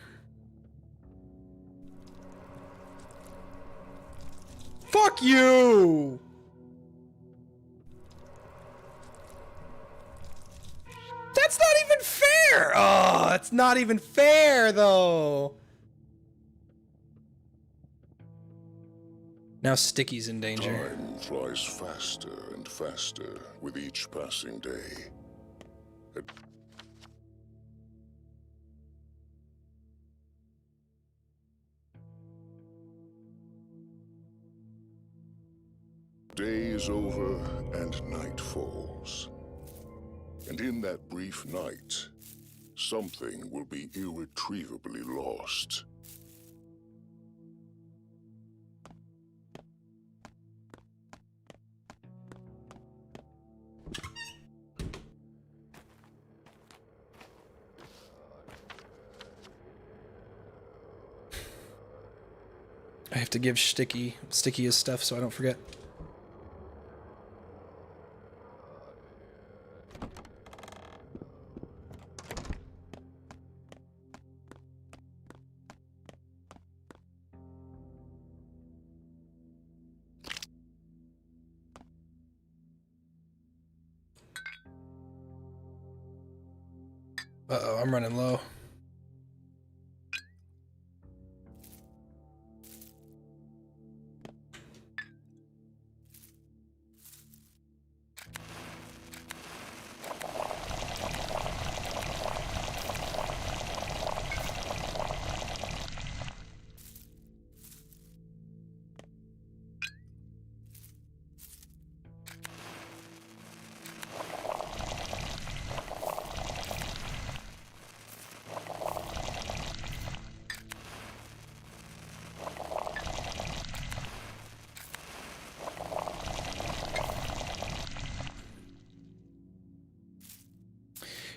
Fuck you! That's not even fair! Oh, it's not even fair, though! Now Sticky's in danger. Time flies faster and faster with each passing day. Day is over and night falls. And in that brief night, something will be irretrievably lost. I have to give Sticky his stuff so I don't forget. Uh-oh, I'm running low.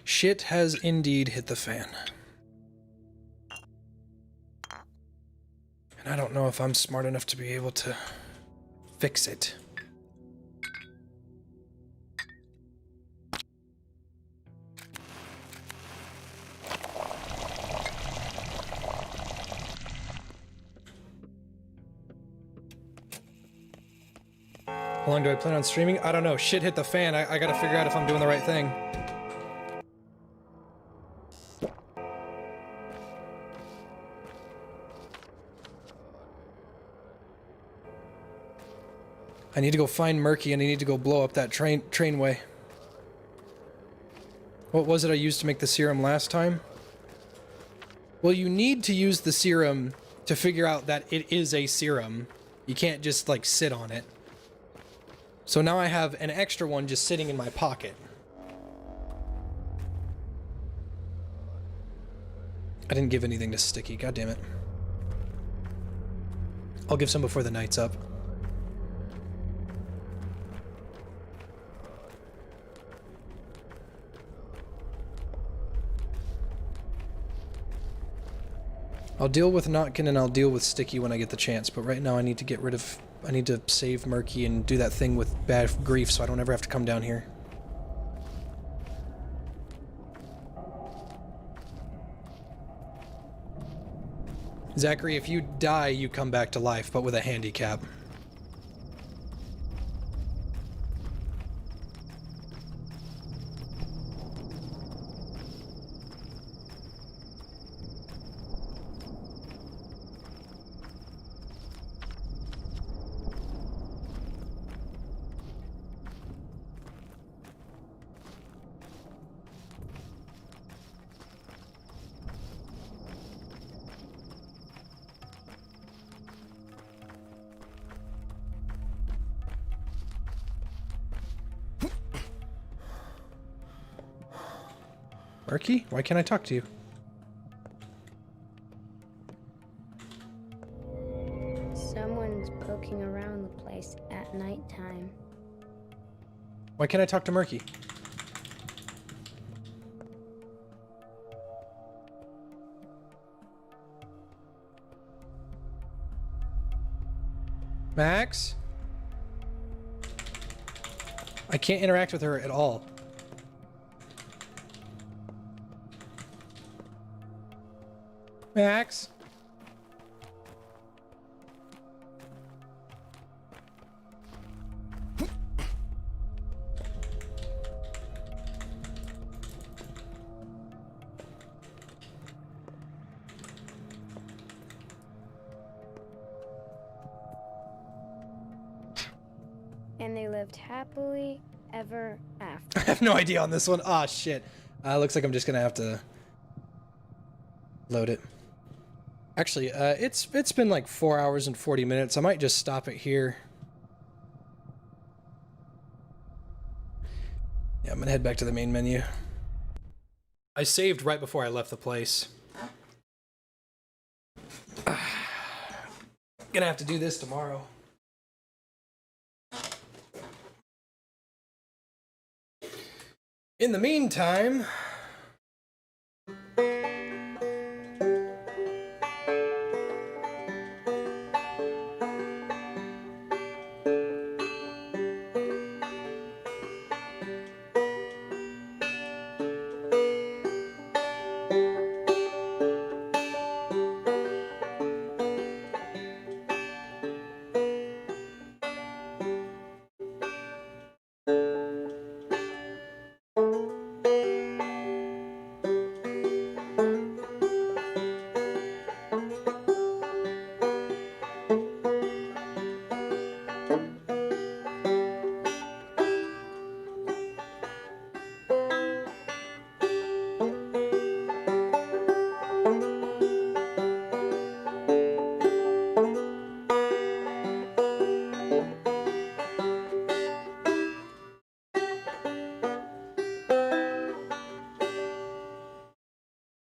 Shit has indeed hit the fan. And I don't know if I'm smart enough to be able to fix it. How long do I plan on streaming? I don't know. Shit hit the fan. I gotta figure out if I'm doing the right thing. I need to go find Murky and I need to go blow up that trainway. What was it I used to make the serum last time? Well, you need to use the serum to figure out that it is a serum. You can't just, like, sit on it. So now I have an extra one just sitting in my pocket. I didn't give anything to Sticky, god damn it. I'll give some before the night's up. I'll deal with Notkin and I'll deal with Sticky when I get the chance, but right now I need to get rid of... I need to save Murky and do that thing with bad grief so I don't ever have to come down here. Zachary, if you die, you come back to life, but with a handicap. Murky? Why can't I talk to you? Someone's poking around the place at nighttime. Why can't I talk to Murky? Max? I can't interact with her at all. Max? And they lived happily ever after. I have no idea on this one. Ah, shit. Looks like I'm just gonna have to load it. Actually, it's been like 4 hours and 40 minutes. I might just stop it here. Yeah, I'm gonna head back to the main menu. I saved right before I left the place. Gonna have to do this tomorrow. In the meantime,